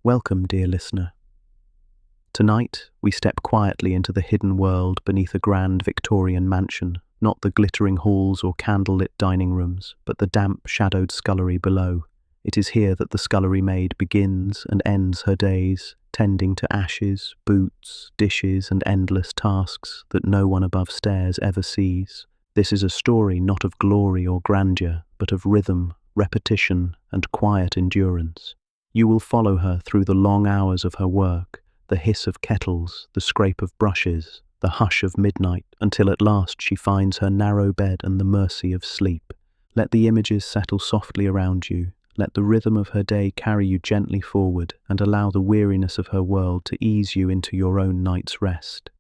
Welcome, dear listener. Tonight, we step quietly into the hidden world beneath a grand Victorian mansion, not the glittering halls or candlelit dining rooms, but the damp, shadowed scullery below. It is here that the scullery maid begins and ends her days, tending to ashes, boots, dishes, and endless tasks that no one above stairs ever sees. This is a story not of glory or grandeur, but of rhythm, repetition, and quiet endurance. You will follow her through the long hours of her work, the hiss of kettles, the scrape of brushes, the hush of midnight, until at last she finds her narrow bed and the mercy of sleep. Let the images settle softly around you. Let the rhythm of her day carry you gently forward, and allow the weariness of her world to ease you into your own night's rest.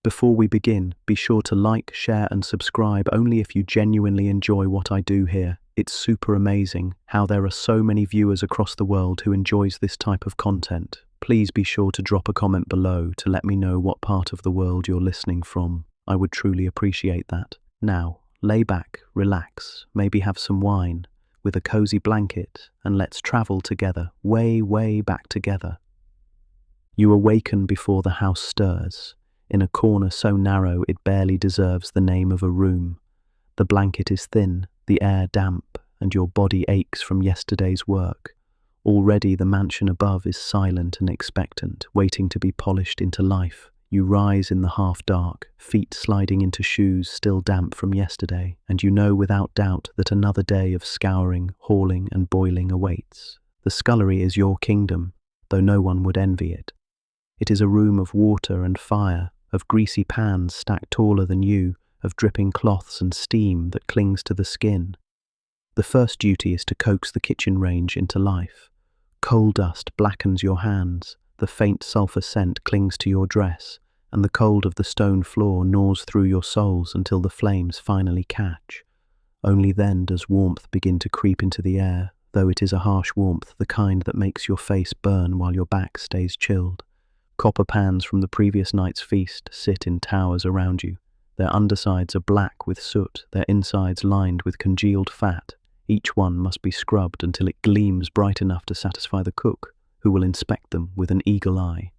Before we begin, be sure to like, share, and subscribe only if you genuinely enjoy what I do here. It's super amazing how there are so many viewers across the world who enjoys this type of content. Please be sure to drop a comment below to let me know what part of the world you're listening from. I would truly appreciate that. Now, lay back, relax, maybe have some wine with a cozy blanket, and let's travel together, way, way back together. You awaken before the house stirs, in a corner so narrow it barely deserves the name of a room. The blanket is thin, the air damp, and your body aches from yesterday's work. Already the mansion above is silent and expectant, waiting to be polished into life. You rise in the half-dark, feet sliding into shoes still damp from yesterday, and you know without doubt that another day of scouring, hauling, and boiling awaits. The scullery is your kingdom, though no one would envy it. It is a room of water and fire, of greasy pans stacked taller than you, of dripping cloths and steam that clings to the skin. The first duty is to coax the kitchen range into life. Coal dust blackens your hands, the faint sulphur scent clings to your dress, and the cold of the stone floor gnaws through your soles until the flames finally catch. Only then does warmth begin to creep into the air, though it is a harsh warmth, the kind that makes your face burn while your back stays chilled. Copper pans from the previous night's feast sit in towers around you. Their undersides are black with soot, their insides lined with congealed fat. Each one must be scrubbed until it gleams bright enough to satisfy the cook, who will inspect them with an eagle eye.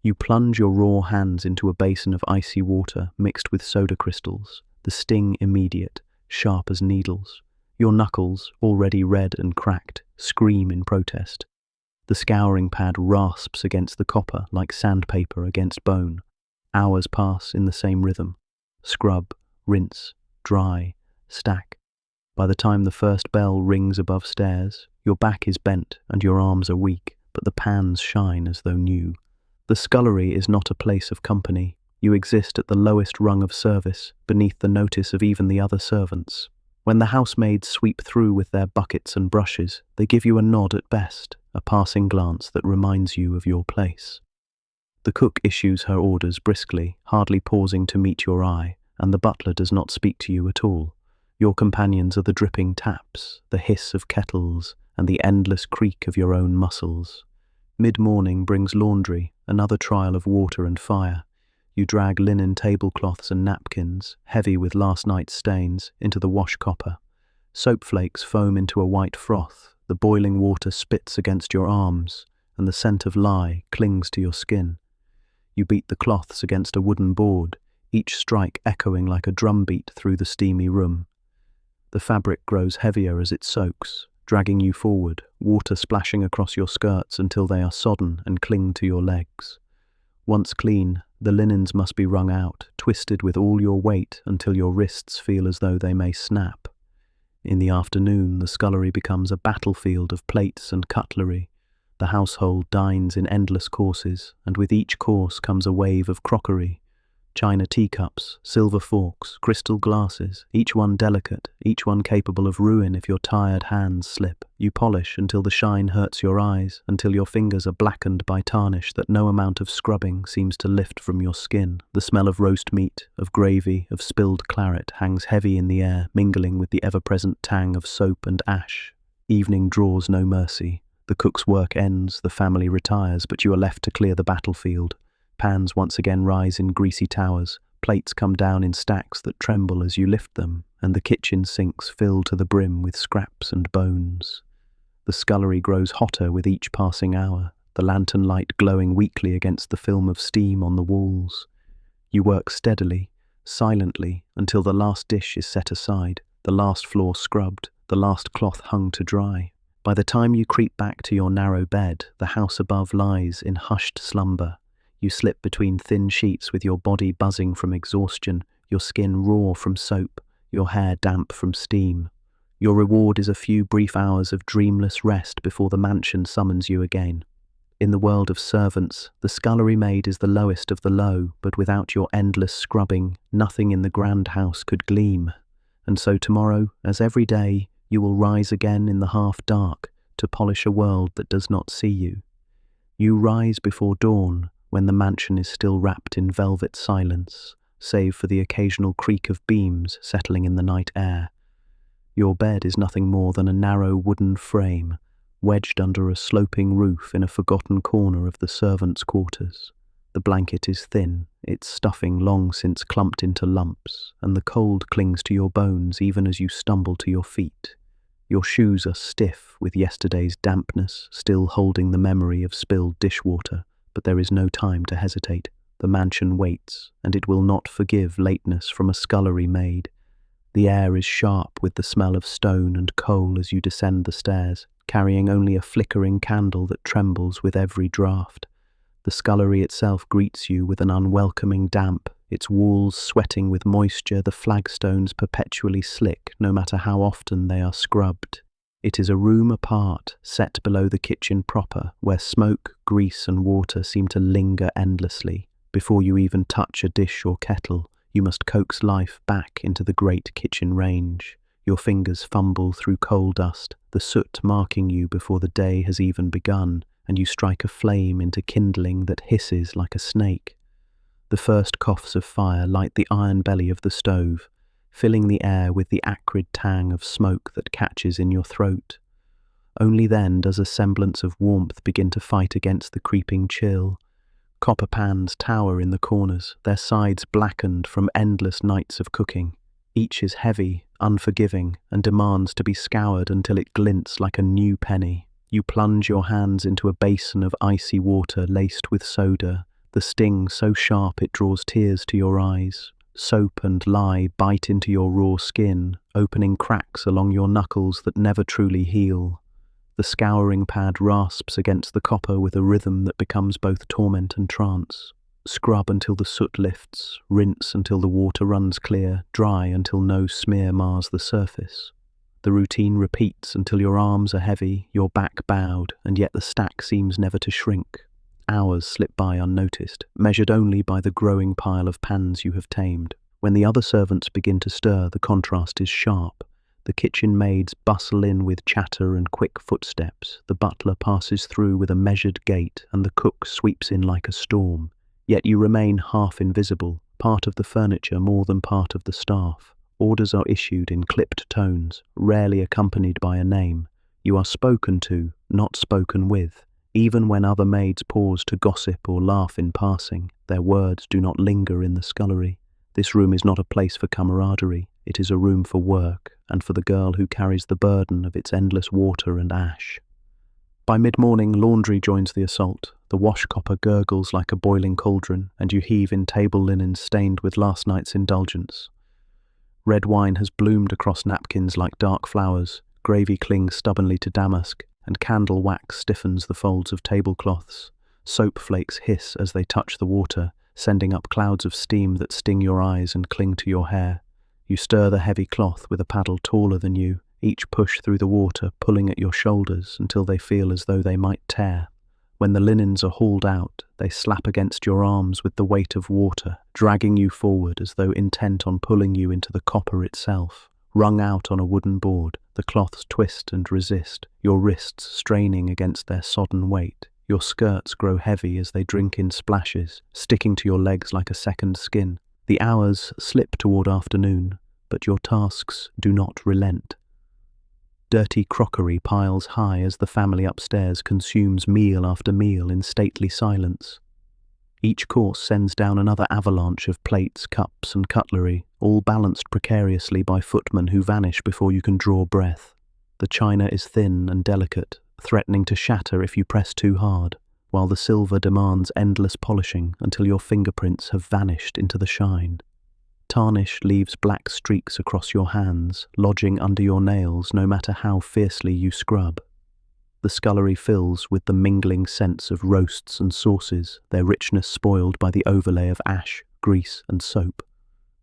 You plunge your raw hands into a basin of icy water mixed with soda crystals, the sting immediate, sharp as needles. Your knuckles, already red and cracked, scream in protest. The scouring pad rasps against the copper like sandpaper against bone. Hours pass in the same rhythm. Scrub, rinse, dry, stack. By the time the first bell rings above stairs, your back is bent and your arms are weak, but the pans shine as though new. The scullery is not a place of company. You exist at the lowest rung of service, beneath the notice of even the other servants. When the housemaids sweep through with their buckets and brushes, they give you a nod at best, a passing glance that reminds you of your place. The cook issues her orders briskly, hardly pausing to meet your eye, and the butler does not speak to you at all. Your companions are the dripping taps, the hiss of kettles, and the endless creak of your own muscles. Mid-morning brings laundry, another trial of water and fire. You drag linen tablecloths and napkins, heavy with last night's stains, into the wash copper. Soap flakes foam into a white froth, the boiling water spits against your arms, and the scent of lye clings to your skin. You beat the cloths against a wooden board, each strike echoing like a drumbeat through the steamy room. The fabric grows heavier as it soaks, dragging you forward, water splashing across your skirts until they are sodden and cling to your legs. Once clean, the linens must be wrung out, twisted with all your weight until your wrists feel as though they may snap. In the afternoon, the scullery becomes a battlefield of plates and cutlery. The household dines in endless courses, and with each course comes a wave of crockery. China teacups, silver forks, crystal glasses, each one delicate, each one capable of ruin if your tired hands slip. You polish until the shine hurts your eyes, until your fingers are blackened by tarnish that no amount of scrubbing seems to lift from your skin. The smell of roast meat, of gravy, of spilled claret hangs heavy in the air, mingling with the ever-present tang of soap and ash. Evening draws no mercy. The cook's work ends, the family retires, but you are left to clear the battlefield. Pans once again rise in greasy towers, plates come down in stacks that tremble as you lift them, and the kitchen sinks fill to the brim with scraps and bones. The scullery grows hotter with each passing hour. the lantern light glowing weakly against the film of steam on the walls. You work steadily, silently, until the last dish is set aside, the last floor scrubbed, the last cloth hung to dry. By the time you creep back to your narrow bed, the house above lies in hushed slumber. You slip between thin sheets with your body buzzing from exhaustion, your skin raw from soap, your hair damp from steam. Your reward is a few brief hours of dreamless rest before the mansion summons you again. In the world of servants, the scullery maid is the lowest of the low, but without your endless scrubbing, nothing in the grand house could gleam. And so tomorrow, as every day, you will rise again in the half-dark to polish a world that does not see you. You rise before dawn, when the mansion is still wrapped in velvet silence, save for the occasional creak of beams settling in the night air. Your bed is nothing more than a narrow wooden frame, wedged under a sloping roof in a forgotten corner of the servants' quarters. The blanket is thin, its stuffing long since clumped into lumps, and the cold clings to your bones even as you stumble to your feet. Your shoes are stiff with yesterday's dampness, still holding the memory of spilled dishwater, but there is no time to hesitate. The mansion waits, and it will not forgive lateness from a scullery maid. The air is sharp with the smell of stone and coal as you descend the stairs, carrying only a flickering candle that trembles with every draught. The scullery itself greets you with an unwelcoming damp, its walls sweating with moisture, the flagstones perpetually slick no matter how often they are scrubbed. It is a room apart, set below the kitchen proper, where smoke, grease and water seem to linger endlessly. Before you even touch a dish or kettle, you must coax life back into the great kitchen range. Your fingers fumble through coal dust, the soot marking you before the day has even begun, and you strike a flame into kindling that hisses like a snake. The first coughs of fire light the iron belly of the stove, filling the air with the acrid tang of smoke that catches in your throat. Only then does a semblance of warmth begin to fight against the creeping chill. Copper pans tower in the corners, their sides blackened from endless nights of cooking. Each is heavy, unforgiving, and demands to be scoured until it glints like a new penny. You plunge your hands into a basin of icy water laced with soda, the sting so sharp it draws tears to your eyes. Soap and lye bite into your raw skin, opening cracks along your knuckles that never truly heal. The scouring pad rasps against the copper with a rhythm that becomes both torment and trance. Scrub until the soot lifts, rinse until the water runs clear, dry until no smear mars the surface. The routine repeats until your arms are heavy, your back bowed, and yet the stack seems never to shrink. Hours slip by unnoticed, measured only by the growing pile of pans you have tamed. When the other servants begin to stir, the contrast is sharp. The kitchen maids bustle in with chatter and quick footsteps, the butler passes through with a measured gait, and the cook sweeps in like a storm. Yet you remain half invisible, part of the furniture more than part of the staff. Orders are issued in clipped tones, rarely accompanied by a name. You are spoken to, not spoken with. Even when other maids pause to gossip or laugh in passing, their words do not linger in the scullery. This room is not a place for camaraderie, it is a room for work, and for the girl who carries the burden of its endless water and ash. By mid-morning, laundry joins the assault. The wash copper gurgles like a boiling cauldron, and you heave in table linen stained with last night's indulgence. Red wine has bloomed across napkins like dark flowers, gravy clings stubbornly to damask, and candle wax stiffens the folds of tablecloths. Soap flakes hiss as they touch the water, sending up clouds of steam that sting your eyes and cling to your hair. You stir the heavy cloth with a paddle taller than you, each push through the water pulling at your shoulders until they feel as though they might tear. When the linens are hauled out, they slap against your arms with the weight of water, dragging you forward as though intent on pulling you into the copper itself. Wrung out on a wooden board, the cloths twist and resist, your wrists straining against their sodden weight. Your skirts grow heavy as they drink in splashes, sticking to your legs like a second skin. The hours slip toward afternoon, but your tasks do not relent. Dirty crockery piles high as the family upstairs consumes meal after meal in stately silence. Each course sends down another avalanche of plates, cups and cutlery, all balanced precariously by footmen who vanish before you can draw breath. The china is thin and delicate, threatening to shatter if you press too hard. while the silver demands endless polishing until your fingerprints have vanished into the shine. Tarnish leaves black streaks across your hands, lodging under your nails no matter how fiercely you scrub. The scullery fills with the mingling scents of roasts and sauces, their richness spoiled by the overlay of ash, grease, and soap.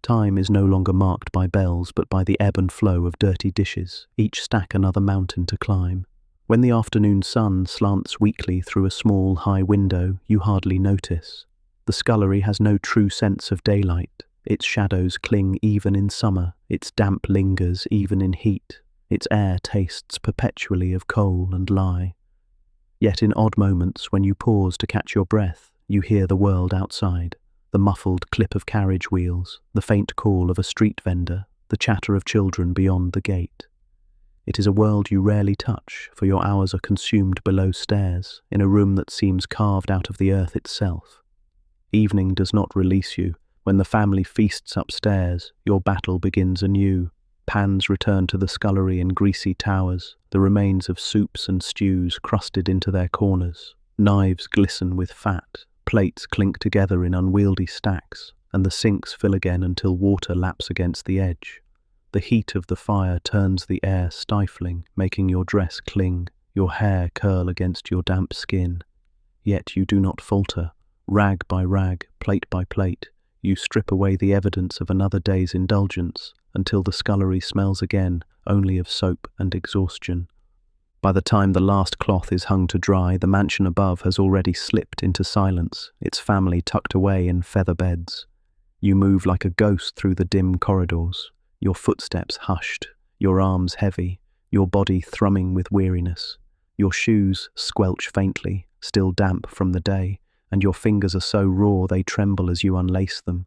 Time is no longer marked by bells but by the ebb and flow of dirty dishes, each stack another mountain to climb. When the afternoon sun slants weakly through a small, high window, you hardly notice. The scullery has no true sense of daylight. Its shadows cling even in summer, its damp lingers even in heat, its air tastes perpetually of coal and lye. Yet in odd moments, when you pause to catch your breath, you hear the world outside, the muffled clip of carriage wheels, the faint call of a street vendor, the chatter of children beyond the gate. It is a world you rarely touch, for your hours are consumed below stairs, in a room that seems carved out of the earth itself. Evening does not release you. When the family feasts upstairs, your battle begins anew. Pans return to the scullery in greasy towers, the remains of soups and stews crusted into their corners. Knives glisten with fat, plates clink together in unwieldy stacks, and the sinks fill again until water laps against the edge. The heat of the fire turns the air stifling, making your dress cling, your hair curl against your damp skin. Yet you do not falter. Rag by rag, plate by plate, you strip away the evidence of another day's indulgence, until the scullery smells again only of soap and exhaustion. By the time the last cloth is hung to dry, the mansion above has already slipped into silence, its family tucked away in feather beds. You move like a ghost through the dim corridors, your footsteps hushed, your arms heavy, your body thrumming with weariness. Your shoes squelch faintly, still damp from the day, and your fingers are so raw they tremble as you unlace them.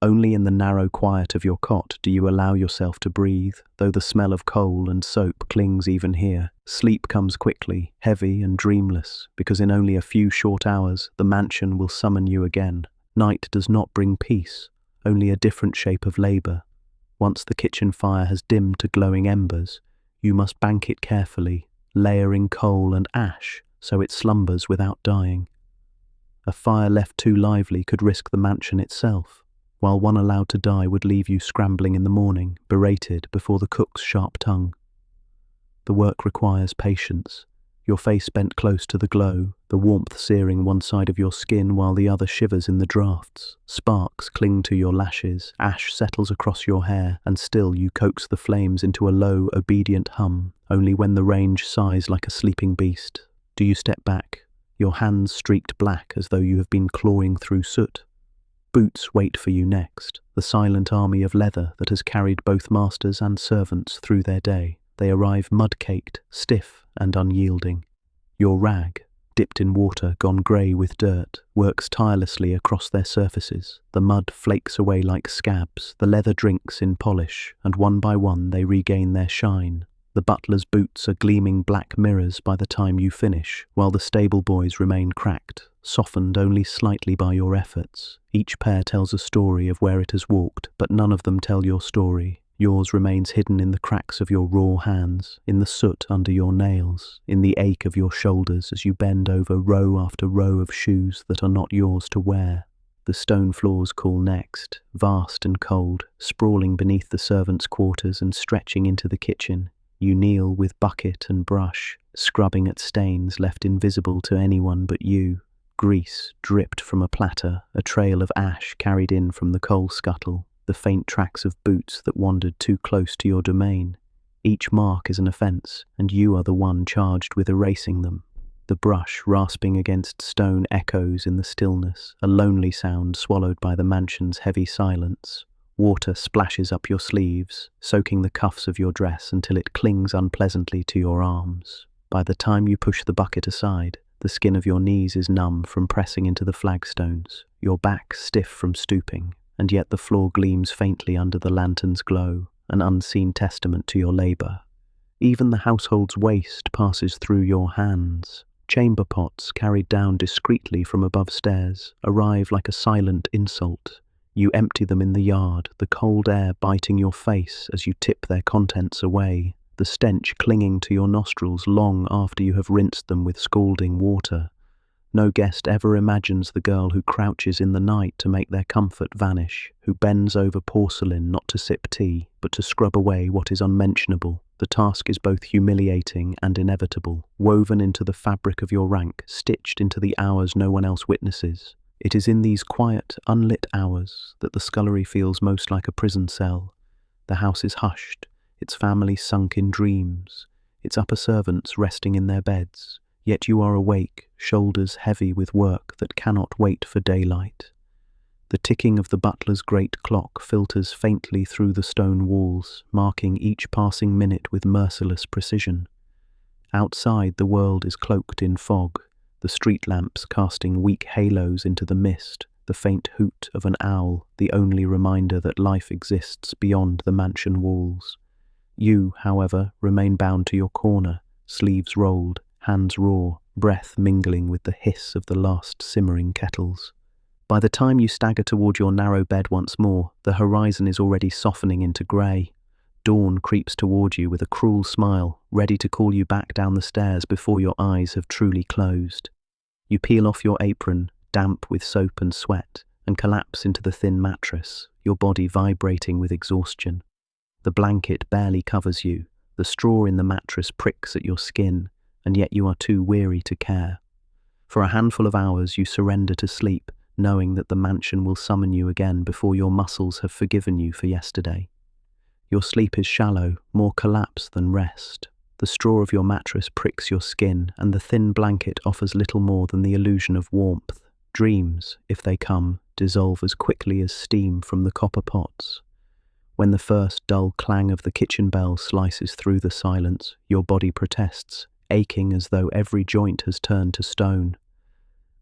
Only in the narrow quiet of your cot do you allow yourself to breathe, though the smell of coal and soap clings even here. Sleep comes quickly, heavy and dreamless, because in only a few short hours the mansion will summon you again. Night does not bring peace, only a different shape of labour. Once the kitchen fire has dimmed to glowing embers, you must bank it carefully, layering coal and ash so it slumbers without dying. A fire left too lively could risk the mansion itself, while one allowed to die would leave you scrambling in the morning, berated before the cook's sharp tongue. The work requires patience, your face bent close to the glow, the warmth searing one side of your skin while the other shivers in the drafts. Sparks cling to your lashes, ash settles across your hair, and still you coax the flames into a low, obedient hum, only when the range sighs like a sleeping beast. Do you step back, your hands streaked black as though you have been clawing through soot? Boots wait for you next, the silent army of leather that has carried both masters and servants through their day. They arrive mud-caked, stiff and unyielding. Your rag, dipped in water gone grey with dirt, works tirelessly across their surfaces. The mud flakes away like scabs, the leather drinks in polish, and one by one they regain their shine. The butler's boots are gleaming black mirrors by the time you finish, while the stable boys remain cracked, softened only slightly by your efforts. Each pair tells a story of where it has walked, but none of them tell your story. Yours remains hidden in the cracks of your raw hands, in the soot under your nails, in the ache of your shoulders as you bend over row after row of shoes that are not yours to wear. The stone floors call next, vast and cold, sprawling beneath the servants' quarters and stretching into the kitchen. You kneel with bucket and brush, scrubbing at stains left invisible to anyone but you. Grease dripped from a platter, a trail of ash carried in from the coal scuttle, the faint tracks of boots that wandered too close to your domain. Each mark is an offence, and you are the one charged with erasing them. The brush rasping against stone echoes in the stillness, a lonely sound swallowed by the mansion's heavy silence. Water splashes up your sleeves, soaking the cuffs of your dress until it clings unpleasantly to your arms. By the time you push the bucket aside, the skin of your knees is numb from pressing into the flagstones, your back stiff from stooping, and yet the floor gleams faintly under the lantern's glow, an unseen testament to your labour. Even the household's waste passes through your hands. Chamber pots, carried down discreetly from above stairs, arrive like a silent insult. You empty them in the yard, the cold air biting your face as you tip their contents away, the stench clinging to your nostrils long after you have rinsed them with scalding water. No guest ever imagines the girl who crouches in the night to make their comfort vanish, who bends over porcelain not to sip tea, but to scrub away what is unmentionable. The task is both humiliating and inevitable, woven into the fabric of your rank, stitched into the hours no one else witnesses. It is in these quiet, unlit hours that the scullery feels most like a prison cell. The house is hushed, its family sunk in dreams, its upper servants resting in their beds. Yet you are awake, shoulders heavy with work that cannot wait for daylight. The ticking of the butler's great clock filters faintly through the stone walls, marking each passing minute with merciless precision. Outside, the world is cloaked in fog, the street lamps casting weak halos into the mist, the faint hoot of an owl, the only reminder that life exists beyond the mansion walls. You, however, remain bound to your corner, sleeves rolled, hands raw, breath mingling with the hiss of the last simmering kettles. By the time you stagger toward your narrow bed once more, the horizon is already softening into grey. Dawn creeps toward you with a cruel smile, ready to call you back down the stairs before your eyes have truly closed. You peel off your apron, damp with soap and sweat, and collapse into the thin mattress, your body vibrating with exhaustion. The blanket barely covers you, the straw in the mattress pricks at your skin, and yet you are too weary to care. For a handful of hours you surrender to sleep, knowing that the mansion will summon you again before your muscles have forgiven you for yesterday. Your sleep is shallow, more collapse than rest. The straw of your mattress pricks your skin, and the thin blanket offers little more than the illusion of warmth. Dreams, if they come, dissolve as quickly as steam from the copper pots. When the first dull clang of the kitchen bell slices through the silence, your body protests, aching as though every joint has turned to stone.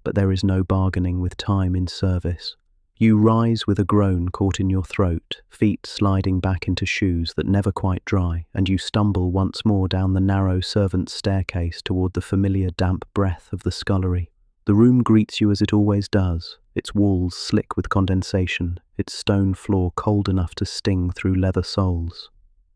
But there is no bargaining with time in service. You rise with a groan caught in your throat, feet sliding back into shoes that never quite dry, and you stumble once more down the narrow servant's staircase toward the familiar damp breath of the scullery. The room greets you as it always does, its walls slick with condensation, its stone floor cold enough to sting through leather soles.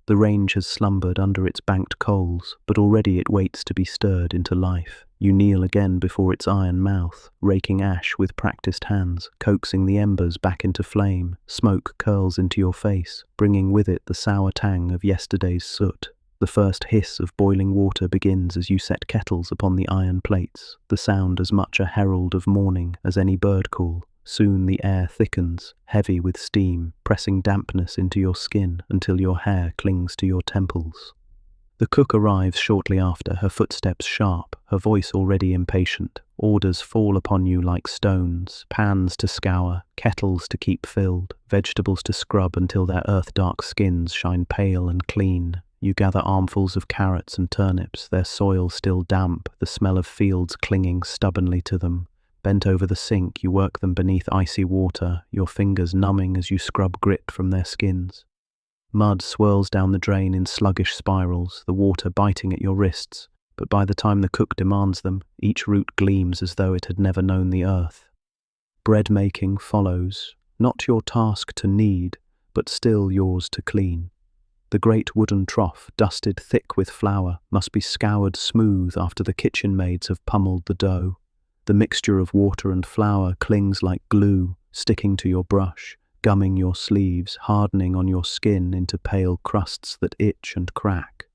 The range has slumbered under its banked coals, but already it waits to be stirred into life. You kneel again before its iron mouth, raking ash with practiced hands, coaxing the embers back into flame. Smoke curls into your face, bringing with it the sour tang of yesterday's soot. The first hiss of boiling water begins as you set kettles upon the iron plates, the sound as much a herald of morning as any bird call. Soon the air thickens, heavy with steam, pressing dampness into your skin until your hair clings to your temples. The cook arrives shortly after, her footsteps sharp, her voice already impatient. Orders fall upon you like stones, pans to scour, kettles to keep filled, vegetables to scrub until their earth-dark skins shine pale and clean. You gather armfuls of carrots and turnips, their soil still damp, the smell of fields clinging stubbornly to them. Bent over the sink, you work them beneath icy water, your fingers numbing as you scrub grit from their skins. Mud swirls down the drain in sluggish spirals, the water biting at your wrists, but by the time the cook demands them, each root gleams as though it had never known the earth. Bread making follows, not your task to knead, but still yours to clean. The great wooden trough, dusted thick with flour, must be scoured smooth after the kitchen maids have pummeled the dough. The mixture of water and flour clings like glue, sticking to your brush, gumming your sleeves, hardening on your skin into pale crusts that itch and crack.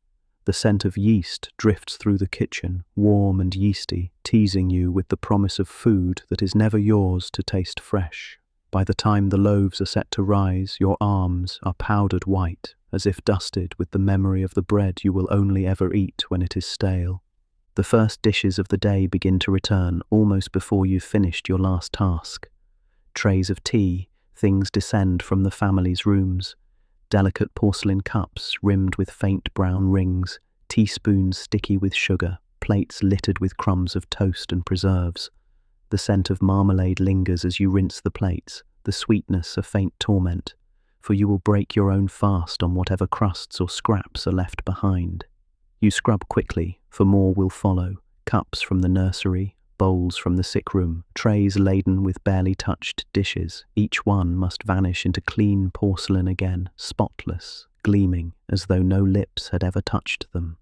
The scent of yeast drifts through the kitchen, warm and yeasty, teasing you with the promise of food that is never yours to taste fresh. By the time the loaves are set to rise, your arms are powdered white, as if dusted with the memory of the bread you will only ever eat when it is stale. The first dishes of the day begin to return almost before you've finished your last task. Trays of tea, things descend from the family's rooms. Delicate porcelain cups rimmed with faint brown rings, teaspoons sticky with sugar, plates littered with crumbs of toast and preserves. The scent of marmalade lingers as you rinse the plates, the sweetness a faint torment, for you will break your own fast on whatever crusts or scraps are left behind. You scrub quickly, for more will follow, cups from the nursery, bowls from the sick room, trays laden with barely touched dishes. Each one must vanish into clean porcelain again, spotless, gleaming, as though no lips had ever touched them.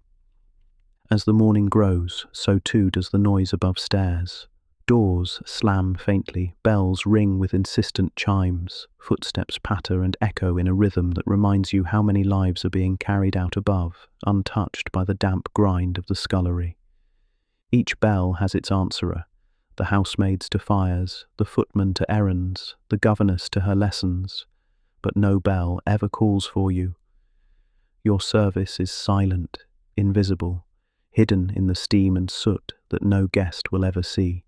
As the morning grows, so too does the noise above stairs. Doors slam faintly, bells ring with insistent chimes, footsteps patter and echo in a rhythm that reminds you how many lives are being carried out above, untouched by the damp grind of the scullery. Each bell has its answerer, the housemaids to fires, the footman to errands, the governess to her lessons, but no bell ever calls for you. Your service is silent, invisible, hidden in the steam and soot that no guest will ever see.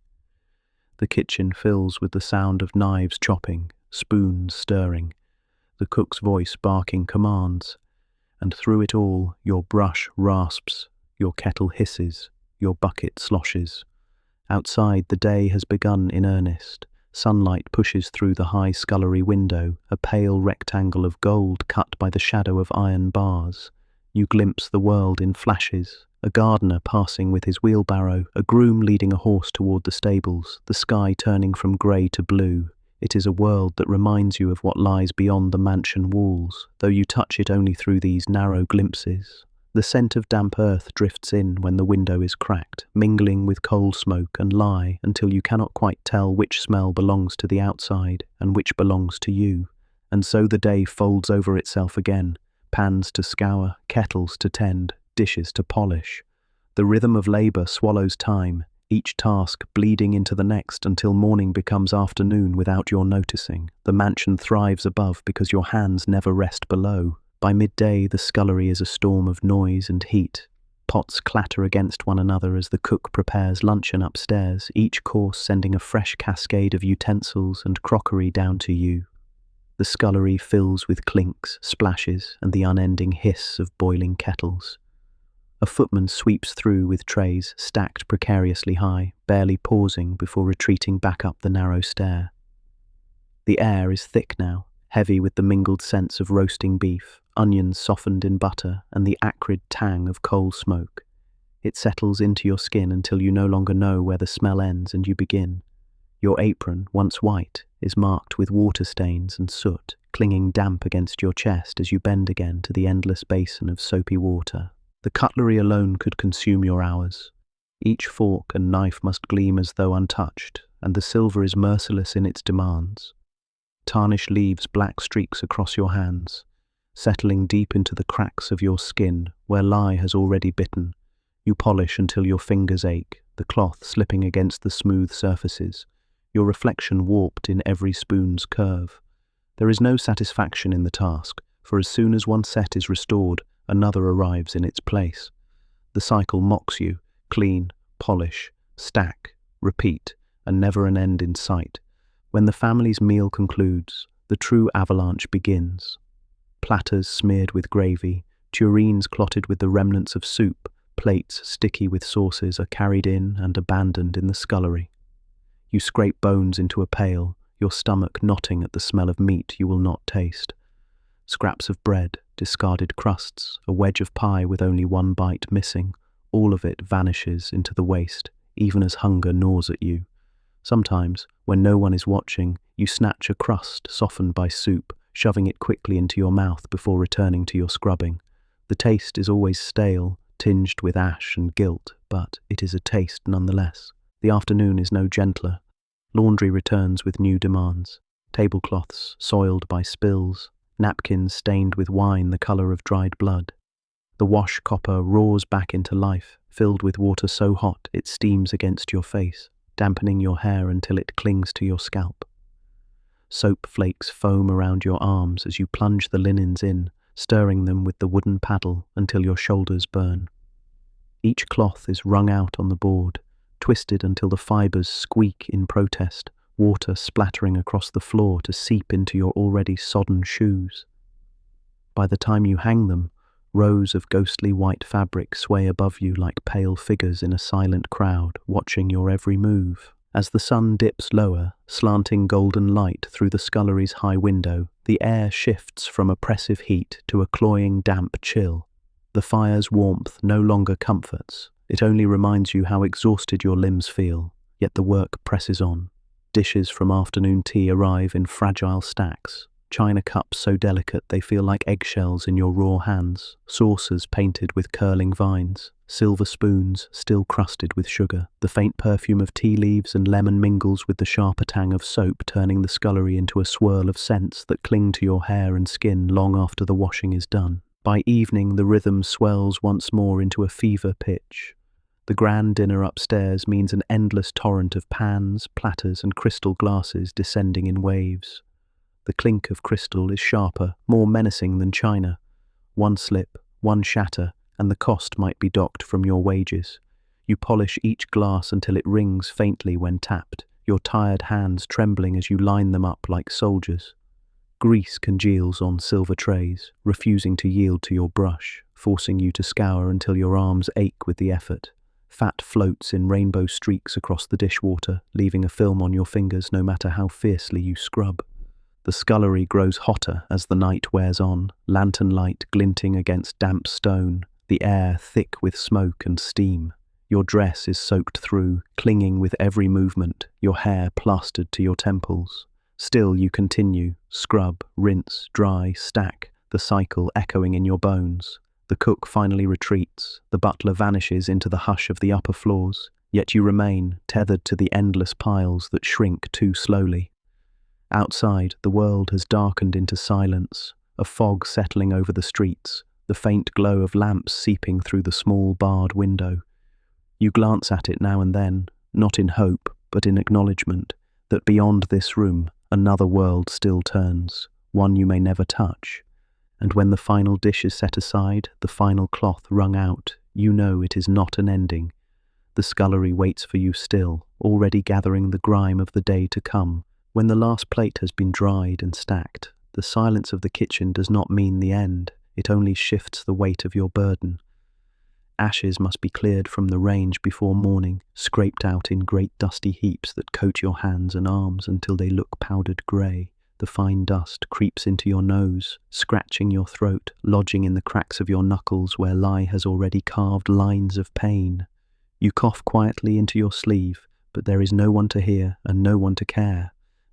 The kitchen fills with the sound of knives chopping, spoons stirring, the cook's voice barking commands, and through it all your brush rasps, your kettle hisses, your bucket sloshes. Outside the day has begun in earnest. Sunlight pushes through the high scullery window, a pale rectangle of gold cut by the shadow of iron bars. You glimpse the world in flashes, a gardener passing with his wheelbarrow, a groom leading a horse toward the stables, the sky turning from grey to blue. It is a world that reminds you of what lies beyond the mansion walls, though you touch it only through these narrow glimpses. The scent of damp earth drifts in when the window is cracked, mingling with coal smoke and lye until you cannot quite tell which smell belongs to the outside and which belongs to you. And so the day folds over itself again, pans to scour, kettles to tend, dishes to polish. The rhythm of labour swallows time, each task bleeding into the next until morning becomes afternoon without your noticing. The mansion thrives above because your hands never rest below. By midday, the scullery is a storm of noise and heat. Pots clatter against one another as the cook prepares luncheon upstairs, each course sending a fresh cascade of utensils and crockery down to you. The scullery fills with clinks, splashes, and the unending hiss of boiling kettles. A footman sweeps through with trays stacked precariously high, barely pausing before retreating back up the narrow stair. The air is thick now, heavy with the mingled scents of roasting beef, onions softened in butter, and the acrid tang of coal smoke. It settles into your skin until you no longer know where the smell ends and you begin. Your apron, once white, is marked with water stains and soot, clinging damp against your chest as you bend again to the endless basin of soapy water. The cutlery alone could consume your hours. Each fork and knife must gleam as though untouched, and the silver is merciless in its demands. Tarnish leaves black streaks across your hands, settling deep into the cracks of your skin where lye has already bitten. You polish until your fingers ache, the cloth slipping against the smooth surfaces, your reflection warped in every spoon's curve. There is no satisfaction in the task, for as soon as one set is restored, another arrives in its place. The cycle mocks you, clean, polish, stack, repeat, and never an end in sight. When the family's meal concludes, the true avalanche begins. Platters smeared with gravy, tureens clotted with the remnants of soup, plates sticky with sauces are carried in and abandoned in the scullery. You scrape bones into a pail, your stomach knotting at the smell of meat you will not taste. Scraps of bread, discarded crusts, a wedge of pie with only one bite missing, all of it vanishes into the waste, even as hunger gnaws at you. Sometimes, when no one is watching, you snatch a crust softened by soup, shoving it quickly into your mouth before returning to your scrubbing. The taste is always stale, tinged with ash and guilt, but it is a taste nonetheless. The afternoon is no gentler. Laundry returns with new demands. Tablecloths soiled by spills, napkins stained with wine the colour of dried blood. The wash copper roars back into life, filled with water so hot it steams against your face, dampening your hair until it clings to your scalp. Soap flakes foam around your arms as you plunge the linens in, stirring them with the wooden paddle until your shoulders burn. Each cloth is wrung out on the board, twisted until the fibres squeak in protest, water splattering across the floor to seep into your already sodden shoes. By the time you hang them, rows of ghostly white fabric sway above you like pale figures in a silent crowd, watching your every move. As the sun dips lower, slanting golden light through the scullery's high window, the air shifts from oppressive heat to a cloying damp chill. The fire's warmth no longer comforts, it only reminds you how exhausted your limbs feel, yet the work presses on. Dishes from afternoon tea arrive in fragile stacks, China cups so delicate they feel like eggshells in your raw hands, saucers painted with curling vines, silver spoons still crusted with sugar. The faint perfume of tea leaves and lemon mingles with the sharper tang of soap, turning the scullery into a swirl of scents that cling to your hair and skin long after the washing is done. By evening, the rhythm swells once more into a fever pitch. The grand dinner upstairs means an endless torrent of pans, platters, and crystal glasses descending in waves. The clink of crystal is sharper, more menacing than china. One slip, one shatter, and the cost might be docked from your wages. You polish each glass until it rings faintly when tapped, your tired hands trembling as you line them up like soldiers. Grease congeals on silver trays, refusing to yield to your brush, forcing you to scour until your arms ache with the effort. Fat floats in rainbow streaks across the dishwater, leaving a film on your fingers no matter how fiercely you scrub. The scullery grows hotter as the night wears on, lantern light glinting against damp stone, the air thick with smoke and steam. Your dress is soaked through, clinging with every movement, your hair plastered to your temples. Still you continue, scrub, rinse, dry, stack, the cycle echoing in your bones. The cook finally retreats, the butler vanishes into the hush of the upper floors, yet you remain, tethered to the endless piles that shrink too slowly. Outside, the world has darkened into silence, a fog settling over the streets, the faint glow of lamps seeping through the small barred window. You glance at it now and then, not in hope, but in acknowledgement, that beyond this room, another world still turns, one you may never touch. And when the final dish is set aside, the final cloth wrung out, you know it is not an ending. The scullery waits for you still, already gathering the grime of the day to come. When the last plate has been dried and stacked, the silence of the kitchen does not mean the end, it only shifts the weight of your burden. Ashes must be cleared from the range before morning, scraped out in great dusty heaps that coat your hands and arms until they look powdered grey. The fine dust creeps into your nose, scratching your throat, lodging in the cracks of your knuckles where lie has already carved lines of pain. You cough quietly into your sleeve, but there is no one to hear and no one to care.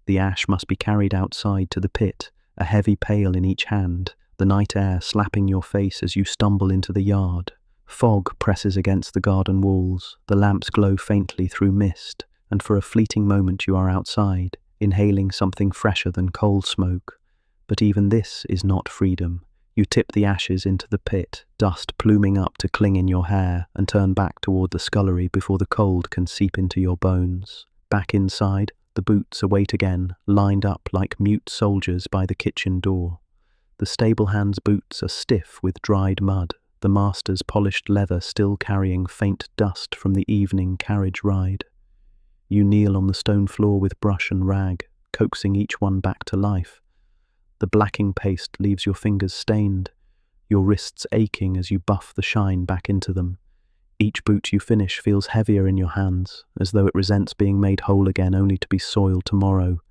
The ash must be carried outside to the pit, a heavy pail in each hand, the night air slapping your face as you stumble into the yard. Fog presses against the garden walls, the lamps glow faintly through mist, and for a fleeting moment you are outside, inhaling something fresher than coal smoke. But even this is not freedom. You tip the ashes into the pit, dust pluming up to cling in your hair, and turn back toward the scullery before the cold can seep into your bones. Back inside, the boots await again, lined up like mute soldiers by the kitchen door. The stable hand's boots are stiff with dried mud, the master's polished leather still carrying faint dust from the evening carriage ride. You kneel on the stone floor with brush and rag, coaxing each one back to life. The blacking paste leaves your fingers stained, your wrists aching as you buff the shine back into them. Each boot you finish feels heavier in your hands, as though it resents being made whole again only to be soiled tomorrow.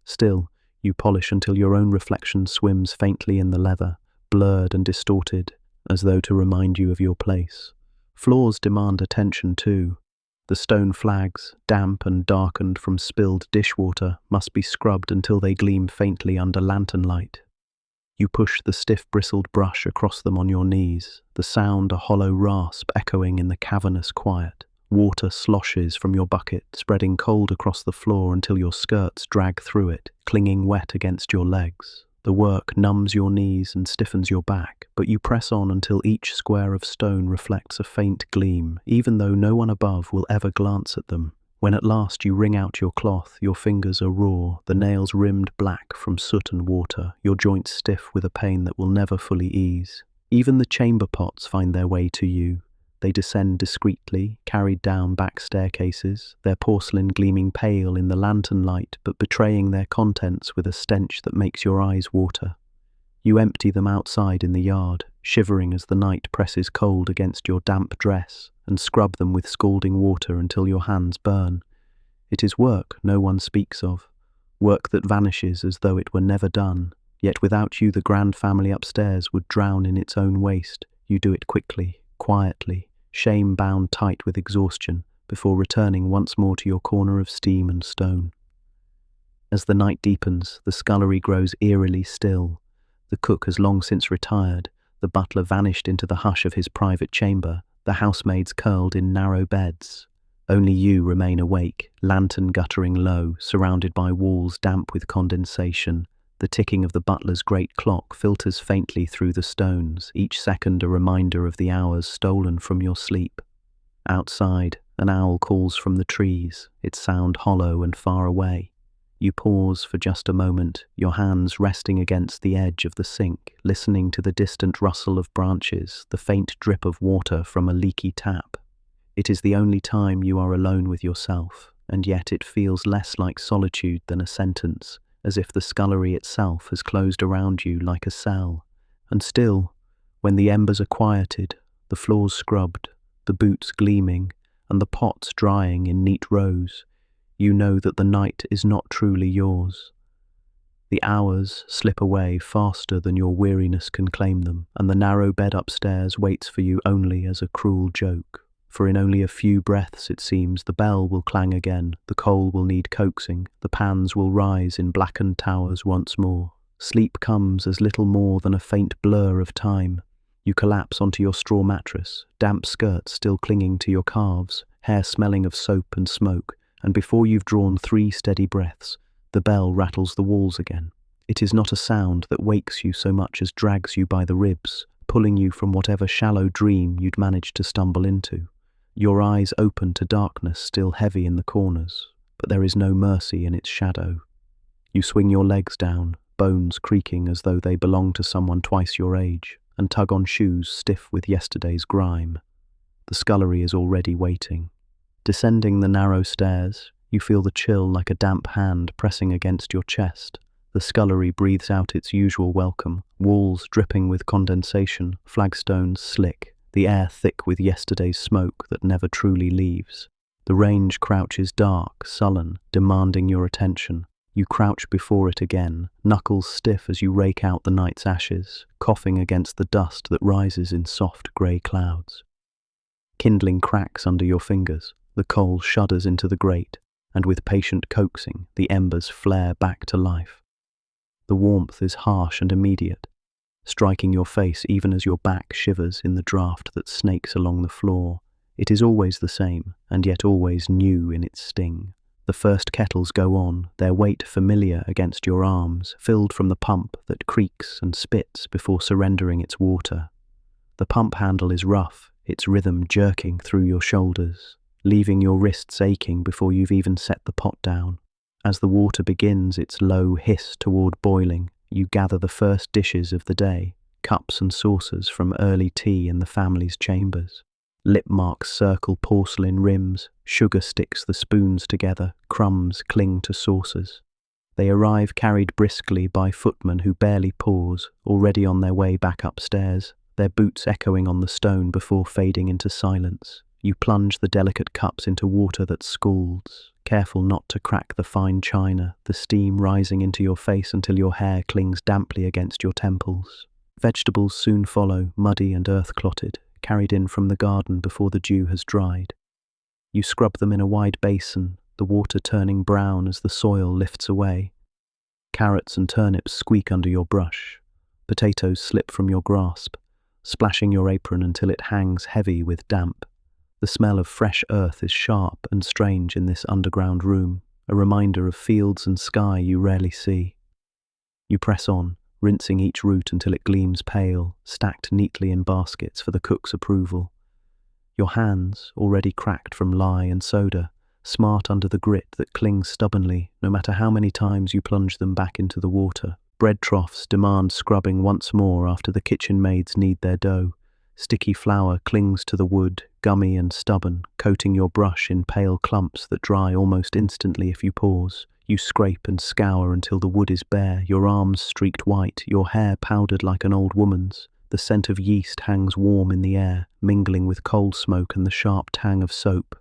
Still, you polish until your own reflection swims faintly in the leather, blurred and distorted, as though to remind you of your place. Floors demand attention too. The stone flags, damp and darkened from spilled dishwater, must be scrubbed until they gleam faintly under lantern light. You push the stiff bristled brush across them on your knees, the sound a hollow rasp echoing in the cavernous quiet. Water sloshes from your bucket, spreading cold across the floor until your skirts drag through it, clinging wet against your legs. The work numbs your knees and stiffens your back, but you press on until each square of stone reflects a faint gleam, even though no one above will ever glance at them. When at last you wring out your cloth, your fingers are raw, the nails rimmed black from soot and water, your joints stiff with a pain that will never fully ease. Even the chamber pots find their way to you. They descend discreetly, carried down back staircases, their porcelain gleaming pale in the lantern light but betraying their contents with a stench that makes your eyes water. You empty them outside in the yard, shivering as the night presses cold against your damp dress, and scrub them with scalding water until your hands burn. It is work no one speaks of, work that vanishes as though it were never done, yet without you the grand family upstairs would drown in its own waste. You do it quickly, quietly, shame bound tight with exhaustion, before returning once more to your corner of steam and stone. As the night deepens, the scullery grows eerily still. The cook has long since retired, the butler vanished into the hush of his private chamber, the housemaids curled in narrow beds. Only you remain awake, lantern guttering low, surrounded by walls damp with condensation. The ticking of the butler's great clock filters faintly through the stones, each second a reminder of the hours stolen from your sleep. Outside, an owl calls from the trees, its sound hollow and far away. You pause for just a moment, your hands resting against the edge of the sink, listening to the distant rustle of branches, the faint drip of water from a leaky tap. It is the only time you are alone with yourself, and yet it feels less like solitude than a sentence, as if the scullery itself has closed around you like a cell. And still, when the embers are quieted, the floors scrubbed, the boots gleaming, and the pots drying in neat rows, you know that the night is not truly yours. The hours slip away faster than your weariness can claim them, and the narrow bed upstairs waits for you only as a cruel joke. For in only a few breaths, it seems, the bell will clang again, the coal will need coaxing, the pans will rise in blackened towers once more. Sleep comes as little more than a faint blur of time. You collapse onto your straw mattress, damp skirts still clinging to your calves, hair smelling of soap and smoke, and before you've drawn 3 steady breaths, the bell rattles the walls again. It is not a sound that wakes you so much as drags you by the ribs, pulling you from whatever shallow dream you'd managed to stumble into. Your eyes open to darkness still heavy in the corners, but there is no mercy in its shadow. You swing your legs down, bones creaking as though they belong to someone twice your age, and tug on shoes stiff with yesterday's grime. The scullery is already waiting. Descending the narrow stairs, you feel the chill like a damp hand pressing against your chest. The scullery breathes out its usual welcome, walls dripping with condensation, flagstones slick, the air thick with yesterday's smoke that never truly leaves. The range crouches dark, sullen, demanding your attention. You crouch before it again, knuckles stiff as you rake out the night's ashes, coughing against the dust that rises in soft grey clouds. Kindling cracks under your fingers, the coal shudders into the grate, and with patient coaxing, the embers flare back to life. The warmth is harsh and immediate, striking your face even as your back shivers in the draught that snakes along the floor. It is always the same, and yet always new in its sting. The first kettles go on, their weight familiar against your arms, filled from the pump that creaks and spits before surrendering its water. The pump handle is rough, its rhythm jerking through your shoulders, leaving your wrists aching before you've even set the pot down. As the water begins its low hiss toward boiling, you gather the first dishes of the day, cups and saucers from early tea in the family's chambers. Lip marks circle porcelain rims, sugar sticks the spoons together, crumbs cling to saucers. They arrive carried briskly by footmen who barely pause, already on their way back upstairs, their boots echoing on the stone before fading into silence. You plunge the delicate cups into water that scalds, careful not to crack the fine china, the steam rising into your face until your hair clings damply against your temples. Vegetables soon follow, muddy and earth-clotted, carried in from the garden before the dew has dried. You scrub them in a wide basin, the water turning brown as the soil lifts away. Carrots and turnips squeak under your brush. Potatoes slip from your grasp, splashing your apron until it hangs heavy with damp. The smell of fresh earth is sharp and strange in this underground room, a reminder of fields and sky you rarely see. You press on, rinsing each root until it gleams pale, stacked neatly in baskets for the cook's approval. Your hands, already cracked from lye and soda, smart under the grit that clings stubbornly no matter how many times you plunge them back into the water. Bread troughs demand scrubbing once more after the kitchen maids knead their dough. Sticky flour clings to the wood, gummy and stubborn, coating your brush in pale clumps that dry almost instantly if you pause. You scrape and scour until the wood is bare, your arms streaked white, your hair powdered like an old woman's. The scent of yeast hangs warm in the air, mingling with coal smoke and the sharp tang of soap.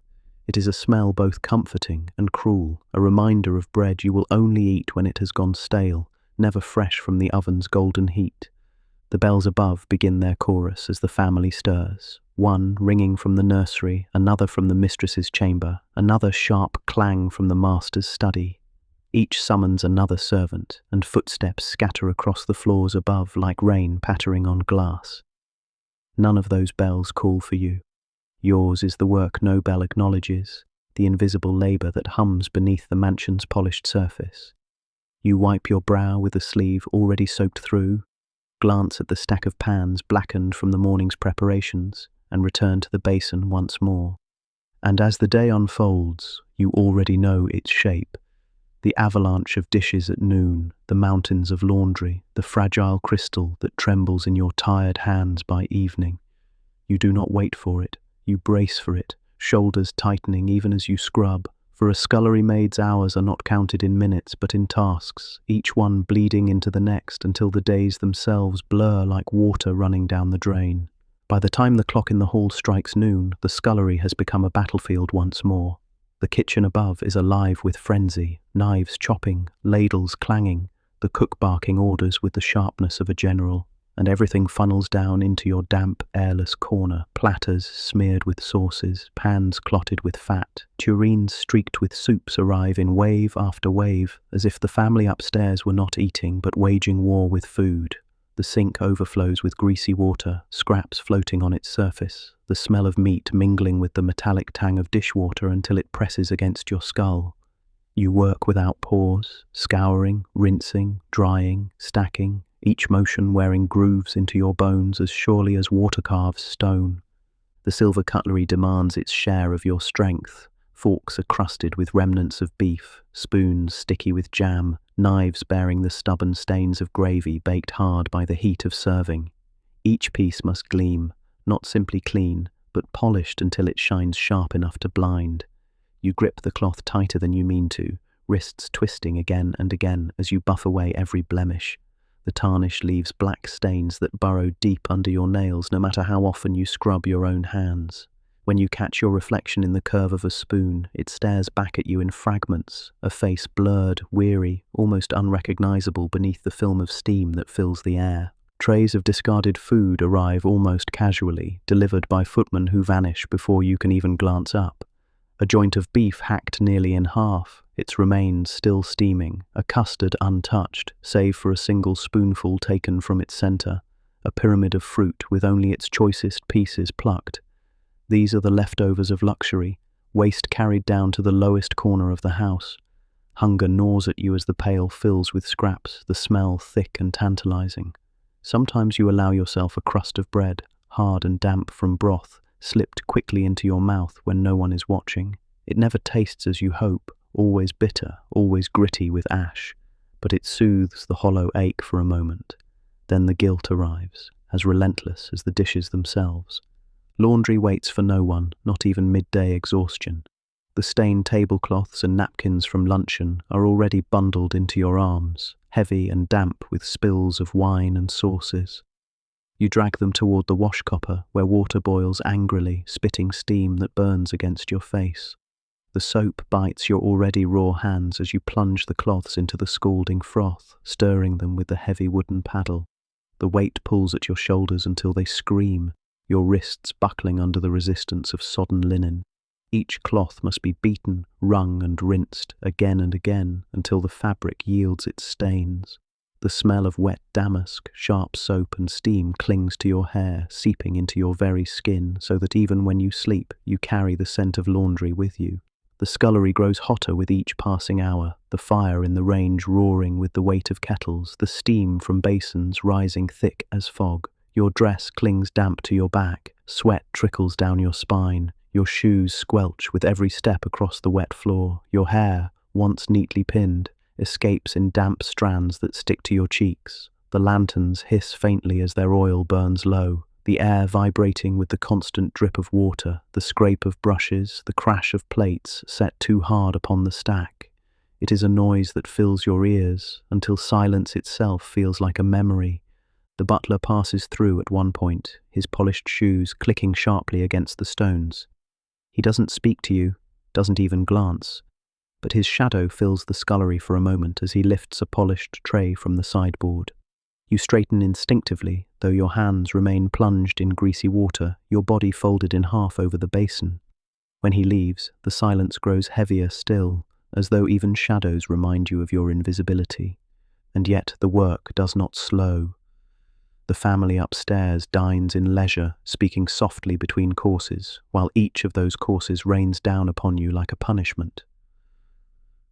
It is a smell both comforting and cruel, a reminder of bread you will only eat when it has gone stale, never fresh from the oven's golden heat. The bells above begin their chorus as the family stirs, one ringing from the nursery, another from the mistress's chamber, another sharp clang from the master's study. Each summons another servant, and footsteps scatter across the floors above like rain pattering on glass. None of those bells call for you. Yours is the work no bell acknowledges, the invisible labour that hums beneath the mansion's polished surface. You wipe your brow with a sleeve already soaked through, glance at the stack of pans blackened from the morning's preparations, and return to the basin once more. And as the day unfolds, you already know its shape. The avalanche of dishes at noon, the mountains of laundry, the fragile crystal that trembles in your tired hands by evening. You do not wait for it, you brace for it, shoulders tightening even as you scrub, for a scullery maid's hours are not counted in minutes but in tasks, each one bleeding into the next until the days themselves blur like water running down the drain. By the time the clock in the hall strikes noon, the scullery has become a battlefield once more. The kitchen above is alive with frenzy, knives chopping, ladles clanging, the cook barking orders with the sharpness of a general, and everything funnels down into your damp, airless corner, platters smeared with sauces, pans clotted with fat, tureens streaked with soups arrive in wave after wave, as if the family upstairs were not eating but waging war with food. The sink overflows with greasy water, scraps floating on its surface, the smell of meat mingling with the metallic tang of dishwater until it presses against your skull. You work without pause, scouring, rinsing, drying, stacking, each motion wearing grooves into your bones as surely as water carves stone. The silver cutlery demands its share of your strength. Forks are crusted with remnants of beef, spoons sticky with jam, knives bearing the stubborn stains of gravy baked hard by the heat of serving. Each piece must gleam, not simply clean, but polished until it shines sharp enough to blind. You grip the cloth tighter than you mean to, wrists twisting again and again as you buff away every blemish. The tarnish leaves black stains that burrow deep under your nails no matter how often you scrub your own hands. When you catch your reflection in the curve of a spoon, it stares back at you in fragments, a face blurred, weary, almost unrecognizable beneath the film of steam that fills the air. Trays of discarded food arrive almost casually, delivered by footmen who vanish before you can even glance up. A joint of beef hacked nearly in half, its remains still steaming, a custard untouched, save for a single spoonful taken from its centre, a pyramid of fruit with only its choicest pieces plucked. These are the leftovers of luxury, waste carried down to the lowest corner of the house. Hunger gnaws at you as the pail fills with scraps, the smell thick and tantalizing. Sometimes you allow yourself a crust of bread, hard and damp from broth, slipped quickly into your mouth when no one is watching. It never tastes as you hope, always bitter, always gritty with ash, but it soothes the hollow ache for a moment. Then the guilt arrives, as relentless as the dishes themselves. Laundry waits for no one, not even midday exhaustion. The stained tablecloths and napkins from luncheon are already bundled into your arms, heavy and damp with spills of wine and sauces. You drag them toward the wash copper, where water boils angrily, spitting steam that burns against your face. The soap bites your already raw hands as you plunge the cloths into the scalding froth, stirring them with the heavy wooden paddle. The weight pulls at your shoulders until they scream, your wrists buckling under the resistance of sodden linen. Each cloth must be beaten, wrung and rinsed again and again until the fabric yields its stains. The smell of wet damask, sharp soap and steam clings to your hair, seeping into your very skin, so that even when you sleep, you carry the scent of laundry with you. The scullery grows hotter with each passing hour, the fire in the range roaring with the weight of kettles, the steam from basins rising thick as fog. Your dress clings damp to your back, sweat trickles down your spine, your shoes squelch with every step across the wet floor, your hair, once neatly pinned, escapes in damp strands that stick to your cheeks. The lanterns hiss faintly as their oil burns low, the air vibrating with the constant drip of water, the scrape of brushes, the crash of plates set too hard upon the stack. It is a noise that fills your ears, until silence itself feels like a memory. The butler passes through at one point, his polished shoes clicking sharply against the stones. He doesn't speak to you, doesn't even glance, but his shadow fills the scullery for a moment as he lifts a polished tray from the sideboard. You straighten instinctively, though your hands remain plunged in greasy water, your body folded in half over the basin. When he leaves, the silence grows heavier still, as though even shadows remind you of your invisibility. And yet the work does not slow. The family upstairs dines in leisure, speaking softly between courses, while each of those courses rains down upon you like a punishment.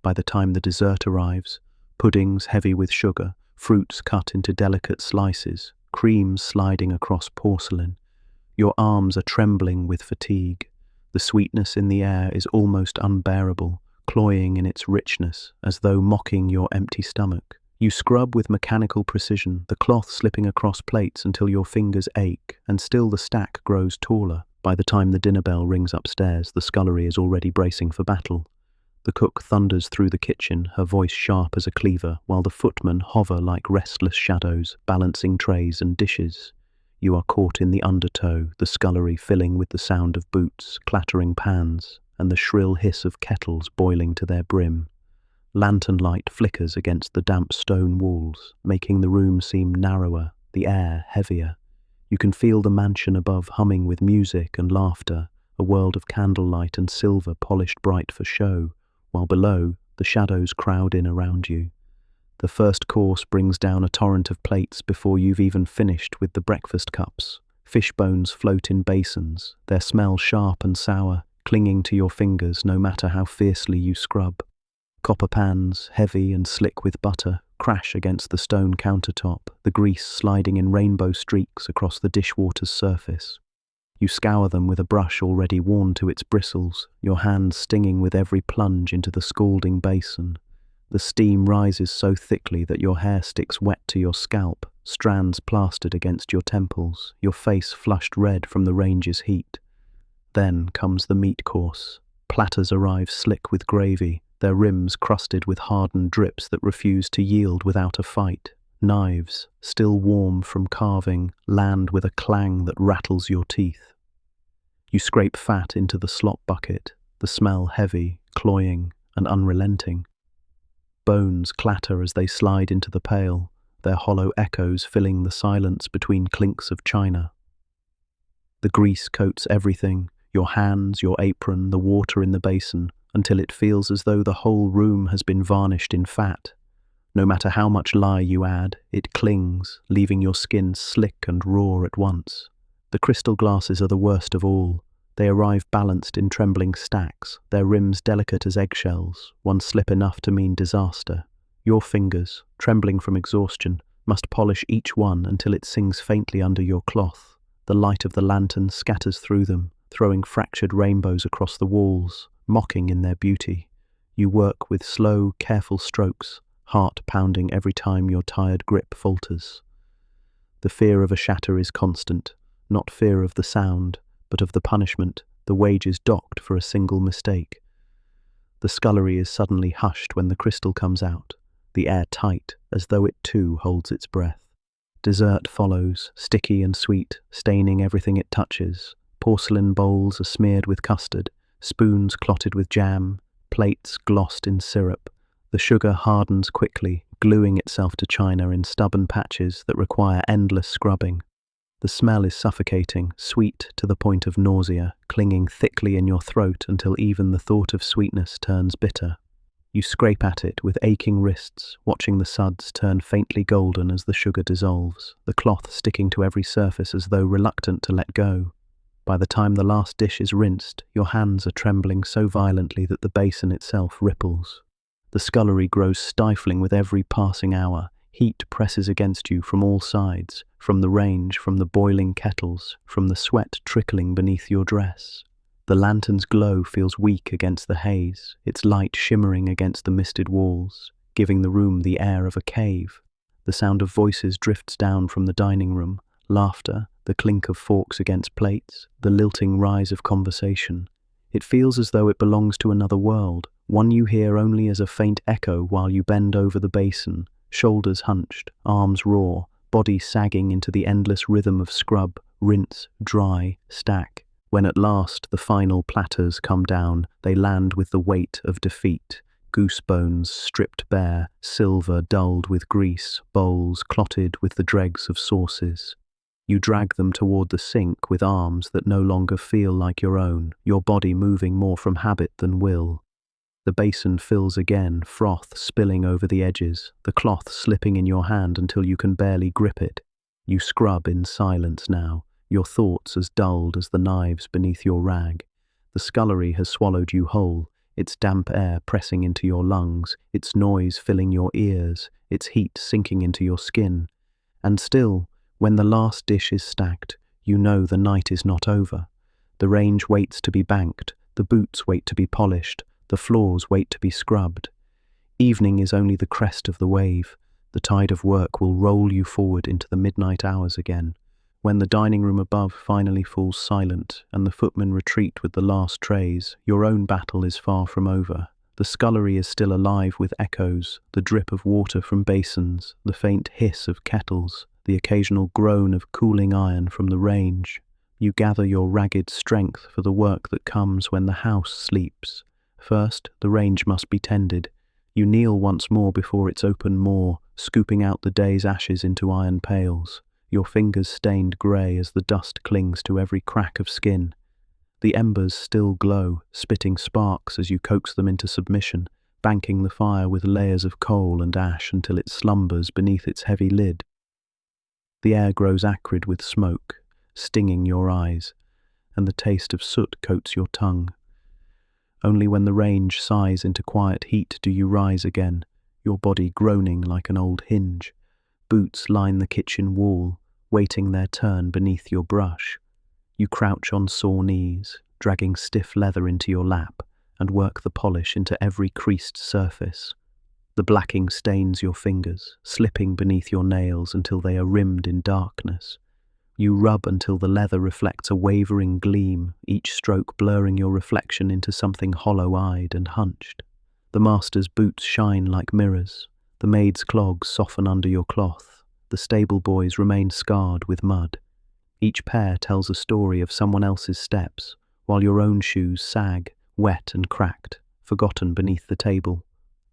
By the time the dessert arrives, puddings heavy with sugar, fruits cut into delicate slices, creams sliding across porcelain, your arms are trembling with fatigue. The sweetness in the air is almost unbearable, cloying in its richness, as though mocking your empty stomach. You scrub with mechanical precision, the cloth slipping across plates until your fingers ache, and still the stack grows taller. By the time the dinner bell rings upstairs, the scullery is already bracing for battle. The cook thunders through the kitchen, her voice sharp as a cleaver, while the footmen hover like restless shadows, balancing trays and dishes. You are caught in the undertow, the scullery filling with the sound of boots, clattering pans, and the shrill hiss of kettles boiling to their brim. Lantern light flickers against the damp stone walls, making the room seem narrower, the air heavier. You can feel the mansion above humming with music and laughter, a world of candlelight and silver polished bright for show, while below, the shadows crowd in around you. The first course brings down a torrent of plates before you've even finished with the breakfast cups. Fish bones float in basins, their smell sharp and sour, clinging to your fingers no matter how fiercely you scrub. Copper pans, heavy and slick with butter, crash against the stone countertop, the grease sliding in rainbow streaks across the dishwater's surface. You scour them with a brush already worn to its bristles, your hands stinging with every plunge into the scalding basin. The steam rises so thickly that your hair sticks wet to your scalp, strands plastered against your temples, your face flushed red from the range's heat. Then comes the meat course. Platters arrive slick with gravy, their rims crusted with hardened drips that refuse to yield without a fight. Knives, still warm from carving, land with a clang that rattles your teeth. You scrape fat into the slop bucket, the smell heavy, cloying, and unrelenting. Bones clatter as they slide into the pail, their hollow echoes filling the silence between clinks of china. The grease coats everything, your hands, your apron, the water in the basin, until it feels as though the whole room has been varnished in fat. No matter how much lye you add, it clings, leaving your skin slick and raw at once. The crystal glasses are the worst of all. They arrive balanced in trembling stacks, their rims delicate as eggshells, one slip enough to mean disaster. Your fingers, trembling from exhaustion, must polish each one until it sings faintly under your cloth. The light of the lantern scatters through them, throwing fractured rainbows across the walls, mocking in their beauty. You work with slow, careful strokes, heart pounding every time your tired grip falters. The fear of a shatter is constant, not fear of the sound, but of the punishment, the wages docked for a single mistake. The scullery is suddenly hushed when the crystal comes out, the air tight, as though it too holds its breath. Dessert follows, sticky and sweet, staining everything it touches. Porcelain bowls are smeared with custard, spoons clotted with jam, plates glossed in syrup. The sugar hardens quickly, gluing itself to china in stubborn patches that require endless scrubbing. The smell is suffocating, sweet to the point of nausea, clinging thickly in your throat until even the thought of sweetness turns bitter. You scrape at it with aching wrists, watching the suds turn faintly golden as the sugar dissolves, the cloth sticking to every surface as though reluctant to let go. By the time the last dish is rinsed, your hands are trembling so violently that the basin itself ripples. The scullery grows stifling with every passing hour. Heat presses against you from all sides, from the range, from the boiling kettles, from the sweat trickling beneath your dress. The lantern's glow feels weak against the haze, its light shimmering against the misted walls, giving the room the air of a cave. The sound of voices drifts down from the dining room, laughter, the clink of forks against plates, the lilting rise of conversation. It feels as though it belongs to another world, one you hear only as a faint echo while you bend over the basin, shoulders hunched, arms raw, body sagging into the endless rhythm of scrub, rinse, dry, stack. When at last the final platters come down, they land with the weight of defeat. Goose bones stripped bare, silver dulled with grease, bowls clotted with the dregs of sauces. You drag them toward the sink with arms that no longer feel like your own, your body moving more from habit than will. The basin fills again, froth spilling over the edges, the cloth slipping in your hand until you can barely grip it. You scrub in silence now, your thoughts as dulled as the knives beneath your rag. The scullery has swallowed you whole, its damp air pressing into your lungs, its noise filling your ears, its heat sinking into your skin. And still, when the last dish is stacked, you know the night is not over. The range waits to be banked, the boots wait to be polished, the floors wait to be scrubbed. Evening is only the crest of the wave. The tide of work will roll you forward into the midnight hours again. When the dining room above finally falls silent and the footmen retreat with the last trays, your own battle is far from over. The scullery is still alive with echoes, the drip of water from basins, the faint hiss of kettles, the occasional groan of cooling iron from the range. You gather your ragged strength for the work that comes when the house sleeps. First, the range must be tended. You kneel once more before its open maw, scooping out the day's ashes into iron pails, your fingers stained grey as the dust clings to every crack of skin. The embers still glow, spitting sparks as you coax them into submission, banking the fire with layers of coal and ash until it slumbers beneath its heavy lid. The air grows acrid with smoke, stinging your eyes, and the taste of soot coats your tongue. Only when the range sighs into quiet heat do you rise again, your body groaning like an old hinge. Boots line the kitchen wall, waiting their turn beneath your brush. You crouch on sore knees, dragging stiff leather into your lap, and work the polish into every creased surface. The blacking stains your fingers, slipping beneath your nails until they are rimmed in darkness. You rub until the leather reflects a wavering gleam, each stroke blurring your reflection into something hollow-eyed and hunched. The master's boots shine like mirrors. The maid's clogs soften under your cloth. The stable boys remain scarred with mud. Each pair tells a story of someone else's steps, while your own shoes sag, wet and cracked, forgotten beneath the table.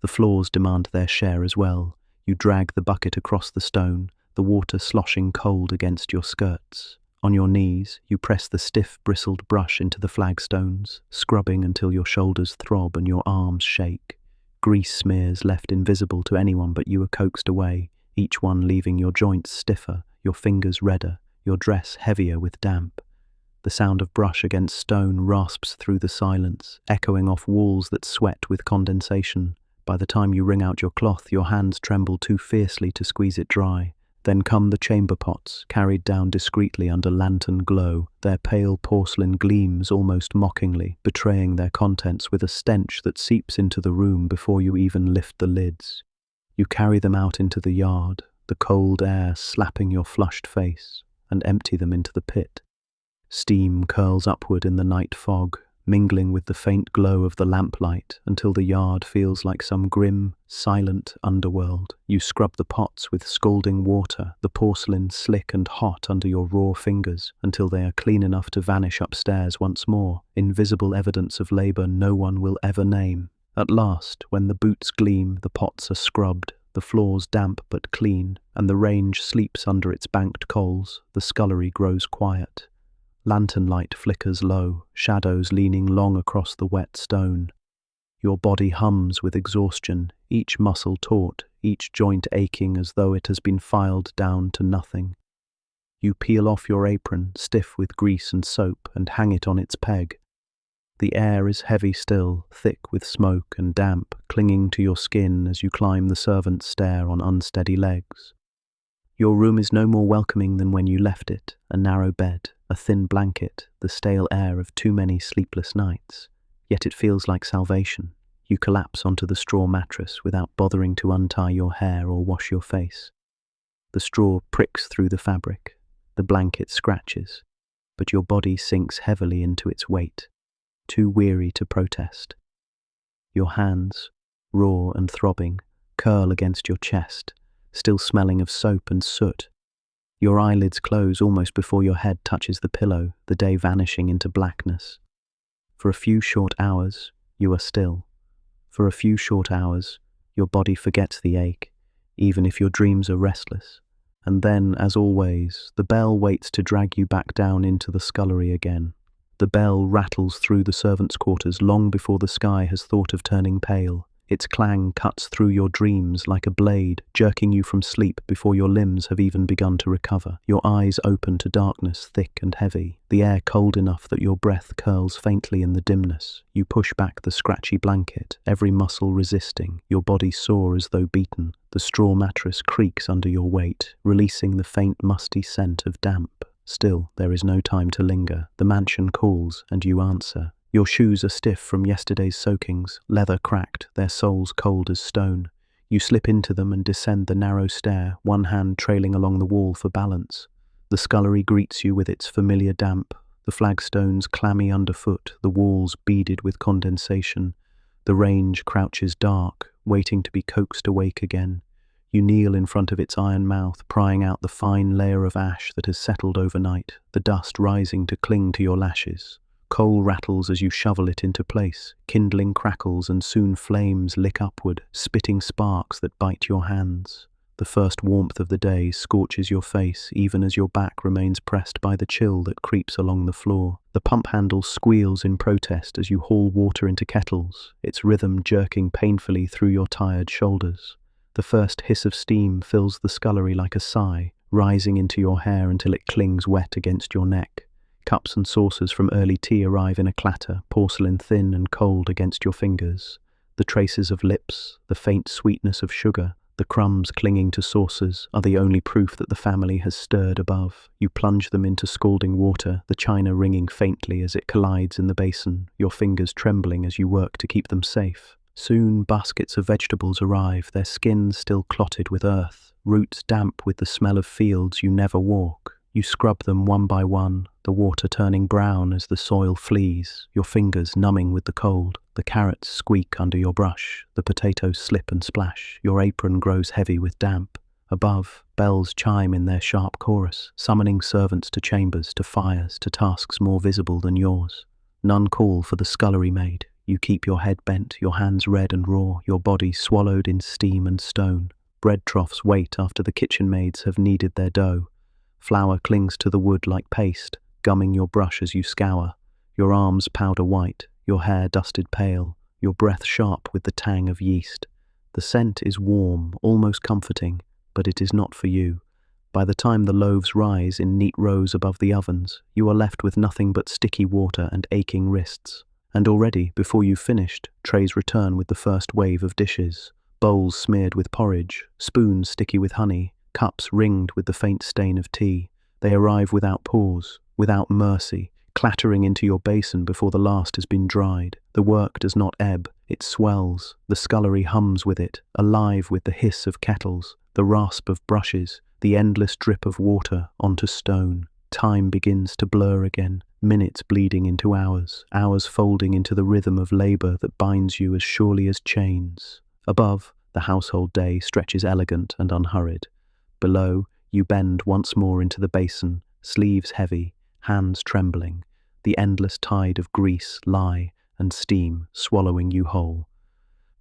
The floors demand their share as well. You drag the bucket across the stone, the water sloshing cold against your skirts. On your knees, you press the stiff, bristled brush into the flagstones, scrubbing until your shoulders throb and your arms shake. Grease smears left invisible to anyone but you are coaxed away, each one leaving your joints stiffer, your fingers redder, your dress heavier with damp. The sound of brush against stone rasps through the silence, echoing off walls that sweat with condensation. By the time you wring out your cloth, your hands tremble too fiercely to squeeze it dry. Then come the chamber pots, carried down discreetly under lantern glow, their pale porcelain gleams almost mockingly, betraying their contents with a stench that seeps into the room before you even lift the lids. You carry them out into the yard, the cold air slapping your flushed face, and empty them into the pit. Steam curls upward in the night fog, mingling with the faint glow of the lamplight until the yard feels like some grim, silent underworld. You scrub the pots with scalding water, the porcelain slick and hot under your raw fingers, until they are clean enough to vanish upstairs once more, invisible evidence of labour no one will ever name. At last, when the boots gleam, the pots are scrubbed, the floors damp but clean, and the range sleeps under its banked coals, the scullery grows quiet. Lantern light flickers low, shadows leaning long across the wet stone. Your body hums with exhaustion, each muscle taut, each joint aching as though it has been filed down to nothing. You peel off your apron, stiff with grease and soap, and hang it on its peg. The air is heavy still, thick with smoke and damp, clinging to your skin as you climb the servant's stair on unsteady legs. Your room is no more welcoming than when you left it, a narrow bed, a thin blanket, the stale air of too many sleepless nights. Yet it feels like salvation. You collapse onto the straw mattress without bothering to untie your hair or wash your face. The straw pricks through the fabric, the blanket scratches, but your body sinks heavily into its weight, too weary to protest. Your hands, raw and throbbing, curl against your chest, still smelling of soap and soot. Your eyelids close almost before your head touches the pillow, the day vanishing into blackness. For a few short hours, you are still. For a few short hours, your body forgets the ache, even if your dreams are restless. And then, as always, the bell waits to drag you back down into the scullery again. The bell rattles through the servants' quarters long before the sky has thought of turning pale. Its clang cuts through your dreams like a blade, jerking you from sleep before your limbs have even begun to recover. Your eyes open to darkness thick and heavy, the air cold enough that your breath curls faintly in the dimness. You push back the scratchy blanket, every muscle resisting, your body sore as though beaten. The straw mattress creaks under your weight, releasing the faint musty scent of damp. Still, there is no time to linger. The mansion calls, and you answer. Your shoes are stiff from yesterday's soakings, leather cracked, their soles cold as stone. You slip into them and descend the narrow stair, one hand trailing along the wall for balance. The scullery greets you with its familiar damp, the flagstones clammy underfoot, the walls beaded with condensation. The range crouches dark, waiting to be coaxed awake again. You kneel in front of its iron mouth, prying out the fine layer of ash that has settled overnight, the dust rising to cling to your lashes. Coal rattles as you shovel it into place, kindling crackles and soon flames lick upward, spitting sparks that bite your hands. The first warmth of the day scorches your face even as your back remains pressed by the chill that creeps along the floor. The pump handle squeals in protest as you haul water into kettles, its rhythm jerking painfully through your tired shoulders. The first hiss of steam fills the scullery like a sigh, rising into your hair until it clings wet against your neck. Cups and saucers from early tea arrive in a clatter, porcelain thin and cold against your fingers. The traces of lips, the faint sweetness of sugar, the crumbs clinging to saucers are the only proof that the family has stirred above. You plunge them into scalding water, the china ringing faintly as it collides in the basin, your fingers trembling as you work to keep them safe. Soon baskets of vegetables arrive, their skins still clotted with earth, roots damp with the smell of fields you never walk. You scrub them one by one, the water turning brown as the soil flees, your fingers numbing with the cold. The carrots squeak under your brush, the potatoes slip and splash, your apron grows heavy with damp. Above, bells chime in their sharp chorus, summoning servants to chambers, to fires, to tasks more visible than yours. None call for the scullery maid. You keep your head bent, your hands red and raw, your body swallowed in steam and stone. Bread troughs wait after the kitchen maids have kneaded their dough. Flour clings to the wood like paste, gumming your brush as you scour. Your arms powder white, your hair dusted pale, your breath sharp with the tang of yeast. The scent is warm, almost comforting, but it is not for you. By the time the loaves rise in neat rows above the ovens, you are left with nothing but sticky water and aching wrists. And already, before you've finished, trays return with the first wave of dishes. Bowls smeared with porridge, spoons sticky with honey, cups ringed with the faint stain of tea. They arrive without pause, without mercy, clattering into your basin before the last has been dried. The work does not ebb, it swells. The scullery hums with it, alive with the hiss of kettles, the rasp of brushes, the endless drip of water onto stone. Time begins to blur again, minutes bleeding into hours, hours folding into the rhythm of labour that binds you as surely as chains. Above, the household day stretches elegant and unhurried. Below, you bend once more into the basin, sleeves heavy, hands trembling, the endless tide of grease, lye, and steam swallowing you whole.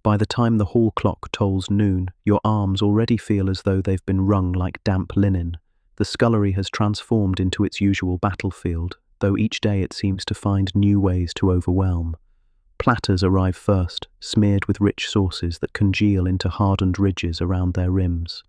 By the time the hall clock tolls noon, your arms already feel as though they've been wrung like damp linen. The scullery has transformed into its usual battlefield, though each day it seems to find new ways to overwhelm. Platters arrive first, smeared with rich sauces that congeal into hardened ridges around their rims.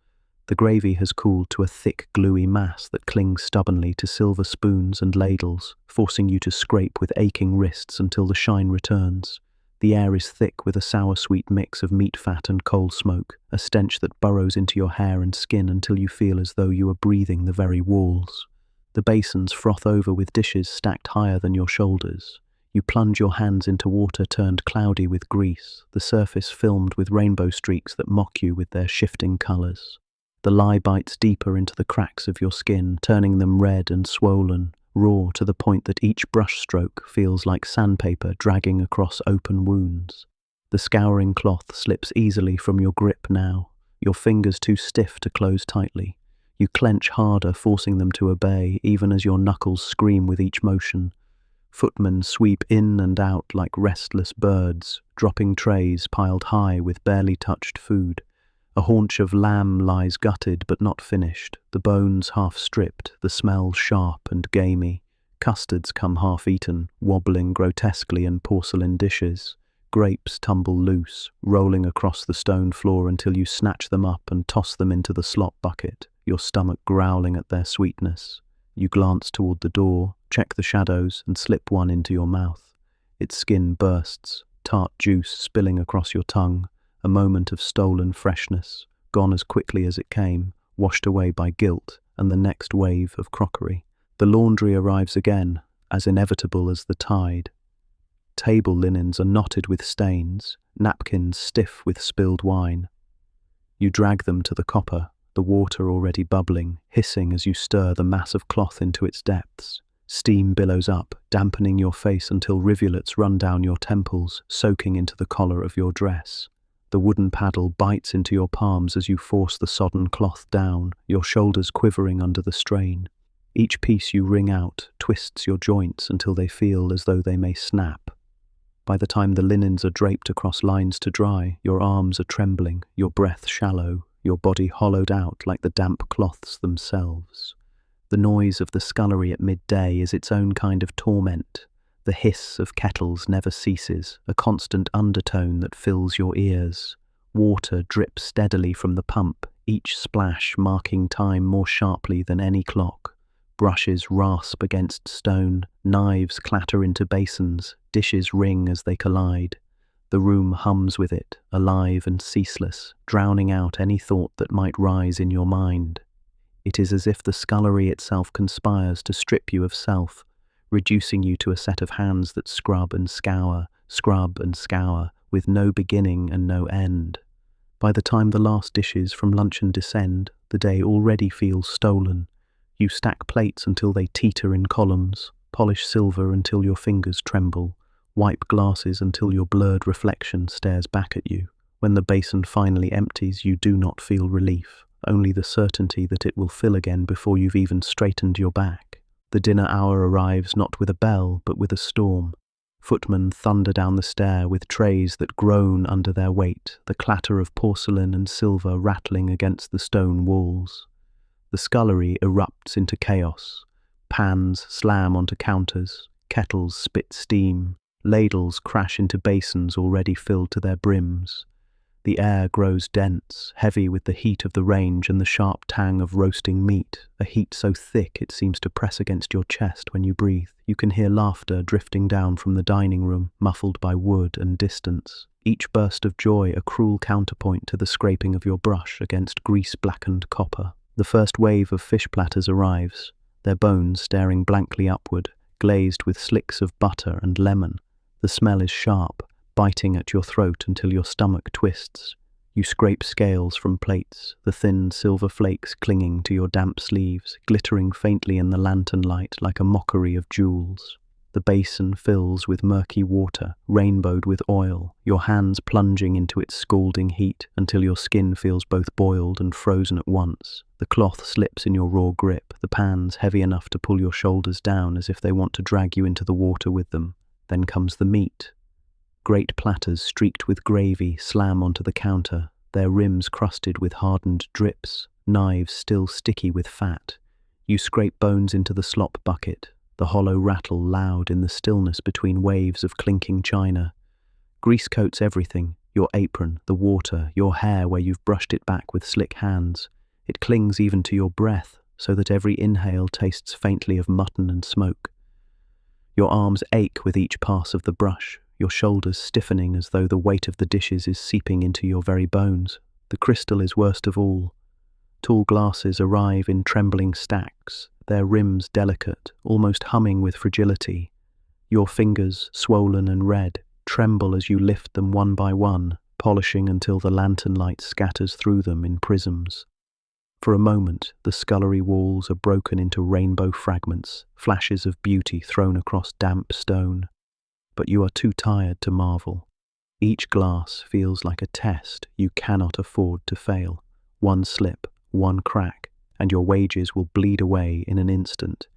The gravy has cooled to a thick, gluey mass that clings stubbornly to silver spoons and ladles, forcing you to scrape with aching wrists until the shine returns. The air is thick with a sour-sweet mix of meat fat and coal smoke, a stench that burrows into your hair and skin until you feel as though you are breathing the very walls. The basins froth over with dishes stacked higher than your shoulders. You plunge your hands into water turned cloudy with grease, the surface filmed with rainbow streaks that mock you with their shifting colours. The lye bites deeper into the cracks of your skin, turning them red and swollen, raw to the point that each brushstroke feels like sandpaper dragging across open wounds. The scouring cloth slips easily from your grip now, your fingers too stiff to close tightly. You clench harder, forcing them to obey, even as your knuckles scream with each motion. Footmen sweep in and out like restless birds, dropping trays piled high with barely touched food. A haunch of lamb lies gutted but not finished, the bones half stripped, the smell sharp and gamey. Custards come half-eaten, wobbling grotesquely in porcelain dishes. Grapes tumble loose, rolling across the stone floor until you snatch them up and toss them into the slop bucket, your stomach growling at their sweetness. You glance toward the door, check the shadows, and slip one into your mouth. Its skin bursts, tart juice spilling across your tongue, a moment of stolen freshness, gone as quickly as it came, washed away by guilt and the next wave of crockery. The laundry arrives again, as inevitable as the tide. Table linens are knotted with stains, napkins stiff with spilled wine. You drag them to the copper, the water already bubbling, hissing as you stir the mass of cloth into its depths. Steam billows up, dampening your face until rivulets run down your temples, soaking into the collar of your dress. The wooden paddle bites into your palms as you force the sodden cloth down, your shoulders quivering under the strain. Each piece you wring out twists your joints until they feel as though they may snap. By the time the linens are draped across lines to dry, your arms are trembling, your breath shallow, your body hollowed out like the damp cloths themselves. The noise of the scullery at midday is its own kind of torment. The hiss of kettles never ceases, a constant undertone that fills your ears. Water drips steadily from the pump, each splash marking time more sharply than any clock. Brushes rasp against stone, knives clatter into basins, dishes ring as they collide. The room hums with it, alive and ceaseless, drowning out any thought that might rise in your mind. It is as if the scullery itself conspires to strip you of self, reducing you to a set of hands that scrub and scour, with no beginning and no end. By the time the last dishes from luncheon descend, the day already feels stolen. You stack plates until they teeter in columns, polish silver until your fingers tremble, wipe glasses until your blurred reflection stares back at you. When the basin finally empties, you do not feel relief, only the certainty that it will fill again before you've even straightened your back. The dinner hour arrives not with a bell, but with a storm. Footmen thunder down the stair with trays that groan under their weight, the clatter of porcelain and silver rattling against the stone walls. The scullery erupts into chaos. Pans slam onto counters, kettles spit steam, ladles crash into basins already filled to their brims. The air grows dense, heavy with the heat of the range and the sharp tang of roasting meat, a heat so thick it seems to press against your chest when you breathe. You can hear laughter drifting down from the dining room, muffled by wood and distance. Each burst of joy a cruel counterpoint to the scraping of your brush against grease-blackened copper. The first wave of fish platters arrives, their bones staring blankly upward, glazed with slicks of butter and lemon. The smell is sharp, biting at your throat until your stomach twists. You scrape scales from plates, the thin silver flakes clinging to your damp sleeves, glittering faintly in the lantern light like a mockery of jewels. The basin fills with murky water, rainbowed with oil, your hands plunging into its scalding heat until your skin feels both boiled and frozen at once. The cloth slips in your raw grip, the pans heavy enough to pull your shoulders down as if they want to drag you into the water with them. Then comes the meat. Great platters streaked with gravy slam onto the counter, their rims crusted with hardened drips, knives still sticky with fat. You scrape bones into the slop bucket, the hollow rattle loud in the stillness between waves of clinking china. Grease coats everything, your apron, the water, your hair where you've brushed it back with slick hands. It clings even to your breath, so that every inhale tastes faintly of mutton and smoke. Your arms ache with each pass of the brush, your shoulders stiffening as though the weight of the dishes is seeping into your very bones. The crystal is worst of all. Tall glasses arrive in trembling stacks, their rims delicate, almost humming with fragility. Your fingers, swollen and red, tremble as you lift them one by one, polishing until the lantern light scatters through them in prisms. For a moment, the scullery walls are broken into rainbow fragments, flashes of beauty thrown across damp stone. But you are too tired to marvel. Each glass feels like a test you cannot afford to fail. One slip, one crack, and your wages will bleed away in an instant.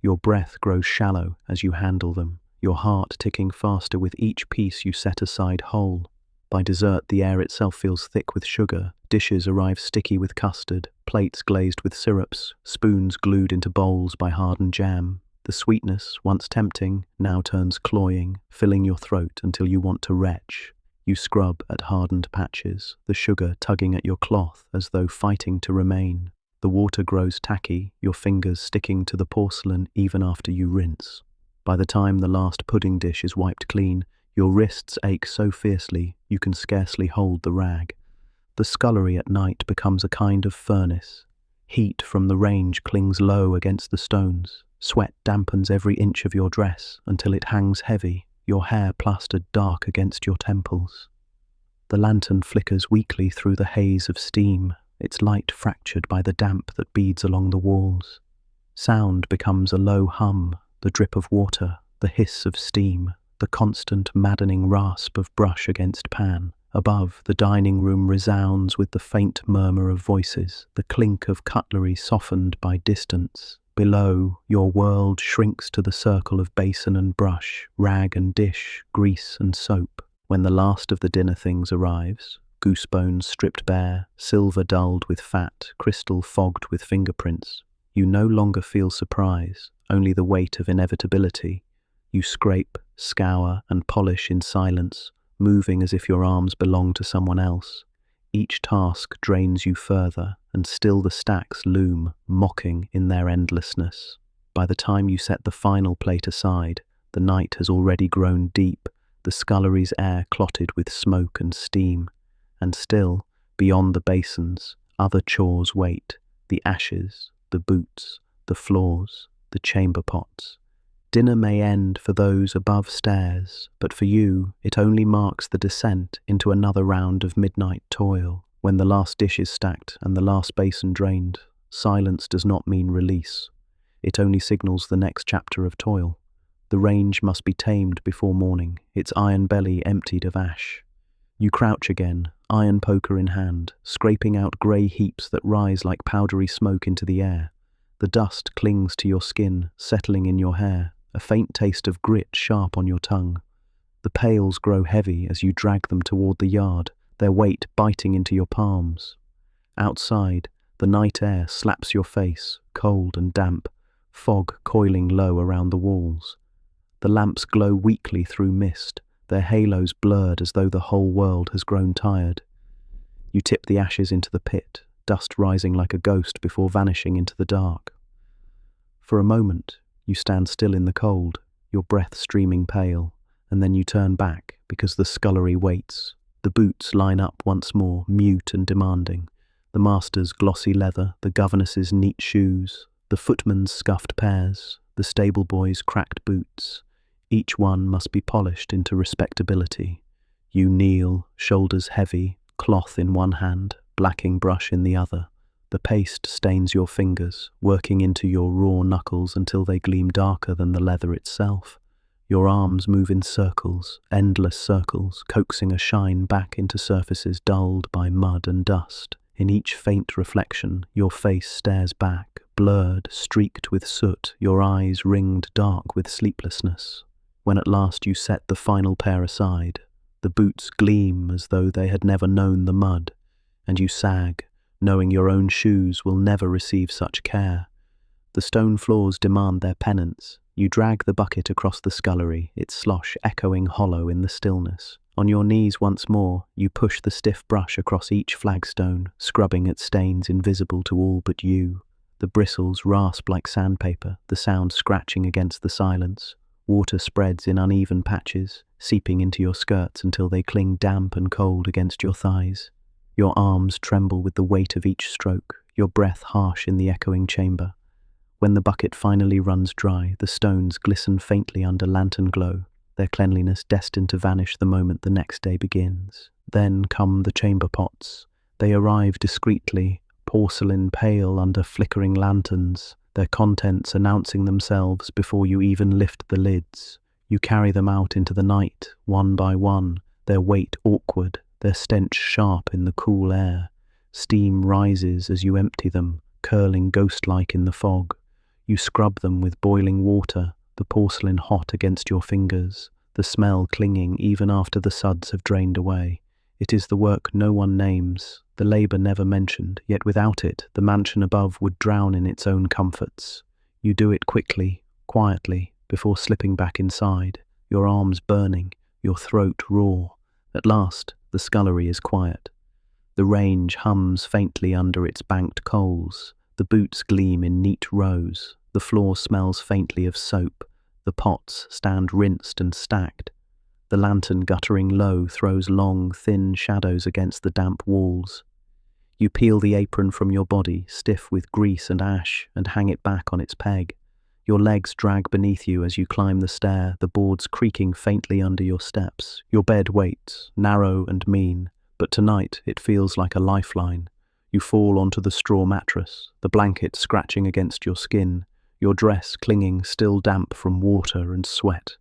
Your breath grows shallow as you handle them, your heart ticking faster with each piece you set aside whole. By dessert, the air itself feels thick with sugar, dishes arrive sticky with custard, plates glazed with syrups, spoons glued into bowls by hardened jam. The sweetness, once tempting, now turns cloying, filling your throat until you want to retch. You scrub at hardened patches, the sugar tugging at your cloth as though fighting to remain. The water grows tacky, your fingers sticking to the porcelain even after you rinse. By the time the last pudding dish is wiped clean, your wrists ache so fiercely you can scarcely hold the rag. The scullery at night becomes a kind of furnace. Heat from the range clings low against the stones. Sweat dampens every inch of your dress until it hangs heavy, your hair plastered dark against your temples. The lantern flickers weakly through the haze of steam, its light fractured by the damp that beads along the walls. Sound becomes a low hum, the drip of water, the hiss of steam, the constant maddening rasp of brush against pan. Above, the dining room resounds with the faint murmur of voices, the clink of cutlery softened by distance. Below, your world shrinks to the circle of basin and brush, rag and dish, grease and soap. When the last of the dinner things arrives, goosebones stripped bare, silver dulled with fat, crystal fogged with fingerprints, you no longer feel surprise, only the weight of inevitability. You scrape, scour, and polish in silence, moving as if your arms belong to someone else. Each task drains you further, and still the stacks loom, mocking in their endlessness. By the time you set the final plate aside, the night has already grown deep, the scullery's air clotted with smoke and steam. And still, beyond the basins, other chores wait, the ashes, the boots, the floors, the chamber pots. Dinner may end for those above stairs, but for you, it only marks the descent into another round of midnight toil. When the last dish is stacked and the last basin drained, silence does not mean release. It only signals the next chapter of toil. The range must be tamed before morning, its iron belly emptied of ash. You crouch again, iron poker in hand, scraping out grey heaps that rise like powdery smoke into the air. The dust clings to your skin, settling in your hair, a faint taste of grit sharp on your tongue. The pails grow heavy as you drag them toward the yard, their weight biting into your palms. Outside, the night air slaps your face, cold and damp, fog coiling low around the walls. The lamps glow weakly through mist, their halos blurred as though the whole world has grown tired. You tip the ashes into the pit, dust rising like a ghost before vanishing into the dark. For a moment, you stand still in the cold, your breath streaming pale, and then you turn back because the scullery waits. The boots line up once more, mute and demanding. The master's glossy leather, the governess's neat shoes, the footman's scuffed pairs, the stable boy's cracked boots. Each one must be polished into respectability. You kneel, shoulders heavy, cloth in one hand, blacking brush in the other. The paste stains your fingers, working into your raw knuckles until they gleam darker than the leather itself. Your arms move in circles, endless circles, coaxing a shine back into surfaces dulled by mud and dust. In each faint reflection, your face stares back, blurred, streaked with soot, your eyes ringed dark with sleeplessness. When at last you set the final pair aside, the boots gleam as though they had never known the mud, and you sag, knowing your own shoes will never receive such care. The stone floors demand their penance. You drag the bucket across the scullery, its slosh echoing hollow in the stillness. On your knees once more, you push the stiff brush across each flagstone, scrubbing at stains invisible to all but you. The bristles rasp like sandpaper, the sound scratching against the silence. Water spreads in uneven patches, seeping into your skirts until they cling damp and cold against your thighs. Your arms tremble with the weight of each stroke, your breath harsh in the echoing chamber. When the bucket finally runs dry, the stones glisten faintly under lantern glow, their cleanliness destined to vanish the moment the next day begins. Then come the chamber pots. They arrive discreetly, porcelain pale under flickering lanterns, their contents announcing themselves before you even lift the lids. You carry them out into the night, one by one, their weight awkward, their stench sharp in the cool air. Steam rises as you empty them, curling ghost-like in the fog. You scrub them with boiling water, the porcelain hot against your fingers, the smell clinging even after the suds have drained away. It is the work no one names, the labour never mentioned, yet without it, the mansion above would drown in its own comforts. You do it quickly, quietly, before slipping back inside, your arms burning, your throat raw. At last, the scullery is quiet. The range hums faintly under its banked coals. The boots gleam in neat rows. The floor smells faintly of soap. The pots stand rinsed and stacked. The lantern, guttering low, throws long, thin shadows against the damp walls. You peel the apron from your body, stiff with grease and ash, and hang it back on its peg. Your legs drag beneath you as you climb the stair, the boards creaking faintly under your steps. Your bed waits, narrow and mean, but tonight it feels like a lifeline. You fall onto the straw mattress, the blanket scratching against your skin, your dress clinging still damp from water and sweat.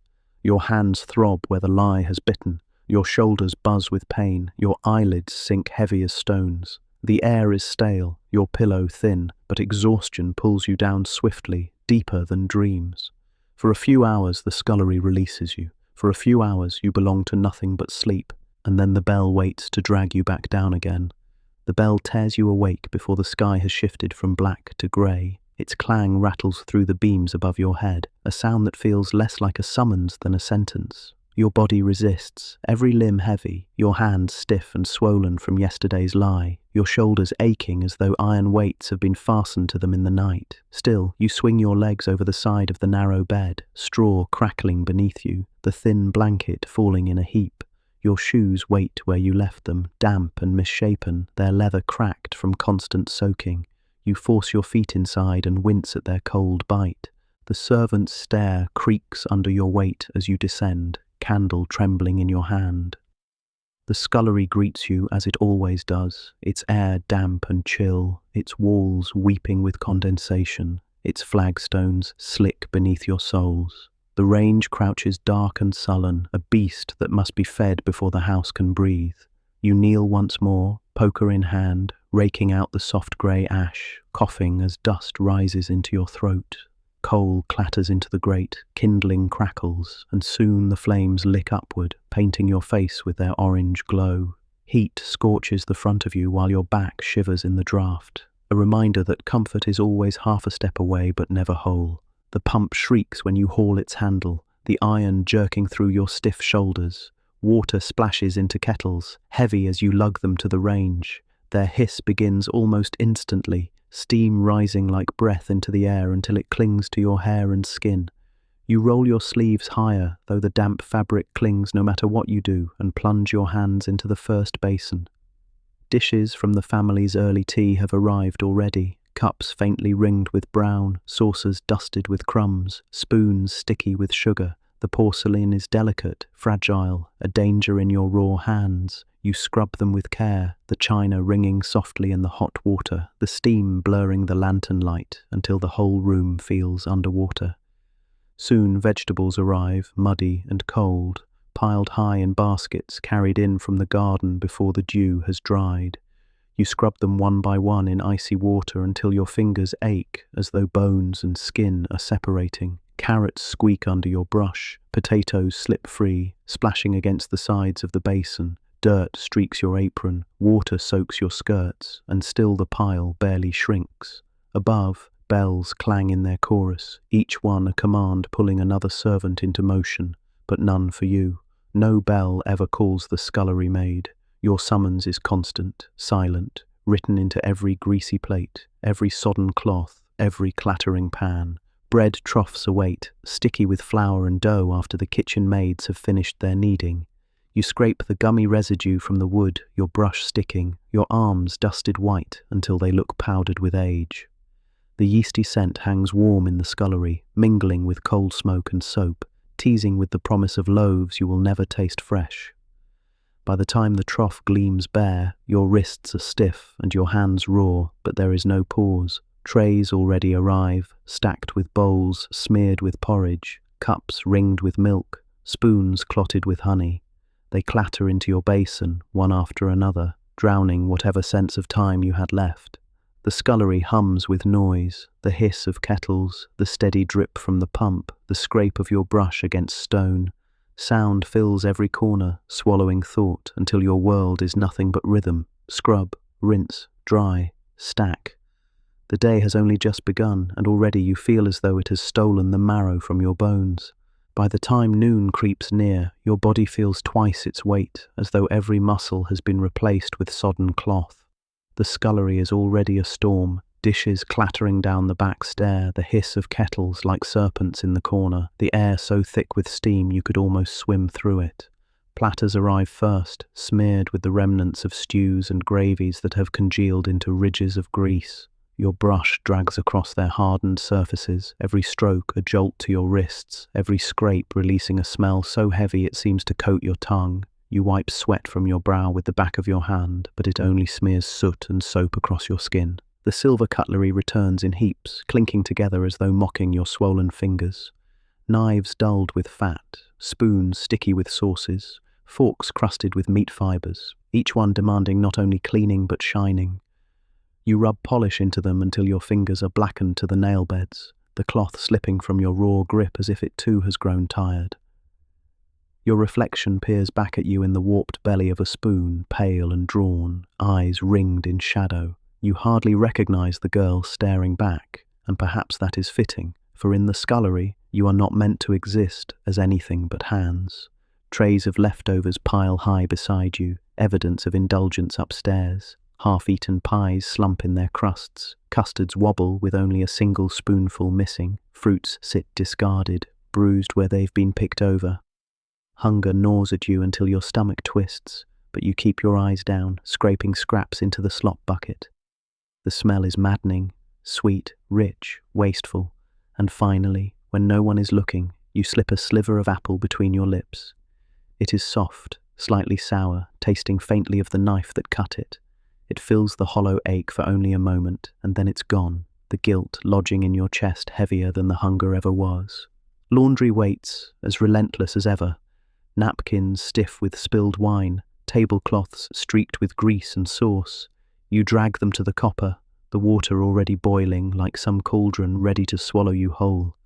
Your hands throb where the lie has bitten, your shoulders buzz with pain, your eyelids sink heavy as stones. The air is stale, your pillow thin, but exhaustion pulls you down swiftly, deeper than dreams. For a few hours the scullery releases you. For a few hours you belong to nothing but sleep, and then the bell waits to drag you back down again. The bell tears you awake before the sky has shifted from black to grey. Its clang rattles through the beams above your head, a sound that feels less like a summons than a sentence. Your body resists, every limb heavy, your hands stiff and swollen from yesterday's lie, your shoulders aching as though iron weights have been fastened to them in the night. Still, you swing your legs over the side of the narrow bed, straw crackling beneath you, the thin blanket falling in a heap. Your shoes wait where you left them, damp and misshapen, their leather cracked from constant soaking. You force your feet inside and wince at their cold bite. The servant's stair creaks under your weight as you descend, candle trembling in your hand. The scullery greets you as it always does, its air damp and chill, its walls weeping with condensation, its flagstones slick beneath your soles. The range crouches dark and sullen, a beast that must be fed before the house can breathe. You kneel once more, poker in hand, raking out the soft grey ash, coughing as dust rises into your throat. Coal clatters into the grate, kindling crackles, and soon the flames lick upward, painting your face with their orange glow. Heat scorches the front of you while your back shivers in the draught, a reminder that comfort is always half a step away but never whole. The pump shrieks when you haul its handle, the iron jerking through your stiff shoulders. Water splashes into kettles, heavy as you lug them to the range. Their hiss begins almost instantly, steam rising like breath into the air until it clings to your hair and skin. You roll your sleeves higher, though the damp fabric clings no matter what you do, and plunge your hands into the first basin. Dishes from the family's early tea have arrived already, cups faintly ringed with brown, saucers dusted with crumbs, spoons sticky with sugar. The porcelain is delicate, fragile, a danger in your raw hands. You scrub them with care, the china ringing softly in the hot water, the steam blurring the lantern light until the whole room feels underwater. Soon vegetables arrive, muddy and cold, piled high in baskets carried in from the garden before the dew has dried. You scrub them one by one in icy water until your fingers ache as though bones and skin are separating. Carrots squeak under your brush, potatoes slip free, splashing against the sides of the basin. Dirt streaks your apron, water soaks your skirts, and still the pile barely shrinks. Above, bells clang in their chorus, each one a command pulling another servant into motion, but none for you. No bell ever calls the scullery maid. Your summons is constant, silent, written into every greasy plate, every sodden cloth, every clattering pan. Bread troughs await, sticky with flour and dough after the kitchen maids have finished their kneading. You scrape the gummy residue from the wood, your brush sticking, your arms dusted white until they look powdered with age. The yeasty scent hangs warm in the scullery, mingling with coal smoke and soap, teasing with the promise of loaves you will never taste fresh. By the time the trough gleams bare, your wrists are stiff and your hands raw, but there is no pause. Trays already arrive, stacked with bowls smeared with porridge, cups ringed with milk, spoons clotted with honey. They clatter into your basin, one after another, drowning whatever sense of time you had left. The scullery hums with noise, the hiss of kettles, the steady drip from the pump, the scrape of your brush against stone. Sound fills every corner, swallowing thought, until your world is nothing but rhythm. Scrub, rinse, dry, stack. The day has only just begun, and already you feel as though it has stolen the marrow from your bones. By the time noon creeps near, your body feels twice its weight, as though every muscle has been replaced with sodden cloth. The scullery is already a storm, dishes clattering down the back stair, the hiss of kettles like serpents in the corner, the air so thick with steam you could almost swim through it. Platters arrive first, smeared with the remnants of stews and gravies that have congealed into ridges of grease. Your brush drags across their hardened surfaces, every stroke a jolt to your wrists, every scrape releasing a smell so heavy it seems to coat your tongue. You wipe sweat from your brow with the back of your hand, but it only smears soot and soap across your skin. The silver cutlery returns in heaps, clinking together as though mocking your swollen fingers. Knives dulled with fat, spoons sticky with sauces, forks crusted with meat fibers, each one demanding not only cleaning but shining. You rub polish into them until your fingers are blackened to the nail beds, the cloth slipping from your raw grip as if it too has grown tired. Your reflection peers back at you in the warped belly of a spoon, pale and drawn, eyes ringed in shadow. You hardly recognize the girl staring back, and perhaps that is fitting, for in the scullery you are not meant to exist as anything but hands. Trays of leftovers pile high beside you, evidence of indulgence upstairs. Half-eaten pies slump in their crusts, custards wobble with only a single spoonful missing, fruits sit discarded, bruised where they've been picked over. Hunger gnaws at you until your stomach twists, but you keep your eyes down, scraping scraps into the slop bucket. The smell is maddening, sweet, rich, wasteful, and finally, when no one is looking, you slip a sliver of apple between your lips. It is soft, slightly sour, tasting faintly of the knife that cut it. It fills the hollow ache for only a moment, and then it's gone, the guilt lodging in your chest heavier than the hunger ever was. Laundry waits, as relentless as ever. Napkins stiff with spilled wine, tablecloths streaked with grease and sauce. You drag them to the copper, the water already boiling like some cauldron ready to swallow you whole.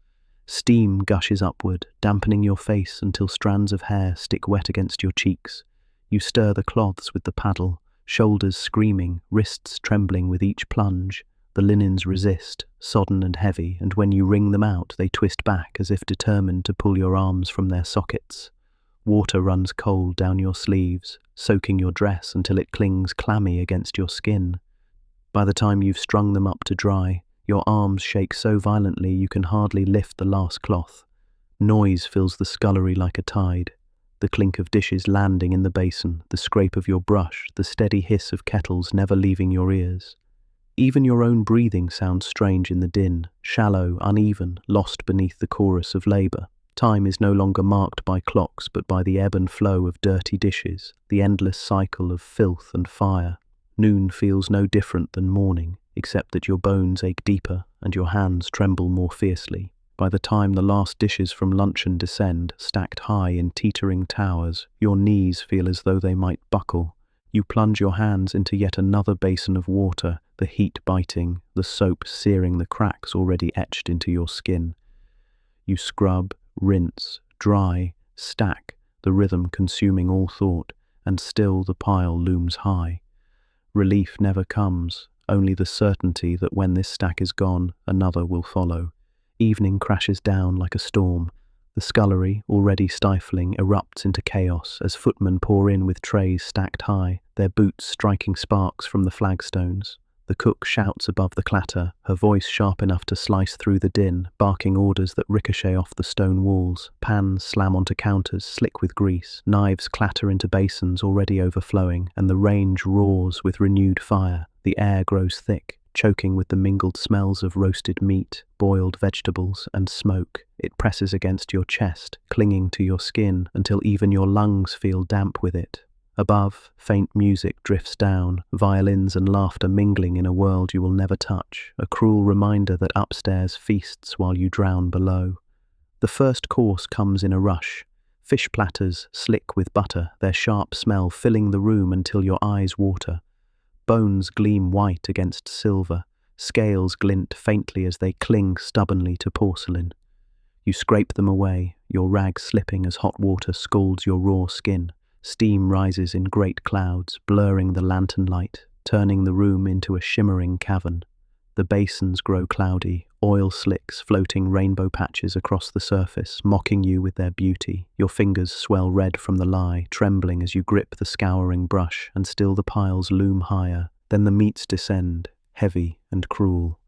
Steam gushes upward, dampening your face until strands of hair stick wet against your cheeks. You stir the cloths with the paddle, shoulders screaming, wrists trembling with each plunge. The linens resist, sodden and heavy, and when you wring them out, they twist back as if determined to pull your arms from their sockets. Water runs cold down your sleeves, soaking your dress until it clings clammy against your skin. By the time you've strung them up to dry, your arms shake so violently you can hardly lift the last cloth. Noise fills the scullery like a tide. The clink of dishes landing in the basin, the scrape of your brush, the steady hiss of kettles never leaving your ears. Even your own breathing sounds strange in the din, shallow, uneven, lost beneath the chorus of labour. Time is no longer marked by clocks but by the ebb and flow of dirty dishes, the endless cycle of filth and fire. Noon feels no different than morning, except that your bones ache deeper and your hands tremble more fiercely. By the time the last dishes from luncheon descend, stacked high in teetering towers, your knees feel as though they might buckle. You plunge your hands into yet another basin of water, the heat biting, the soap searing the cracks already etched into your skin. You scrub, rinse, dry, stack, the rhythm consuming all thought, and still the pile looms high. Relief never comes, only the certainty that when this stack is gone, another will follow. Evening crashes down like a storm. The scullery, already stifling, erupts into chaos as footmen pour in with trays stacked high, their boots striking sparks from the flagstones. The cook shouts above the clatter, her voice sharp enough to slice through the din, barking orders that ricochet off the stone walls. Pans slam onto counters, slick with grease. Knives clatter into basins already overflowing, and the range roars with renewed fire. The air grows thick, choking with the mingled smells of roasted meat, boiled vegetables, and smoke. It presses against your chest, clinging to your skin, until even your lungs feel damp with it. Above, faint music drifts down, violins and laughter mingling in a world you will never touch, a cruel reminder that upstairs feasts while you drown below. The first course comes in a rush. Fish platters, slick with butter, their sharp smell filling the room until your eyes water. Bones gleam white against silver, scales glint faintly as they cling stubbornly to porcelain. You scrape them away, your rag slipping as hot water scalds your raw skin. Steam rises in great clouds, blurring the lantern light, turning the room into a shimmering cavern. The basins grow cloudy, oil slicks floating rainbow patches across the surface, mocking you with their beauty. Your fingers swell red from the lye, trembling as you grip the scouring brush, and still the piles loom higher. Then the meats descend, heavy and cruel.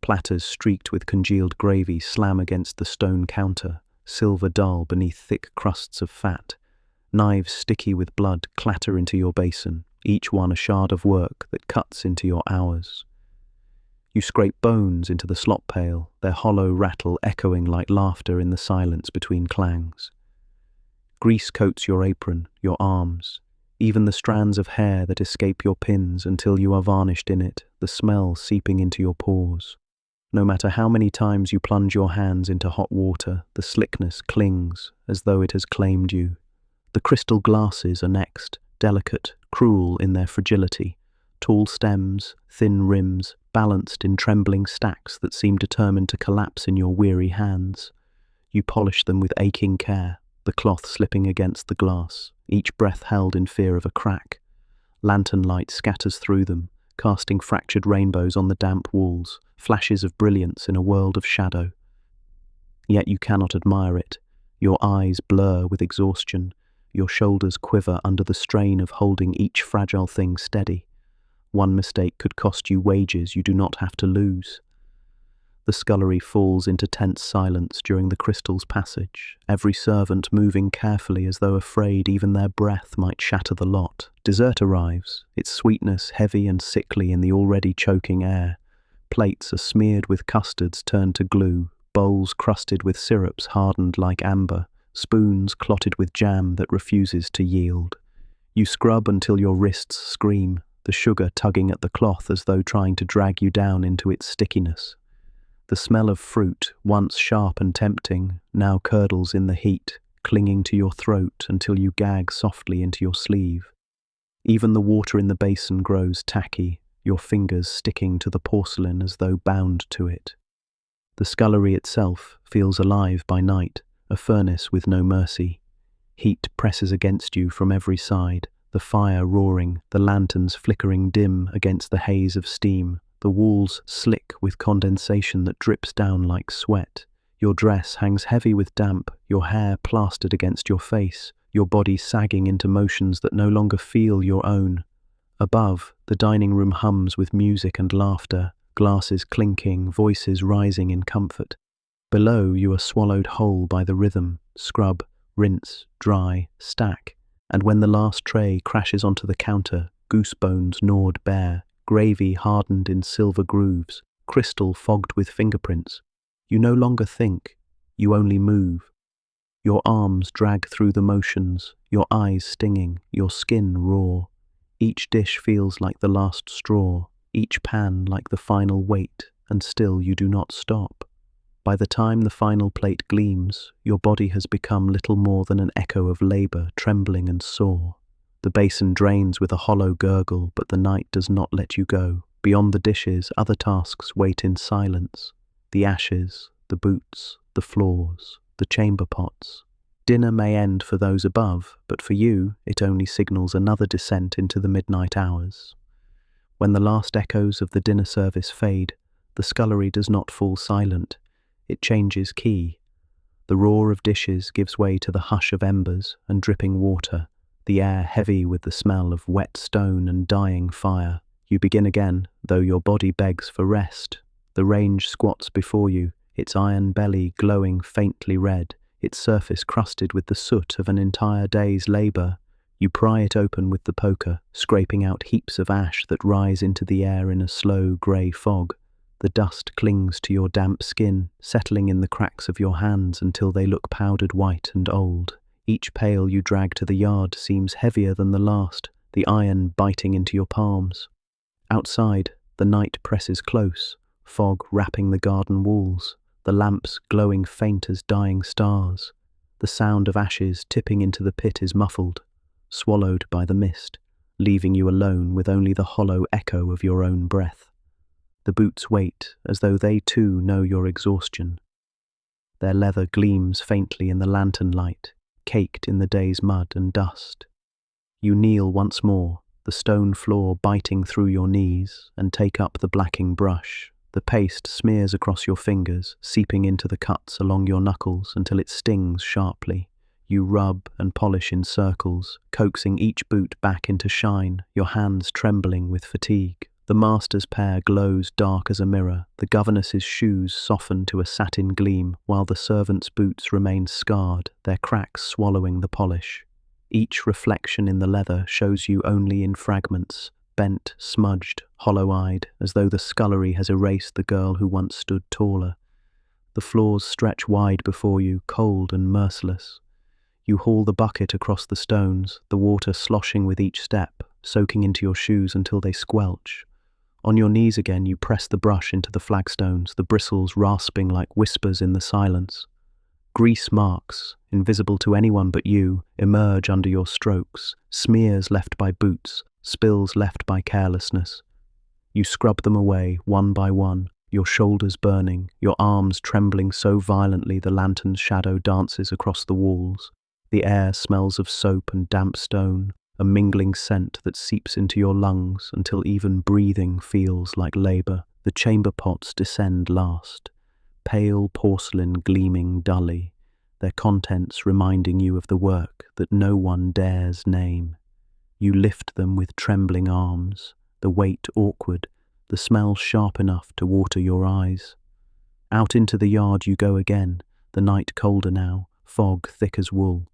Platters streaked with congealed gravy slam against the stone counter, silver dull beneath thick crusts of fat. Knives sticky with blood clatter into your basin, each one a shard of work that cuts into your hours. You scrape bones into the slop pail, their hollow rattle echoing like laughter in the silence between clangs. Grease coats your apron, your arms, even the strands of hair that escape your pins until you are varnished in it, the smell seeping into your pores. No matter how many times you plunge your hands into hot water, the slickness clings as though it has claimed you. The crystal glasses are next, delicate, cruel in their fragility. Tall stems, thin rims, balanced in trembling stacks that seem determined to collapse in your weary hands. You polish them with aching care, the cloth slipping against the glass, each breath held in fear of a crack. Lantern light scatters through them, casting fractured rainbows on the damp walls, flashes of brilliance in a world of shadow. Yet you cannot admire it. Your eyes blur with exhaustion, your shoulders quiver under the strain of holding each fragile thing steady. One mistake could cost you wages you do not have to lose. The scullery falls into tense silence during the crystal's passage, every servant moving carefully as though afraid even their breath might shatter the lot. Dessert arrives, its sweetness heavy and sickly in the already choking air. Plates are smeared with custards turned to glue, bowls crusted with syrups hardened like amber, spoons clotted with jam that refuses to yield. You scrub until your wrists scream, the sugar tugging at the cloth as though trying to drag you down into its stickiness. The smell of fruit, once sharp and tempting, now curdles in the heat, clinging to your throat until you gag softly into your sleeve. Even the water in the basin grows tacky, your fingers sticking to the porcelain as though bound to it. The scullery itself feels alive by night, a furnace with no mercy. Heat presses against you from every side, the fire roaring, the lanterns flickering dim against the haze of steam, the walls slick with condensation that drips down like sweat. Your dress hangs heavy with damp, your hair plastered against your face, your body sagging into motions that no longer feel your own. Above, the dining room hums with music and laughter, glasses clinking, voices rising in comfort. Below, you are swallowed whole by the rhythm, scrub, rinse, dry, stack, and when the last tray crashes onto the counter, goose bones gnawed bare, gravy hardened in silver grooves, crystal fogged with fingerprints, you no longer think, you only move. Your arms drag through the motions, your eyes stinging, your skin raw. Each dish feels like the last straw, each pan like the final weight, and still you do not stop. By the time the final plate gleams, your body has become little more than an echo of labor, trembling and sore. The basin drains with a hollow gurgle, but the night does not let you go. Beyond the dishes, other tasks wait in silence. The ashes, the boots, the floors, the chamber pots. Dinner may end for those above, but for you, it only signals another descent into the midnight hours. When the last echoes of the dinner service fade, the scullery does not fall silent. It changes key. The roar of dishes gives way to the hush of embers and dripping water, the air heavy with the smell of wet stone and dying fire. You begin again, though your body begs for rest. The range squats before you, its iron belly glowing faintly red, its surface crusted with the soot of an entire day's labour. You pry it open with the poker, scraping out heaps of ash that rise into the air in a slow grey fog. The dust clings to your damp skin, settling in the cracks of your hands until they look powdered white and old. Each pail you drag to the yard seems heavier than the last, the iron biting into your palms. Outside, the night presses close, fog wrapping the garden walls, the lamps glowing faint as dying stars. The sound of ashes tipping into the pit is muffled, swallowed by the mist, leaving you alone with only the hollow echo of your own breath. The boots wait, as though they too know your exhaustion. Their leather gleams faintly in the lantern light, caked in the day's mud and dust. You kneel once more, the stone floor biting through your knees, and take up the blacking brush, The paste smears across your fingers, seeping into the cuts along your knuckles until it stings sharply. You rub and polish in circles, coaxing each boot back into shine, your hands trembling with fatigue. The master's pair glows dark as a mirror, the governess's shoes soften to a satin gleam, while the servant's boots remain scarred, their cracks swallowing the polish. Each reflection in the leather shows you only in fragments, bent, smudged, hollow-eyed, as though the scullery has erased the girl who once stood taller. The floors stretch wide before you, cold and merciless. You haul the bucket across the stones, the water sloshing with each step, soaking into your shoes until they squelch. On your knees again, you press the brush into the flagstones, the bristles rasping like whispers in the silence. Grease marks, invisible to anyone but you, emerge under your strokes, smears left by boots, spills left by carelessness. You scrub them away, one by one, your shoulders burning, your arms trembling so violently the lantern's shadow dances across the walls. The air smells of soap and damp stone, a mingling scent that seeps into your lungs until even breathing feels like labour. The chamber pots descend last, pale porcelain gleaming dully, their contents reminding you of the work that no one dares name. You lift them with trembling arms, the weight awkward, the smell sharp enough to water your eyes. Out into the yard you go again, the night colder now, fog thick as wool.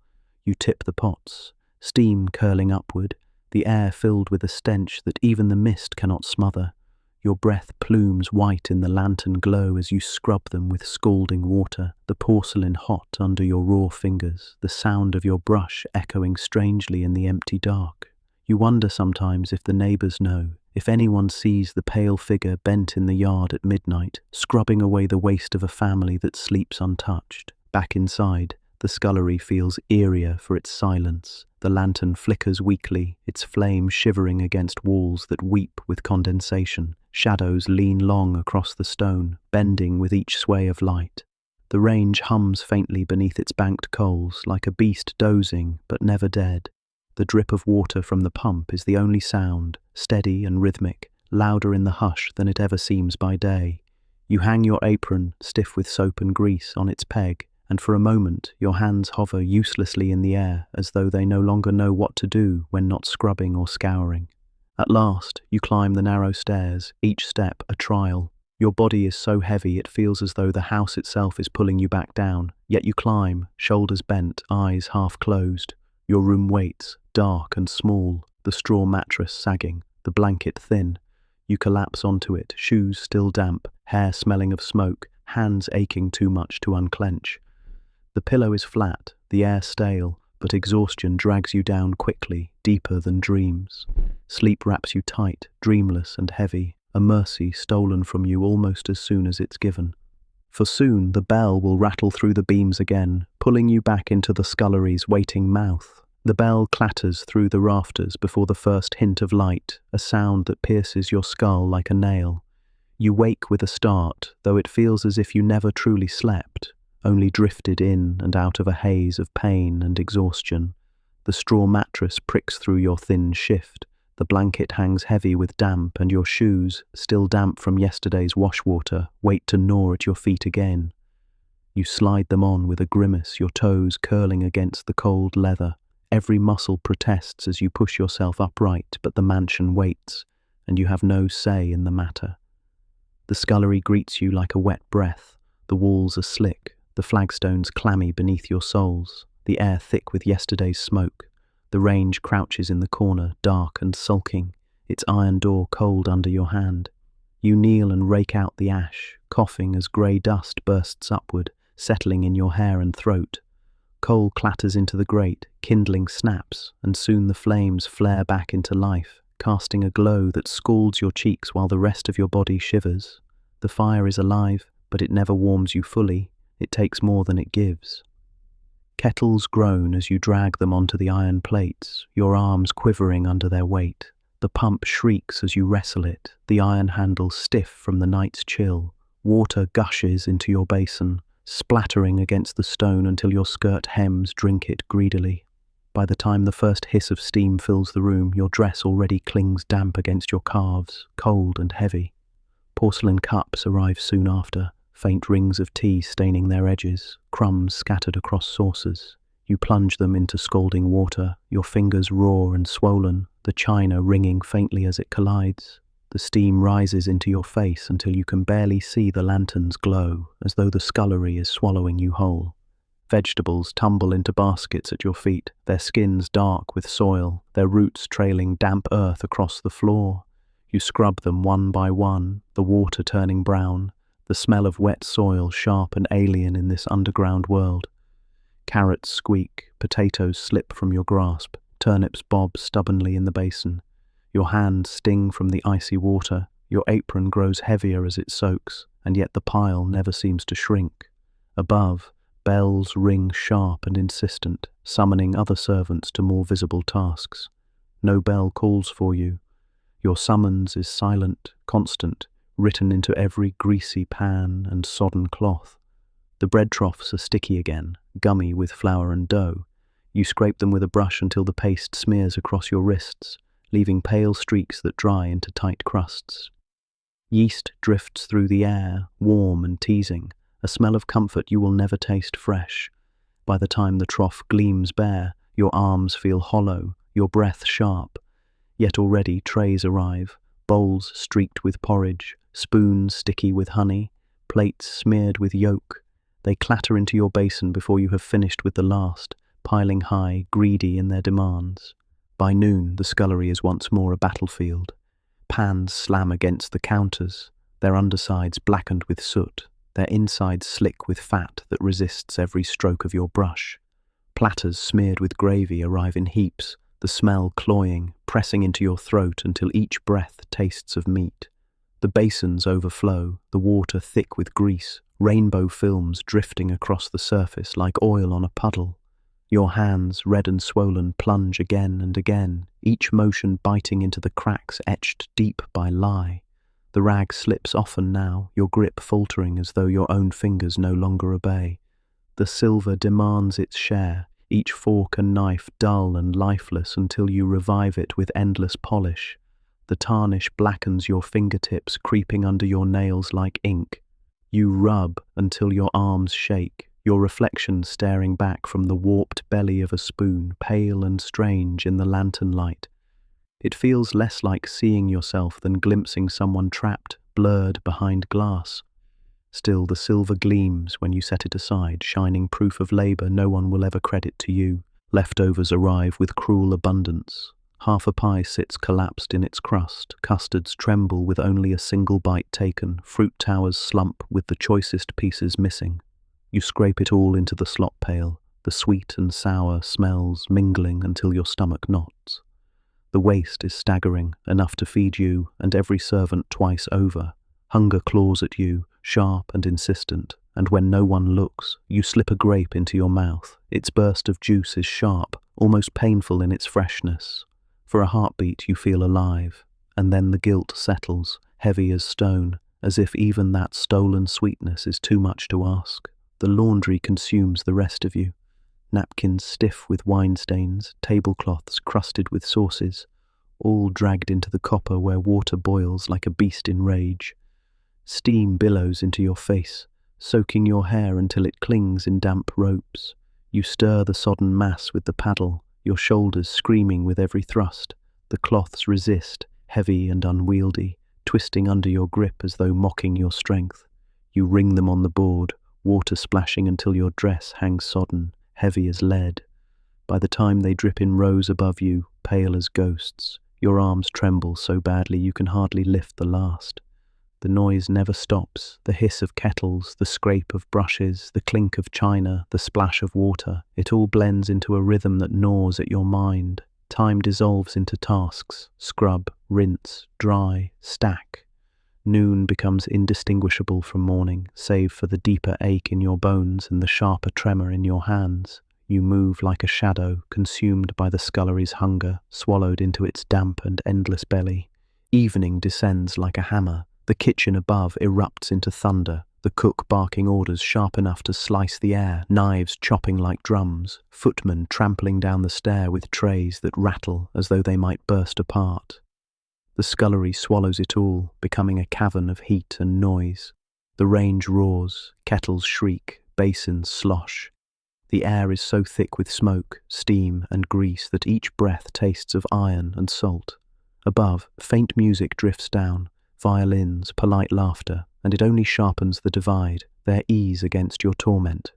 You tip the pots, steam curling upward, the air filled with a stench that even the mist cannot smother. Your breath plumes white in the lantern glow as you scrub them with scalding water, the porcelain hot under your raw fingers, the sound of your brush echoing strangely in the empty dark. You wonder sometimes if the neighbours know, if anyone sees the pale figure bent in the yard at midnight, scrubbing away the waste of a family that sleeps untouched. Back inside, the scullery feels eerier for its silence. The lantern flickers weakly, its flame shivering against walls that weep with condensation. Shadows lean long across the stone, bending with each sway of light. The range hums faintly beneath its banked coals, like a beast dozing but never dead. The drip of water from the pump is the only sound, steady and rhythmic, louder in the hush than it ever seems by day. You hang your apron, stiff with soap and grease, on its peg, and for a moment your hands hover uselessly in the air as though they no longer know what to do when not scrubbing or scouring. At last, you climb the narrow stairs, each step a trial. Your body is so heavy it feels as though the house itself is pulling you back down, yet you climb, shoulders bent, eyes half closed. Your room waits, dark and small, the straw mattress sagging, the blanket thin. You collapse onto it, shoes still damp, hair smelling of smoke, hands aching too much to unclench. The pillow is flat, the air stale, but exhaustion drags you down quickly, deeper than dreams. Sleep wraps you tight, dreamless and heavy, a mercy stolen from you almost as soon as it's given. For soon the bell will rattle through the beams again, pulling you back into the scullery's waiting mouth. The bell clatters through the rafters before the first hint of light, a sound that pierces your skull like a nail. You wake with a start, though it feels as if you never truly slept, only drifted in and out of a haze of pain and exhaustion. The straw mattress pricks through your thin shift, the blanket hangs heavy with damp, and your shoes, still damp from yesterday's washwater, wait to gnaw at your feet again. You slide them on with a grimace, your toes curling against the cold leather. Every muscle protests as you push yourself upright, but the mansion waits, and you have no say in the matter. The scullery greets you like a wet breath. The walls are slick, the flagstones clammy beneath your soles, the air thick with yesterday's smoke. The range crouches in the corner, dark and sulking, its iron door cold under your hand. You kneel and rake out the ash, coughing as grey dust bursts upward, settling in your hair and throat. Coal clatters into the grate, kindling snaps, and soon the flames flare back into life, casting a glow that scalds your cheeks while the rest of your body shivers. The fire is alive, but it never warms you fully. It takes more than it gives. Kettles groan as you drag them onto the iron plates, your arms quivering under their weight. The pump shrieks as you wrestle it, the iron handle stiff from the night's chill. Water gushes into your basin, splattering against the stone until your skirt hems drink it greedily. By the time the first hiss of steam fills the room, your dress already clings damp against your calves, cold and heavy. Porcelain cups arrive soon after, faint rings of tea staining their edges, crumbs scattered across saucers. You plunge them into scalding water, your fingers raw and swollen, the china ringing faintly as it collides. The steam rises into your face until you can barely see the lantern's glow, as though the scullery is swallowing you whole. Vegetables tumble into baskets at your feet, their skins dark with soil, their roots trailing damp earth across the floor. You scrub them one by one, the water turning brown, the smell of wet soil sharp and alien in this underground world. Carrots squeak, potatoes slip from your grasp, turnips bob stubbornly in the basin. Your hands sting from the icy water, your apron grows heavier as it soaks, and yet the pile never seems to shrink. Above, bells ring sharp and insistent, summoning other servants to more visible tasks. No bell calls for you. Your summons is silent, constant, written into every greasy pan and sodden cloth. The bread troughs are sticky again, gummy with flour and dough. You scrape them with a brush until the paste smears across your wrists, leaving pale streaks that dry into tight crusts. Yeast drifts through the air, warm and teasing, a smell of comfort you will never taste fresh. By the time the trough gleams bare, your arms feel hollow, your breath sharp. Yet already trays arrive, bowls streaked with porridge, spoons sticky with honey, plates smeared with yolk. They clatter into your basin before you have finished with the last, piling high, greedy in their demands. By noon, the scullery is once more a battlefield. Pans slam against the counters, their undersides blackened with soot, their insides slick with fat that resists every stroke of your brush. Platters smeared with gravy arrive in heaps, the smell cloying, pressing into your throat until each breath tastes of meat. The basins overflow, the water thick with grease, rainbow films drifting across the surface like oil on a puddle. Your hands, red and swollen, plunge again and again, each motion biting into the cracks etched deep by lye. The rag slips often now, your grip faltering as though your own fingers no longer obey. The silver demands its share, each fork and knife dull and lifeless until you revive it with endless polish. The tarnish blackens your fingertips, creeping under your nails like ink. You rub until your arms shake, your reflection staring back from the warped belly of a spoon, pale and strange in the lantern light. It feels less like seeing yourself than glimpsing someone trapped, blurred behind glass. Still, the silver gleams when you set it aside, shining proof of labour no one will ever credit to you. Leftovers arrive with cruel abundance. Half a pie sits collapsed in its crust, custards tremble with only a single bite taken, fruit towers slump with the choicest pieces missing. You scrape it all into the slop pail, the sweet and sour smells mingling until your stomach knots. The waste is staggering, enough to feed you and every servant twice over. Hunger claws at you, sharp and insistent, and when no one looks, you slip a grape into your mouth. Its burst of juice is sharp, almost painful in its freshness. For a heartbeat you feel alive, and then the guilt settles, heavy as stone, as if even that stolen sweetness is too much to ask. The laundry consumes the rest of you. Napkins stiff with wine stains, tablecloths crusted with sauces, all dragged into the copper where water boils like a beast in rage. Steam billows into your face, soaking your hair until it clings in damp ropes. You stir the sodden mass with the paddle, your shoulders screaming with every thrust. The cloths resist, heavy and unwieldy, twisting under your grip as though mocking your strength. You wring them on the board, water splashing until your dress hangs sodden, heavy as lead. By the time they drip in rows above you, pale as ghosts, your arms tremble so badly you can hardly lift the last. The noise never stops, the hiss of kettles, the scrape of brushes, the clink of china, the splash of water. It all blends into a rhythm that gnaws at your mind. Time dissolves into tasks: scrub, rinse, dry, stack. Noon becomes indistinguishable from morning, save for the deeper ache in your bones and the sharper tremor in your hands. You move like a shadow, consumed by the scullery's hunger, swallowed into its damp and endless belly. Evening descends like a hammer. The kitchen above erupts into thunder, the cook barking orders sharp enough to slice the air, knives chopping like drums, footmen trampling down the stair with trays that rattle as though they might burst apart. The scullery swallows it all, becoming a cavern of heat and noise. The range roars, kettles shriek, basins slosh. The air is so thick with smoke, steam, and grease that each breath tastes of iron and salt. Above, faint music drifts down, violins, polite laughter, and it only sharpens the divide, their ease against your torment.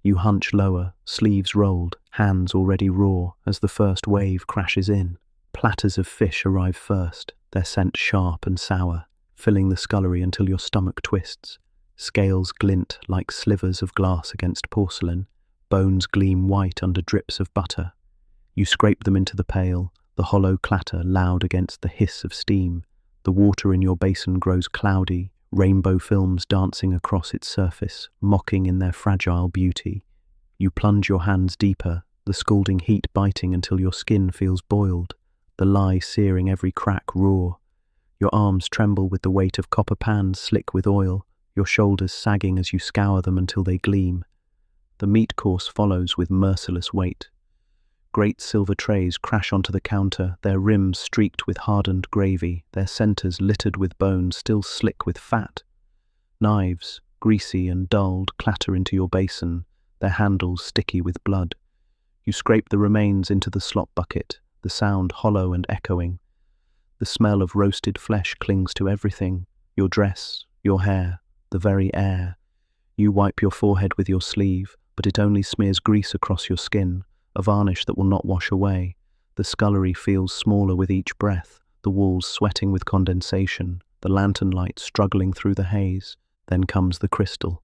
You hunch lower, sleeves rolled, hands already raw, as the first wave crashes in. Platters of fish arrive first, their scent sharp and sour, filling the scullery until your stomach twists. Scales glint like slivers of glass against porcelain, bones gleam white under drips of butter. You scrape them into the pail, the hollow clatter loud against the hiss of steam. The water in your basin grows cloudy, rainbow films dancing across its surface, mocking in their fragile beauty. You plunge your hands deeper, the scalding heat biting until your skin feels boiled, the lye searing every crack raw. Your arms tremble with the weight of copper pans slick with oil, your shoulders sagging as you scour them until they gleam. The meat course follows with merciless weight. Great silver trays crash onto the counter, their rims streaked with hardened gravy, their centers littered with bones still slick with fat. Knives, greasy and dulled, clatter into your basin, their handles sticky with blood. You scrape the remains into the slop bucket, the sound hollow and echoing. The smell of roasted flesh clings to everything, your dress, your hair, the very air. You wipe your forehead with your sleeve, but it only smears grease across your skin, a varnish that will not wash away. The scullery feels smaller with each breath, the walls sweating with condensation, the lantern light struggling through the haze. Then comes the crystal.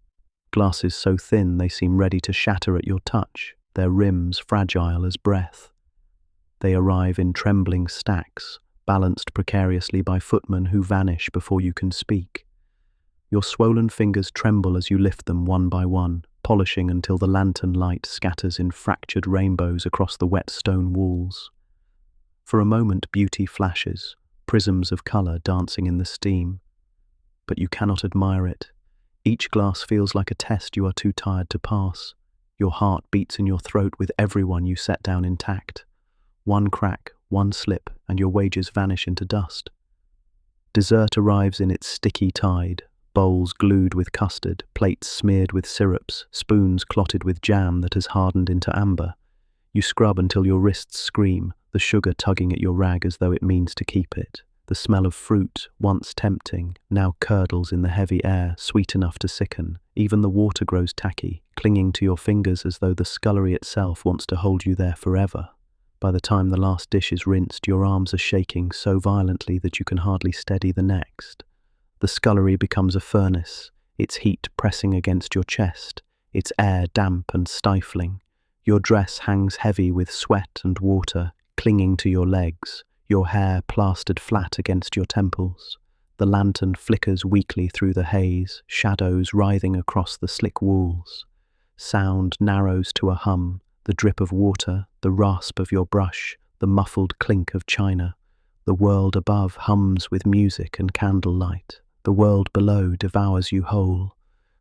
Glasses so thin they seem ready to shatter at your touch, their rims fragile as breath. They arrive in trembling stacks, balanced precariously by footmen who vanish before you can speak. Your swollen fingers tremble as you lift them one by one, polishing until the lantern light scatters in fractured rainbows across the wet stone walls. For a moment beauty flashes, prisms of colour dancing in the steam. But you cannot admire it. Each glass feels like a test you are too tired to pass. Your heart beats in your throat with everyone you set down intact. One crack, one slip, and your wages vanish into dust. Dessert arrives in its sticky tide, bowls glued with custard, plates smeared with syrups, spoons clotted with jam that has hardened into amber. You scrub until your wrists scream, the sugar tugging at your rag as though it means to keep it. The smell of fruit, once tempting, now curdles in the heavy air, sweet enough to sicken. Even the water grows tacky, clinging to your fingers as though the scullery itself wants to hold you there forever. By the time the last dish is rinsed, your arms are shaking so violently that you can hardly steady the next. The scullery becomes a furnace, its heat pressing against your chest, its air damp and stifling. Your dress hangs heavy with sweat and water, clinging to your legs, your hair plastered flat against your temples. The lantern flickers weakly through the haze, shadows writhing across the slick walls. Sound narrows to a hum, the drip of water, the rasp of your brush, the muffled clink of china. The world above hums with music and candlelight. The world below devours you whole.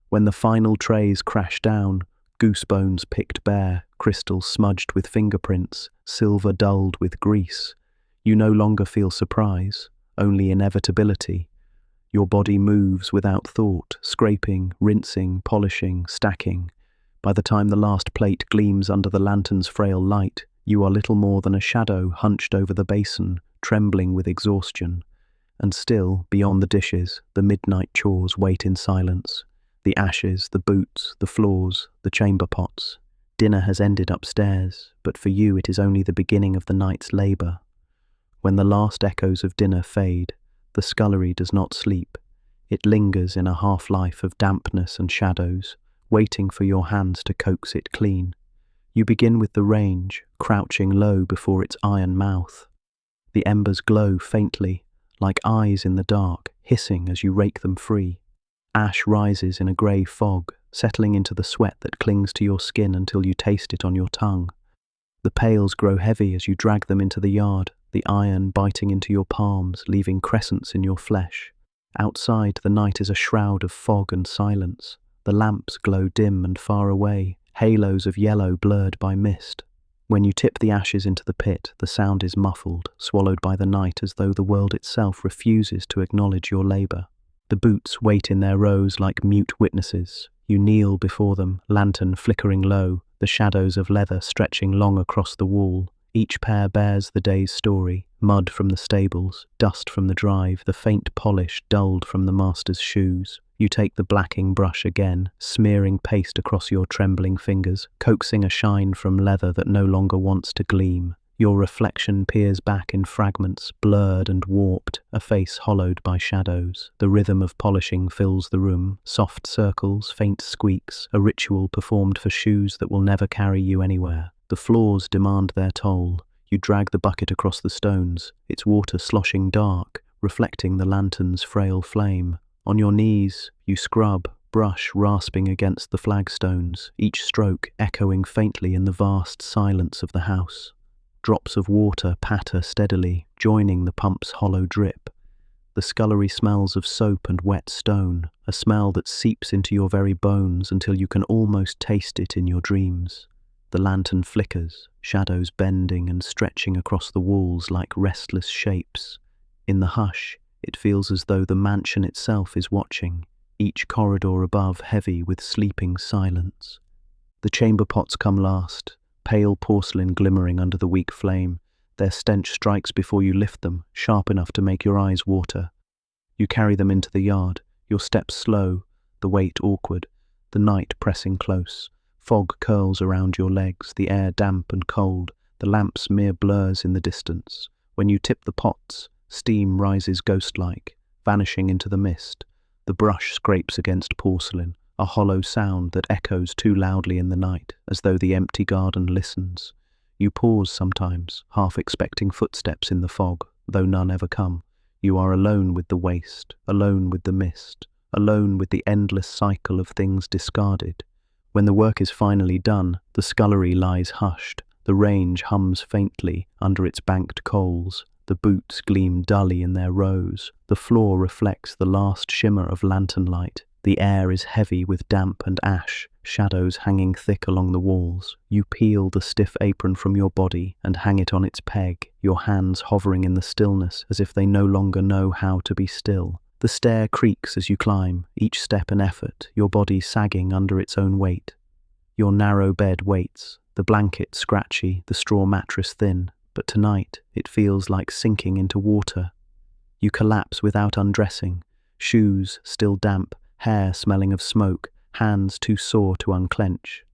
When the final trays crash down, goosebones picked bare, crystals smudged with fingerprints, silver dulled with grease, you no longer feel surprise, only inevitability. Your body moves without thought, scraping, rinsing, polishing, stacking. By the time the last plate gleams under the lantern's frail light, you are little more than a shadow hunched over the basin, trembling with exhaustion. And still, beyond the dishes, the midnight chores wait in silence. The ashes, the boots, the floors, the chamber pots. Dinner has ended upstairs, but for you it is only the beginning of the night's labour. When the last echoes of dinner fade, the scullery does not sleep. It lingers in a half-life of dampness and shadows, waiting for your hands to coax it clean. You begin with the range, crouching low before its iron mouth. The embers glow faintly, like eyes in the dark, hissing as you rake them free. Ash rises in a grey fog, settling into the sweat that clings to your skin until you taste it on your tongue. The pails grow heavy as you drag them into the yard, the iron biting into your palms, leaving crescents in your flesh. Outside, the night is a shroud of fog and silence. The lamps glow dim and far away, halos of yellow blurred by mist. When you tip the ashes into the pit, the sound is muffled, swallowed by the night as though the world itself refuses to acknowledge your labor. The boots wait in their rows like mute witnesses. You kneel before them, lantern flickering low, the shadows of leather stretching long across the wall. Each pair bears the day's story: mud from the stables, dust from the drive, the faint polish dulled from the master's shoes. You take the blacking brush again, smearing paste across your trembling fingers, coaxing a shine from leather that no longer wants to gleam. Your reflection peers back in fragments, blurred and warped, a face hollowed by shadows. The rhythm of polishing fills the room, soft circles, faint squeaks, a ritual performed for shoes that will never carry you anywhere. The floors demand their toll. You drag the bucket across the stones, its water sloshing dark, reflecting the lantern's frail flame. On your knees, you scrub, brush rasping against the flagstones, each stroke echoing faintly in the vast silence of the house. Drops of water patter steadily, joining the pump's hollow drip. The scullery smells of soap and wet stone, a smell that seeps into your very bones until you can almost taste it in your dreams. The lantern flickers, shadows bending and stretching across the walls like restless shapes. In the hush, it feels as though the mansion itself is watching, each corridor above heavy with sleeping silence. The chamber pots come last, pale porcelain glimmering under the weak flame. Their stench strikes before you lift them, sharp enough to make your eyes water. You carry them into the yard, your steps slow, the weight awkward, the night pressing close. Fog curls around your legs, the air damp and cold, the lamps mere blurs in the distance. When you tip the pots, steam rises ghost-like, vanishing into the mist. The brush scrapes against porcelain, a hollow sound that echoes too loudly in the night, as though the empty garden listens. You pause sometimes, half expecting footsteps in the fog, though none ever come. You are alone with the waste, alone with the mist, alone with the endless cycle of things discarded. When the work is finally done, the scullery lies hushed. The range hums faintly under its banked coals. The boots gleam dully in their rows. The floor reflects the last shimmer of lantern light. The air is heavy with damp and ash, shadows hanging thick along the walls. You peel the stiff apron from your body and hang it on its peg, your hands hovering in the stillness as if they no longer know how to be still. The stair creaks as you climb, each step an effort, your body sagging under its own weight. Your narrow bed waits, the blanket scratchy, the straw mattress thin, but tonight it feels like sinking into water. You collapse without undressing, shoes still damp, hair smelling of smoke, hands too sore to unclench.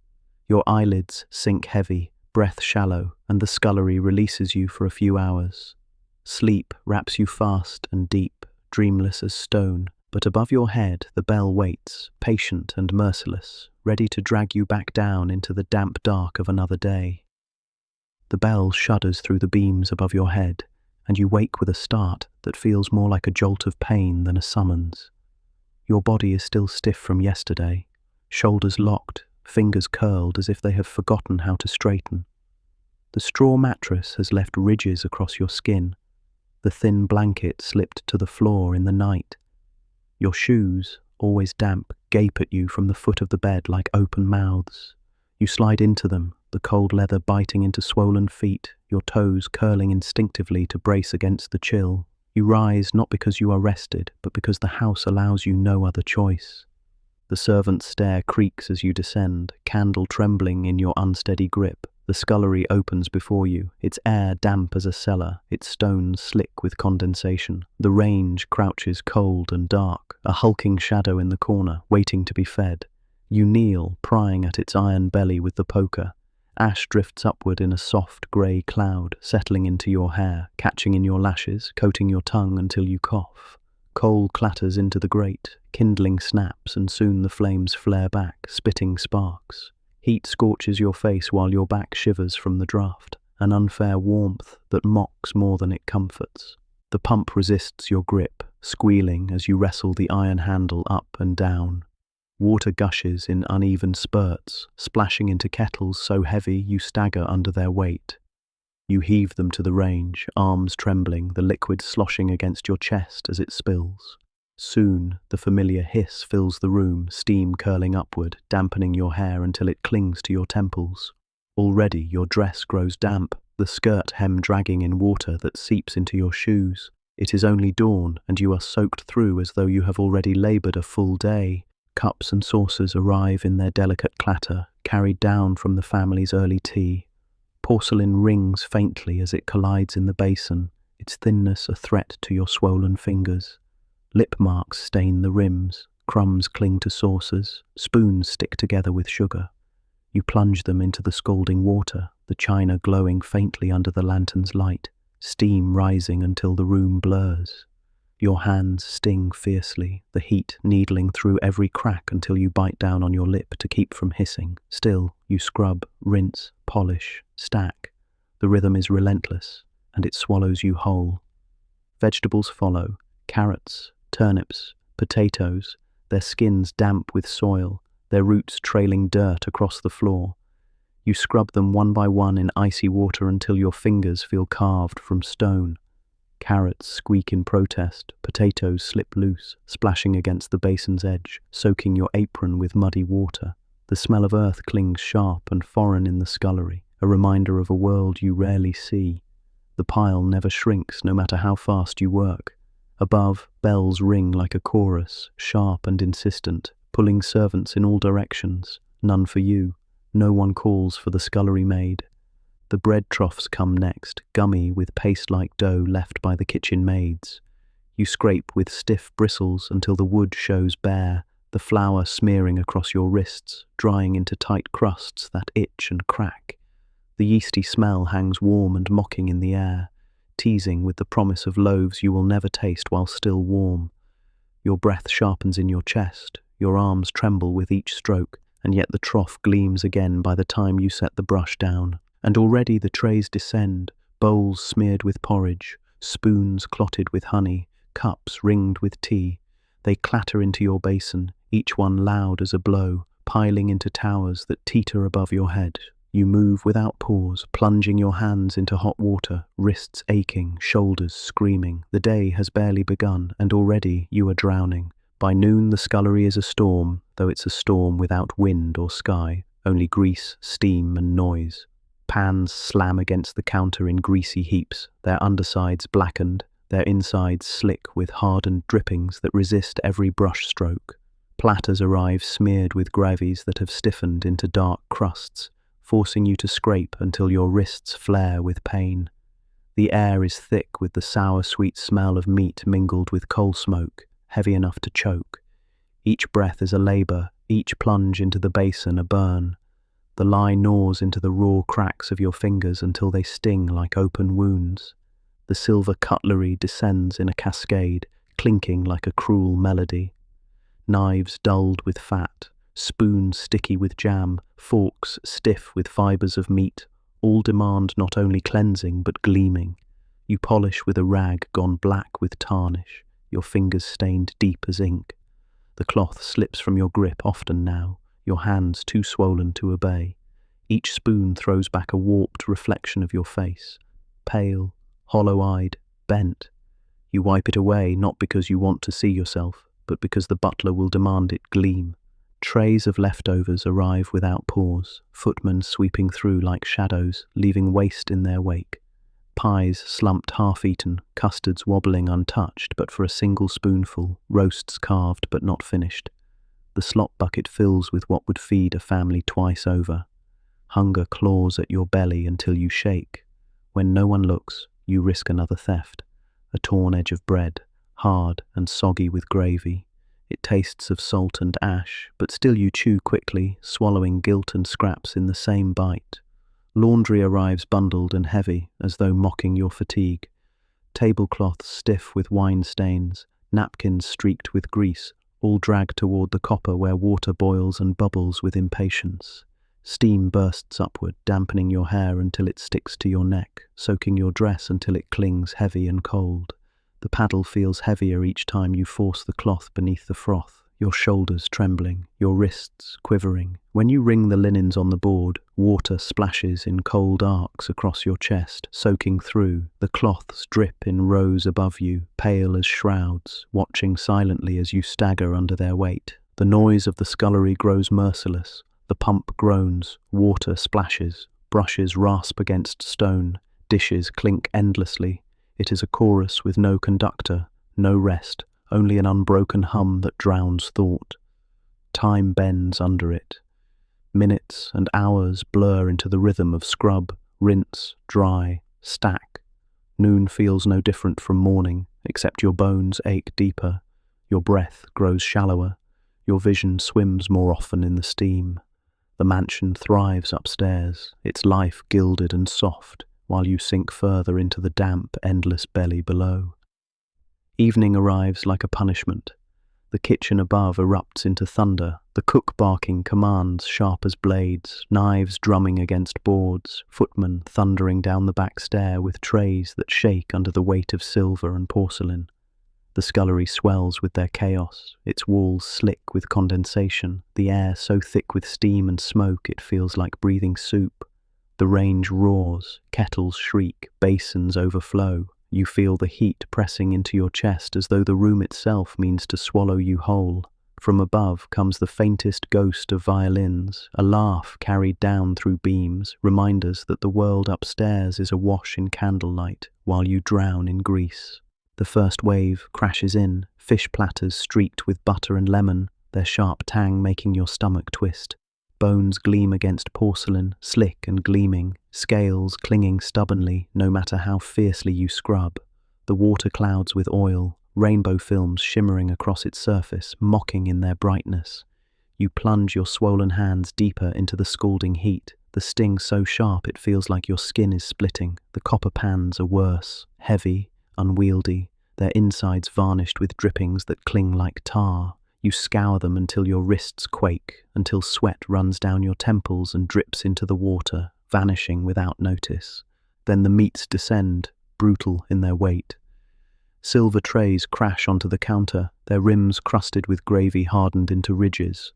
Your eyelids sink heavy, breath shallow, and the scullery releases you for a few hours. Sleep wraps you fast and deep, dreamless as stone, but above your head the bell waits, patient and merciless, ready to drag you back down into the damp dark of another day. The bell shudders through the beams above your head, and you wake with a start that feels more like a jolt of pain than a summons. Your body is still stiff from yesterday, shoulders locked, fingers curled as if they have forgotten how to straighten. The straw mattress has left ridges across your skin. The thin blanket slipped to the floor in the night. Your shoes, always damp, gape at you from the foot of the bed like open mouths. You slide into them, the cold leather biting into swollen feet, your toes curling instinctively to brace against the chill. You rise not because you are rested, but because the house allows you no other choice. The servant's stair creaks as you descend, candle trembling in your unsteady grip. The scullery opens before you, its air damp as a cellar, its stones slick with condensation. The range crouches cold and dark, a hulking shadow in the corner, waiting to be fed. You kneel, prying at its iron belly with the poker. Ash drifts upward in a soft grey cloud, settling into your hair, catching in your lashes, coating your tongue until you cough. Coal clatters into the grate, kindling snaps, and soon the flames flare back, spitting sparks. Heat scorches your face while your back shivers from the draught, an unfair warmth that mocks more than it comforts. The pump resists your grip, squealing as you wrestle the iron handle up and down. Water gushes in uneven spurts, splashing into kettles so heavy you stagger under their weight. You heave them to the range, arms trembling, the liquid sloshing against your chest as it spills. Soon, the familiar hiss fills the room, steam curling upward, dampening your hair until it clings to your temples. Already your dress grows damp, the skirt hem dragging in water that seeps into your shoes. It is only dawn, and you are soaked through as though you have already laboured a full day. Cups and saucers arrive in their delicate clatter, carried down from the family's early tea. Porcelain rings faintly as it collides in the basin, its thinness a threat to your swollen fingers. Lip marks stain the rims, crumbs cling to saucers, spoons stick together with sugar. You plunge them into the scalding water, the china glowing faintly under the lantern's light, steam rising until the room blurs. Your hands sting fiercely, the heat needling through every crack until you bite down on your lip to keep from hissing. Still, you scrub, rinse, polish, stack. The rhythm is relentless, and it swallows you whole. Vegetables follow, carrots, turnips, potatoes, their skins damp with soil, their roots trailing dirt across the floor. You scrub them one by one in icy water until your fingers feel carved from stone. Carrots squeak in protest, potatoes slip loose, splashing against the basin's edge, soaking your apron with muddy water. The smell of earth clings sharp and foreign in the scullery, a reminder of a world you rarely see. The pile never shrinks, no matter how fast you work. Above, bells ring like a chorus, sharp and insistent, pulling servants in all directions. None for you. No one calls for the scullery maid. The bread troughs come next, gummy with paste-like dough left by the kitchen maids. You scrape with stiff bristles until the wood shows bare, the flour smearing across your wrists, drying into tight crusts that itch and crack. The yeasty smell hangs warm and mocking in the air, teasing with the promise of loaves you will never taste while still warm. Your breath sharpens in your chest, your arms tremble with each stroke, and yet the trough gleams again by the time you set the brush down. And already the trays descend, bowls smeared with porridge, spoons clotted with honey, cups ringed with tea. They clatter into your basin, each one loud as a blow, piling into towers that teeter above your head. You move without pause, plunging your hands into hot water, wrists aching, shoulders screaming. The day has barely begun, and already you are drowning. By noon the scullery is a storm, though it's a storm without wind or sky, only grease, steam and noise. Pans slam against the counter in greasy heaps, their undersides blackened, their insides slick with hardened drippings that resist every brush stroke. Platters arrive smeared with gravies that have stiffened into dark crusts, forcing you to scrape until your wrists flare with pain. The air is thick with the sour-sweet smell of meat mingled with coal smoke, heavy enough to choke. Each breath is a labour, each plunge into the basin a burn. The lye gnaws into the raw cracks of your fingers until they sting like open wounds. The silver cutlery descends in a cascade, clinking like a cruel melody. Knives dulled with fat, spoons sticky with jam, forks stiff with fibres of meat, all demand not only cleansing but gleaming. You polish with a rag gone black with tarnish, your fingers stained deep as ink. The cloth slips from your grip often now, your hands too swollen to obey. Each spoon throws back a warped reflection of your face, pale, hollow-eyed, bent. You wipe it away not because you want to see yourself, but because the butler will demand it gleam. Trays of leftovers arrive without pause, footmen sweeping through like shadows, leaving waste in their wake. Pies slumped half-eaten, custards wobbling untouched but for a single spoonful, roasts carved but not finished. The slop bucket fills with what would feed a family twice over. Hunger claws at your belly until you shake. When no one looks, you risk another theft. A torn edge of bread, hard and soggy with gravy. It tastes of salt and ash, but still you chew quickly, swallowing guilt and scraps in the same bite. Laundry arrives bundled and heavy, as though mocking your fatigue. Tablecloths stiff with wine stains, napkins streaked with grease, all dragged toward the copper where water boils and bubbles with impatience. Steam bursts upward, dampening your hair until it sticks to your neck, soaking your dress until it clings heavy and cold. The paddle feels heavier each time you force the cloth beneath the froth, your shoulders trembling, your wrists quivering. When you wring the linens on the board, water splashes in cold arcs across your chest, soaking through. The cloths drip in rows above you, pale as shrouds, watching silently as you stagger under their weight. The noise of the scullery grows merciless. The pump groans, water splashes, Brushes rasp against stone, dishes clink endlessly. It is a chorus with no conductor, no rest, only an unbroken hum that drowns thought. Time bends under it. Minutes and hours blur into the rhythm of scrub, rinse, dry, stack. Noon feels no different from morning, except your bones ache deeper, your breath grows shallower, your vision swims more often in the steam. The mansion thrives upstairs, its life gilded and soft, while you sink further into the damp, endless belly below. Evening arrives like a punishment. The kitchen above erupts into thunder, the cook barking commands sharp as blades, knives drumming against boards, footmen thundering down the back stair with trays that shake under the weight of silver and porcelain. The scullery swells with their chaos, its walls slick with condensation, the air so thick with steam and smoke it feels like breathing soup. The range roars, kettles shriek, basins overflow. You feel the heat pressing into your chest as though the room itself means to swallow you whole. From above comes the faintest ghost of violins, a laugh carried down through beams, reminders that the world upstairs is awash in candlelight while you drown in grease. The first wave crashes in, fish platters streaked with butter and lemon, their sharp tang making your stomach twist. Bones gleam against porcelain, slick and gleaming, scales clinging stubbornly no matter how fiercely you scrub. The water clouds with oil, rainbow films shimmering across its surface, mocking in their brightness. You plunge your swollen hands deeper into the scalding heat, the sting so sharp it feels like your skin is splitting. The copper pans are worse, heavy, unwieldy, their insides varnished with drippings that cling like tar. You scour them until your wrists quake, until sweat runs down your temples and drips into the water, vanishing without notice. Then the meats descend, brutal in their weight. Silver trays crash onto the counter, their rims crusted with gravy hardened into ridges.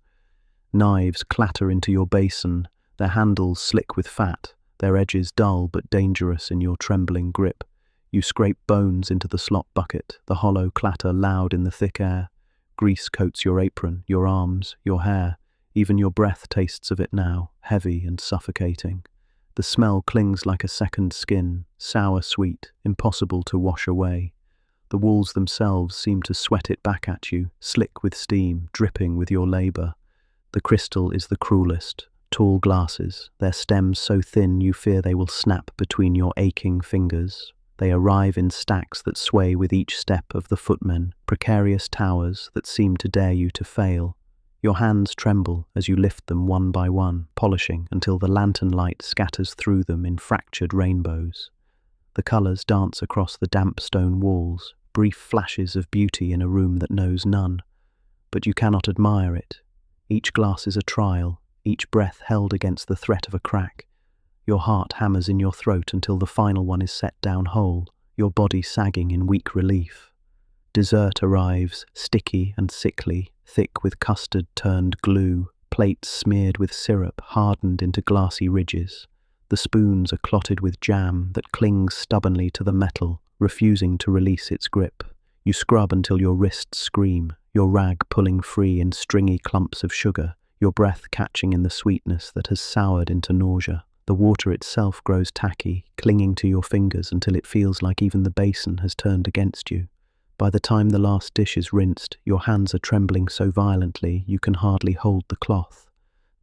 Knives clatter into your basin, their handles slick with fat, their edges dull but dangerous in your trembling grip. You scrape bones into the slop bucket, the hollow clatter loud in the thick air. Grease coats your apron, your arms, your hair. Even your breath tastes of it now, heavy and suffocating. The smell clings like a second skin, sour-sweet, impossible to wash away. The walls themselves seem to sweat it back at you, slick with steam, dripping with your labor. The crystal is the cruelest. Tall glasses, their stems so thin you fear they will snap between your aching fingers. They arrive in stacks that sway with each step of the footmen, precarious towers that seem to dare you to fail. Your hands tremble as you lift them one by one, polishing until the lantern light scatters through them in fractured rainbows. The colours dance across the damp stone walls, brief flashes of beauty in a room that knows none. But you cannot admire it. Each glass is a trial, each breath held against the threat of a crack. Your heart hammers in your throat until the final one is set down whole, your body sagging in weak relief. Dessert arrives, sticky and sickly, thick with custard turned glue, plates smeared with syrup hardened into glassy ridges. The spoons are clotted with jam that clings stubbornly to the metal, refusing to release its grip. You scrub until your wrists scream, your rag pulling free in stringy clumps of sugar, your breath catching in the sweetness that has soured into nausea. The water itself grows tacky, clinging to your fingers until it feels like even the basin has turned against you. By the time the last dish is rinsed, your hands are trembling so violently you can hardly hold the cloth.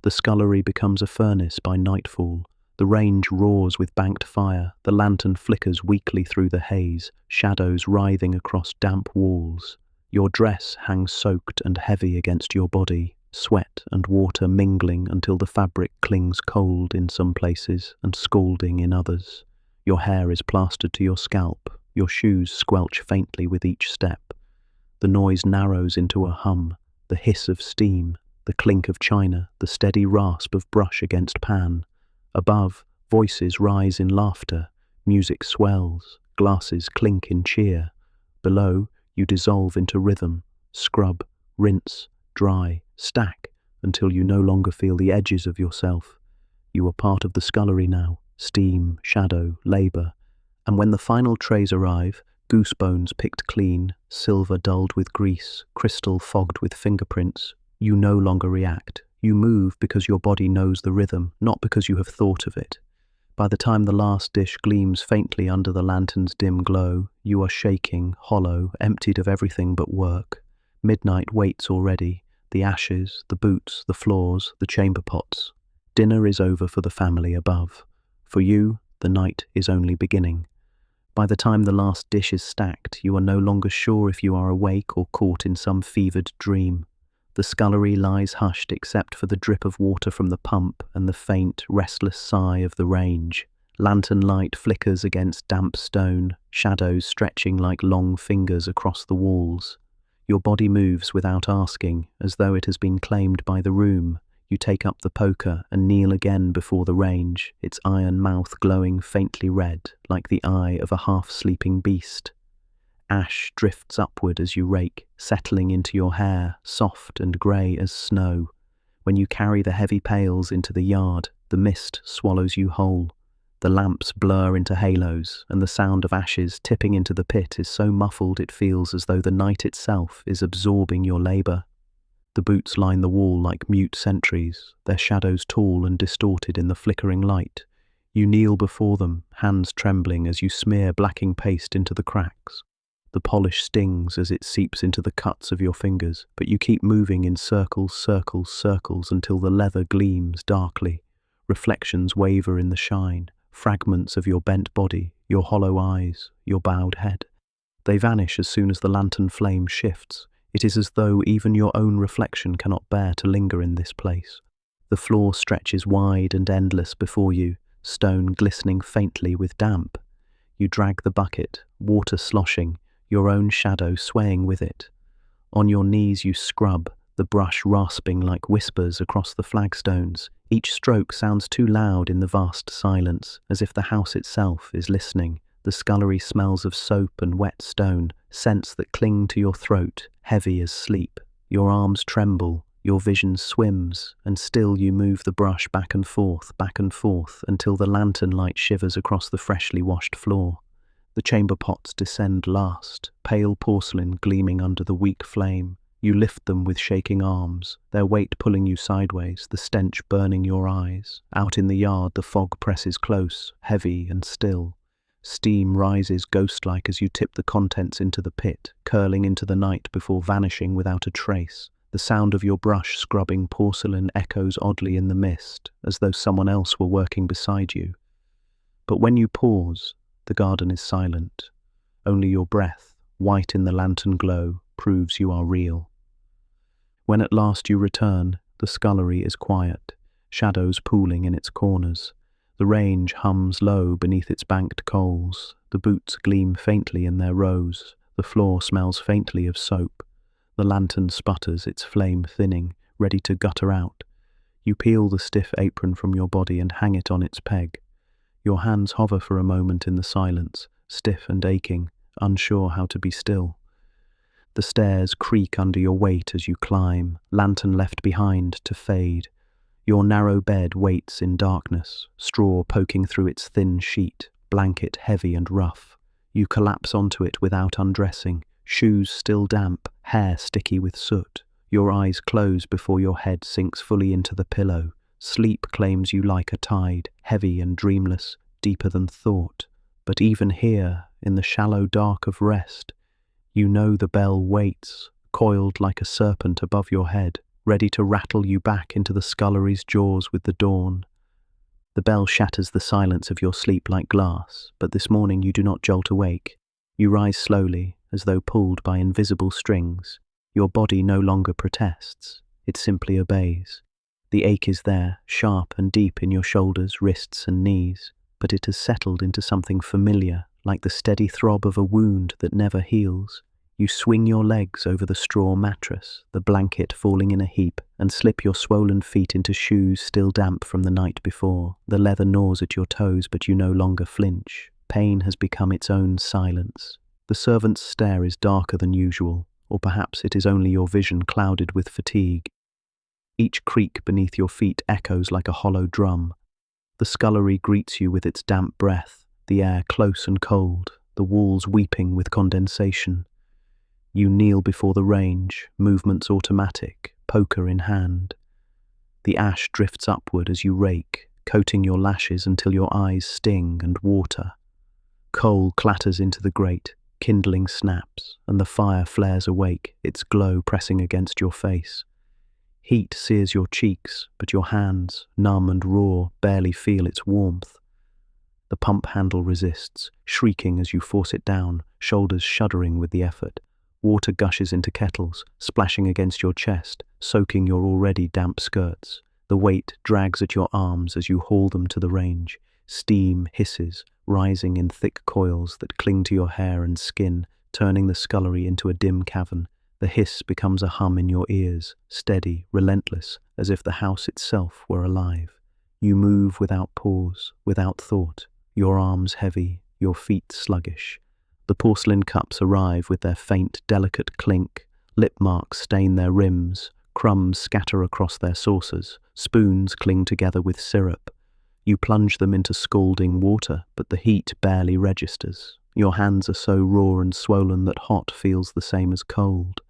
The scullery becomes a furnace by nightfall. The range roars with banked fire, the lantern flickers weakly through the haze, shadows writhing across damp walls. Your dress hangs soaked and heavy against your body, sweat and water mingling until the fabric clings cold in some places and scalding in others. Your hair is plastered to your scalp, your shoes squelch faintly with each step. The noise narrows into a hum, the hiss of steam, the clink of china, the steady rasp of brush against pan. Above, voices rise in laughter, music swells, glasses clink in cheer. Below, you dissolve into rhythm, scrub, rinse, dry, stack, until you no longer feel the edges of yourself. You are part of the scullery now, steam, shadow, labour. And when the final trays arrive, goosebones picked clean, silver dulled with grease, crystal fogged with fingerprints, you no longer react. You move because your body knows the rhythm, not because you have thought of it. By the time the last dish gleams faintly under the lantern's dim glow, you are shaking, hollow, emptied of everything but work. Midnight waits already, the ashes, the boots, the floors, the chamber pots. Dinner is over for the family above. For you, the night is only beginning. By the time the last dish is stacked, you are no longer sure if you are awake or caught in some fevered dream. The scullery lies hushed except for the drip of water from the pump and the faint, restless sigh of the range. Lantern light flickers against damp stone, shadows stretching like long fingers across the walls. Your body moves without asking, as though it has been claimed by the room. You take up the poker and kneel again before the range, its iron mouth glowing faintly red, like the eye of a half-sleeping beast. Ash drifts upward as you rake, settling into your hair, soft and grey as snow. When you carry the heavy pails into the yard, the mist swallows you whole. The lamps blur into halos, and the sound of ashes tipping into the pit is so muffled it feels as though the night itself is absorbing your labour. The boots line the wall like mute sentries, their shadows tall and distorted in the flickering light. You kneel before them, hands trembling as you smear blacking paste into the cracks. The polish stings as it seeps into the cuts of your fingers, but you keep moving in circles, circles, circles until the leather gleams darkly. Reflections waver in the shine, fragments of your bent body, your hollow eyes, your bowed head. They vanish as soon as the lantern flame shifts. It is as though even your own reflection cannot bear to linger in this place. The floor stretches wide and endless before you, stone glistening faintly with damp. You drag the bucket, water sloshing, your own shadow swaying with it. On your knees you scrub, the brush rasping like whispers across the flagstones. Each stroke sounds too loud in the vast silence, as if the house itself is listening. The scullery smells of soap and wet stone, scents that cling to your throat, heavy as sleep. Your arms tremble, your vision swims, and still you move the brush back and forth, until the lantern light shivers across the freshly washed floor. The chamber pots descend last, pale porcelain gleaming under the weak flame. You lift them with shaking arms, their weight pulling you sideways, the stench burning your eyes. Out in the yard the fog presses close, heavy and still. Steam rises ghost-like as you tip the contents into the pit, curling into the night before vanishing without a trace. The sound of your brush scrubbing porcelain echoes oddly in the mist, as though someone else were working beside you. But when you pause, the garden is silent. Only your breath, white in the lantern glow, proves you are real. When at last you return, the scullery is quiet, shadows pooling in its corners. The range hums low beneath its banked coals. The boots gleam faintly in their rows. The floor smells faintly of soap. The lantern sputters, its flame thinning, ready to gutter out. You peel the stiff apron from your body and hang it on its peg. Your hands hover for a moment in the silence, stiff and aching, unsure how to be still. The stairs creak under your weight as you climb, lantern left behind to fade. Your narrow bed waits in darkness, straw poking through its thin sheet, blanket heavy and rough. You collapse onto it without undressing, shoes still damp, hair sticky with soot. Your eyes close before your head sinks fully into the pillow. Sleep claims you like a tide, heavy and dreamless, deeper than thought. But even here, in the shallow dark of rest, you know the bell waits, coiled like a serpent above your head, ready to rattle you back into the scullery's jaws with the dawn. The bell shatters the silence of your sleep like glass, but this morning you do not jolt awake. You rise slowly, as though pulled by invisible strings. Your body no longer protests, it simply obeys. The ache is there, sharp and deep in your shoulders, wrists and knees, but it has settled into something familiar, like the steady throb of a wound that never heals. You swing your legs over the straw mattress, the blanket falling in a heap, and slip your swollen feet into shoes still damp from the night before. The leather gnaws at your toes, but you no longer flinch. Pain has become its own silence. The servant's stare is darker than usual, or perhaps it is only your vision clouded with fatigue. Each creak beneath your feet echoes like a hollow drum. The scullery greets you with its damp breath, the air close and cold, the walls weeping with condensation. You kneel before the range, movements automatic, poker in hand. The ash drifts upward as you rake, coating your lashes until your eyes sting and water. Coal clatters into the grate, kindling snaps, and the fire flares awake, its glow pressing against your face. Heat sears your cheeks, but your hands, numb and raw, barely feel its warmth. The pump handle resists, shrieking as you force it down, shoulders shuddering with the effort. Water gushes into kettles, splashing against your chest, soaking your already damp skirts. The weight drags at your arms as you haul them to the range. Steam hisses, rising in thick coils that cling to your hair and skin, turning the scullery into a dim cavern. The hiss becomes a hum in your ears, steady, relentless, as if the house itself were alive. You move without pause, without thought, your arms heavy, your feet sluggish. The porcelain cups arrive with their faint, delicate clink. Lip marks stain their rims, crumbs scatter across their saucers, spoons cling together with syrup. You plunge them into scalding water, but the heat barely registers. Your hands are so raw and swollen that hot feels the same as cold.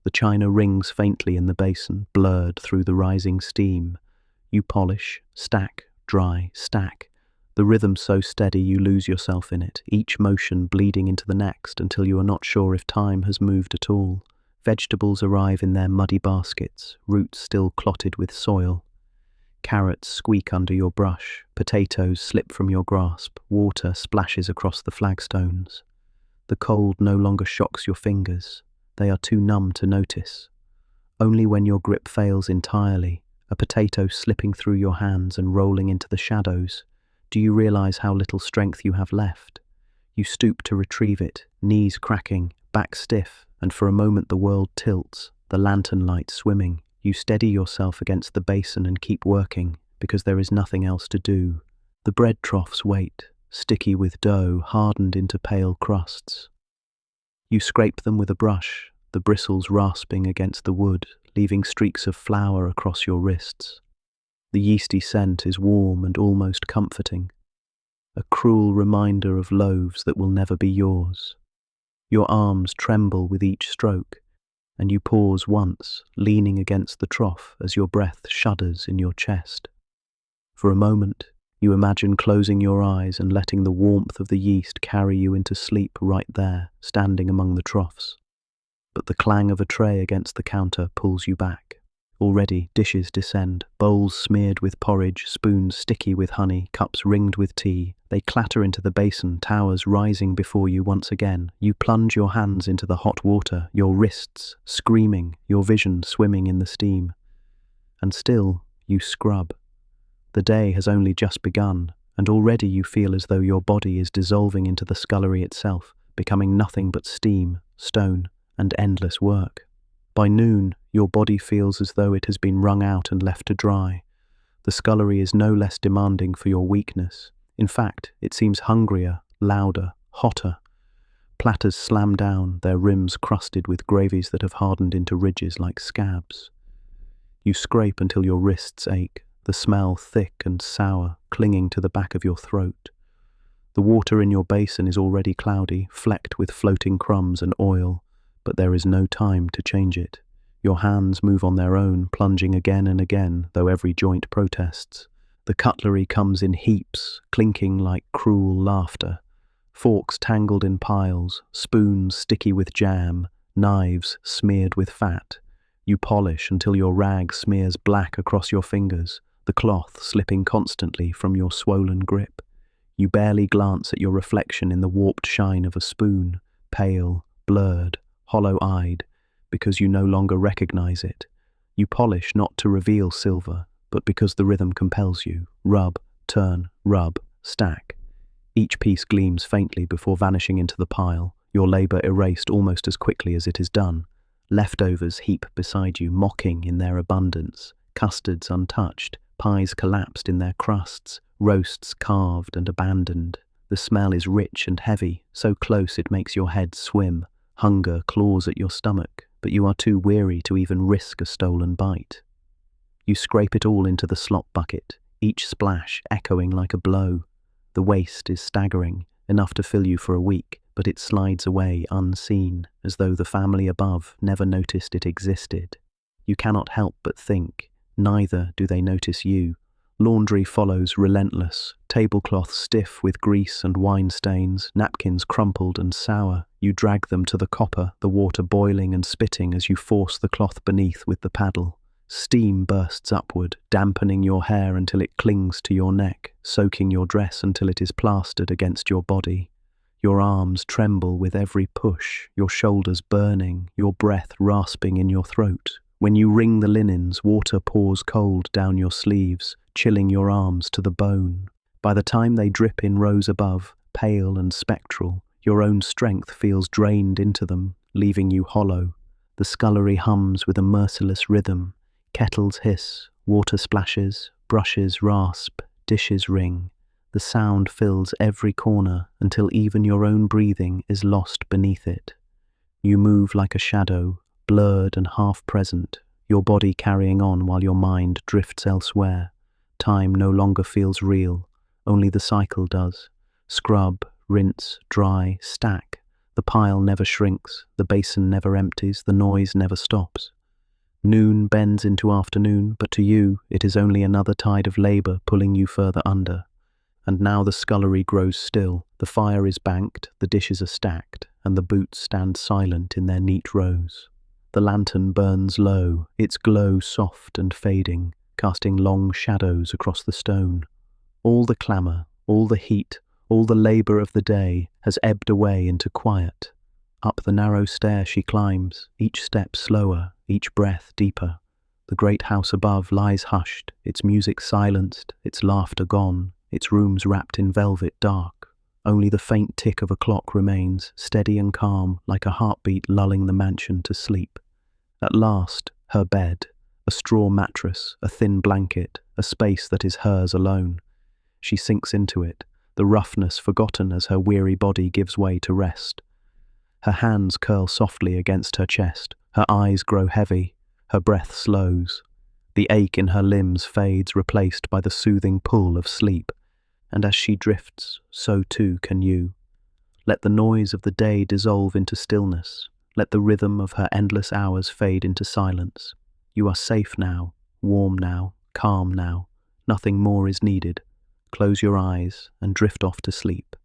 The china rings faintly in the basin, blurred through the rising steam. You polish, stack, dry, stack. The rhythm so steady you lose yourself in it, each motion bleeding into the next until you are not sure if time has moved at all. Vegetables arrive in their muddy baskets, roots still clotted with soil. Carrots squeak under your brush, potatoes slip from your grasp, water splashes across the flagstones. The cold no longer shocks your fingers. They are too numb to notice. Only when your grip fails entirely, a potato slipping through your hands and rolling into the shadows, do you realize how little strength you have left. You stoop to retrieve it, knees cracking, back stiff, and for a moment the world tilts, the lantern light swimming. You steady yourself against the basin and keep working, because there is nothing else to do. The bread troughs wait, sticky with dough, hardened into pale crusts. You scrape them with a brush, the bristles rasping against the wood, leaving streaks of flour across your wrists. The yeasty scent is warm and almost comforting, a cruel reminder of loaves that will never be yours. Your arms tremble with each stroke, and you pause once, leaning against the trough as your breath shudders in your chest. For a moment, you imagine closing your eyes and letting the warmth of the yeast carry you into sleep right there, standing among the troughs. But the clang of a tray against the counter pulls you back. Already dishes descend, bowls smeared with porridge, spoons sticky with honey, cups ringed with tea. They clatter into the basin, towers rising before you once again. You plunge your hands into the hot water, your wrists screaming, your vision swimming in the steam. And still, you scrub. The day has only just begun, and already you feel as though your body is dissolving into the scullery itself, becoming nothing but steam, stone, and endless work. By noon, your body feels as though it has been wrung out and left to dry. The scullery is no less demanding for your weakness. In fact, it seems hungrier, louder, hotter. Platters slam down, their rims crusted with gravies that have hardened into ridges like scabs. You scrape until your wrists ache, the smell thick and sour, clinging to the back of your throat. The water in your basin is already cloudy, flecked with floating crumbs and oil, but there is no time to change it. Your hands move on their own, plunging again and again, though every joint protests. The cutlery comes in heaps, clinking like cruel laughter. Forks tangled in piles, spoons sticky with jam, knives smeared with fat. You polish until your rag smears black across your fingers, the cloth slipping constantly from your swollen grip. You barely glance at your reflection in the warped shine of a spoon, pale, blurred, hollow-eyed, because you no longer recognize it. You polish not to reveal silver, but because the rhythm compels you. Rub, turn, rub, stack. Each piece gleams faintly before vanishing into the pile, your labor erased almost as quickly as it is done. Leftovers heap beside you, mocking in their abundance. Custards untouched, pies collapsed in their crusts, roasts carved and abandoned. The smell is rich and heavy, so close it makes your head swim. Hunger claws at your stomach, but you are too weary to even risk a stolen bite. You scrape it all into the slop bucket, each splash echoing like a blow. The waste is staggering, enough to fill you for a week, but it slides away unseen, as though the family above never noticed it existed. You cannot help but think, neither do they notice you. Laundry follows relentless, tablecloth stiff with grease and wine stains, napkins crumpled and sour. You drag them to the copper, the water boiling and spitting as you force the cloth beneath with the paddle. Steam bursts upward, dampening your hair until it clings to your neck, soaking your dress until it is plastered against your body. Your arms tremble with every push, your shoulders burning, your breath rasping in your throat. When you wring the linens, water pours cold down your sleeves, chilling your arms to the bone. By the time they drip in rows above, pale and spectral, your own strength feels drained into them, leaving you hollow. The scullery hums with a merciless rhythm. Kettles hiss, water splashes, brushes rasp, dishes ring. The sound fills every corner until even your own breathing is lost beneath it. You move like a shadow, blurred and half-present, your body carrying on while your mind drifts elsewhere. Time no longer feels real, only the cycle does. Scrub, rinse, dry, stack. The pile never shrinks, the basin never empties, the noise never stops. Noon bends into afternoon, but to you it is only another tide of labour pulling you further under. And now the scullery grows still, the fire is banked, the dishes are stacked, and the boots stand silent in their neat rows. The lantern burns low, its glow soft and fading, casting long shadows across the stone. All the clamour, all the heat, all the labour of the day has ebbed away into quiet. Up the narrow stair she climbs, each step slower, each breath deeper. The great house above lies hushed, its music silenced, its laughter gone, its rooms wrapped in velvet dark. Only the faint tick of a clock remains, steady and calm, like a heartbeat lulling the mansion to sleep. At last, her bed, a straw mattress, a thin blanket, a space that is hers alone. She sinks into it, the roughness forgotten as her weary body gives way to rest. Her hands curl softly against her chest, her eyes grow heavy, her breath slows. The ache in her limbs fades, replaced by the soothing pull of sleep. And as she drifts, so too can you. Let the noise of the day dissolve into stillness. Let the rhythm of her endless hours fade into silence. You are safe now, warm now, calm now. Nothing more is needed. Close your eyes and drift off to sleep.